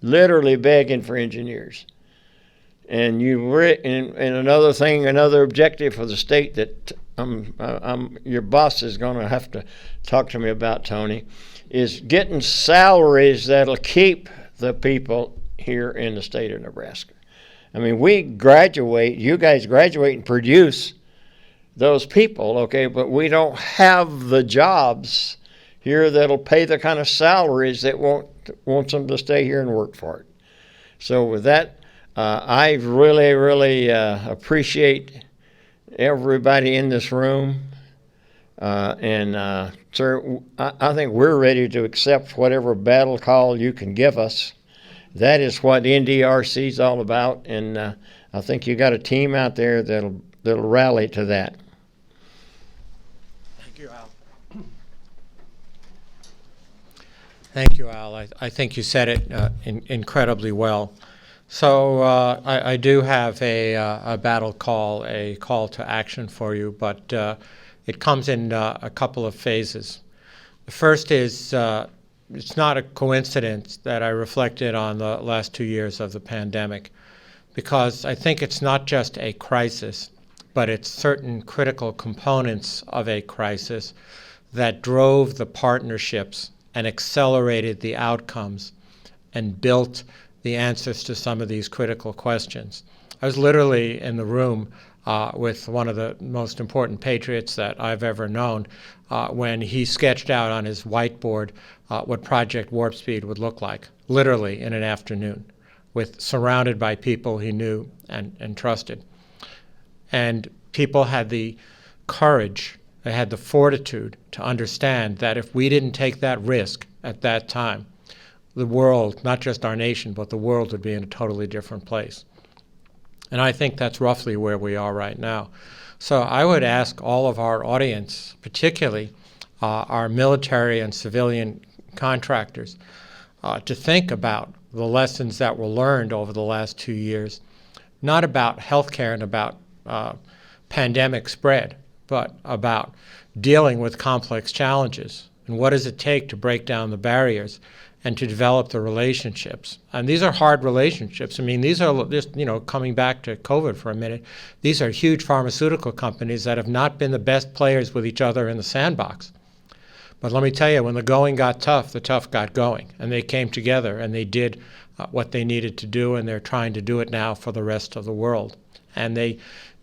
literally begging for engineers. And another thing, another objective for the state that your boss is going to have to talk to me about, Tony, is getting salaries that'll keep the people here in the state of Nebraska. I mean, we graduate, you guys graduate and produce those people, okay, but we don't have the jobs here that'll pay the kind of salaries that wants them to stay here and work for it. So with that, I really, really appreciate everybody in this room. Sir, I think we're ready to accept whatever battle call you can give us. That is what NDRC is all about, and I think you got a team out there that'll rally to that. Thank you, Al. Thank you, Al. I think you said it incredibly well. So I do have a battle call, a call to action for you, but it comes in a couple of phases. The first is it's not a coincidence that I reflected on the last 2 years of the pandemic, because I think it's not just a crisis, but it's certain critical components of a crisis that drove the partnerships and accelerated the outcomes and built the answers to some of these critical questions. I was literally in the room with one of the most important patriots that I've ever known when he sketched out on his whiteboard what Project Warp Speed would look like, literally in an afternoon, surrounded by people he knew and trusted. And people had the courage, they had the fortitude to understand that if we didn't take that risk at that time, the world, not just our nation, but the world would be in a totally different place. And I think that's roughly where we are right now. So I would ask all of our audience, particularly our military and civilian contractors, to think about the lessons that were learned over the last 2 years, not about healthcare and about pandemic spread, but about dealing with complex challenges and what does it take to break down the barriers and to develop the relationships. And these are hard relationships. I mean, these are just, coming back to COVID for a minute, these are huge pharmaceutical companies that have not been the best players with each other in the sandbox. But let me tell you, when the going got tough, the tough got going. And they came together and they did what they needed to do, and they're trying to do it now for the rest of the world. And they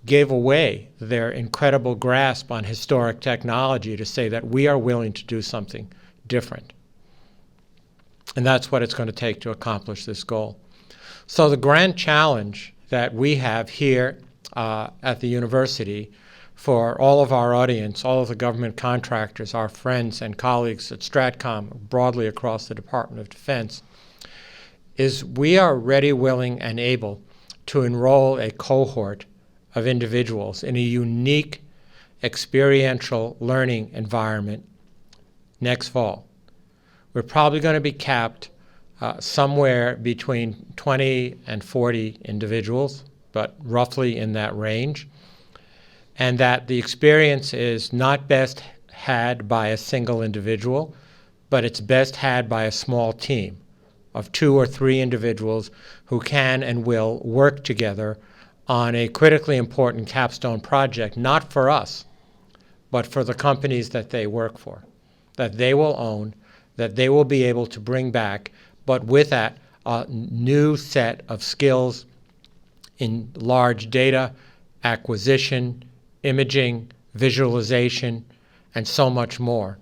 gave away their incredible grasp on historic technology to say that we are willing to do something different. And that's what it's going to take to accomplish this goal. So the grand challenge that we have here at the university for all of our audience, all of the government contractors, our friends and colleagues at Stratcom, broadly across the Department of Defense, is we are ready, willing, and able to enroll a cohort of individuals in a unique experiential learning environment next fall. We're probably going to be capped somewhere between 20 and 40 individuals, but roughly in that range, and that the experience is not best had by a single individual, but it's best had by a small team of 2 or 3 individuals who can and will work together on a critically important capstone project, not for us, but for the companies that they work for, that they will own, that they will be able to bring back, but with that, a new set of skills in large data, acquisition, imaging, visualization, and so much more.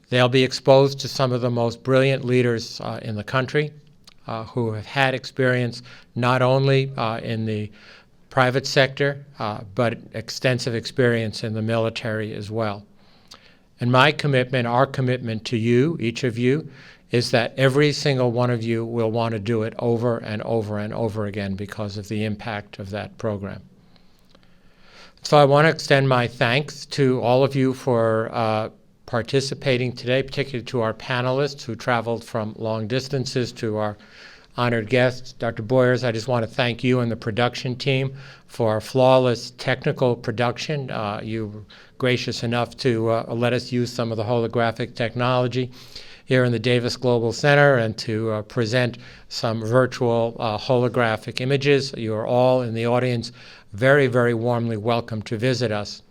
They'll be exposed to some of the most brilliant leaders in the country who have had experience not only in the private sector, but extensive experience in the military as well. And my commitment, our commitment to you, each of you, is that every single one of you will want to do it over and over and over again because of the impact of that program. So I want to extend my thanks to all of you for participating today, particularly to our panelists who traveled from long distances, to our honored guests. Dr. Boyers, I just want to thank you and the production team for flawless technical production. You were gracious enough to let us use some of the holographic technology here in the Davis Global Center and to present some virtual holographic images. You are all in the audience very, very warmly welcome to visit us.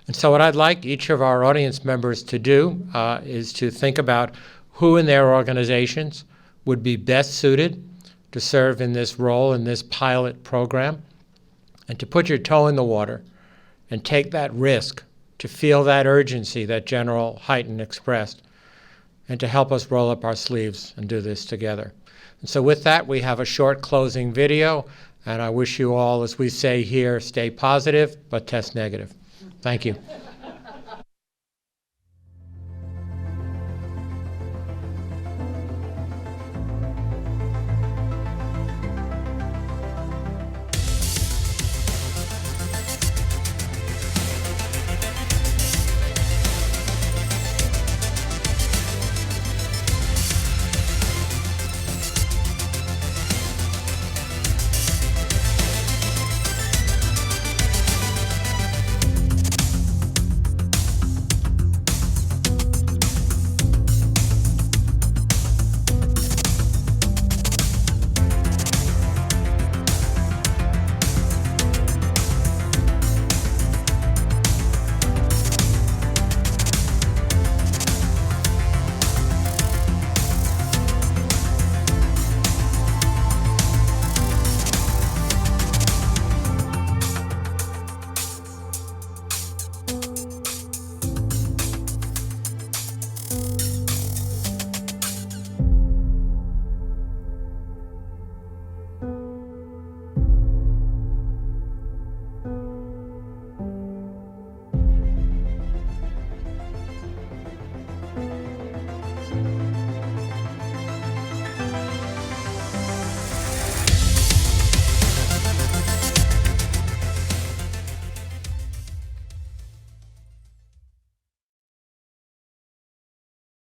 And so what I'd like each of our audience members to do is to think about who in their organizations would be best suited to serve in this role in this pilot program, and to put your toe in the water and take that risk, to feel that urgency that General Hyten expressed, and to help us roll up our sleeves and do this together. And so with that, we have a short closing video, and I wish you all, as we say here, stay positive, but test negative. Thank you.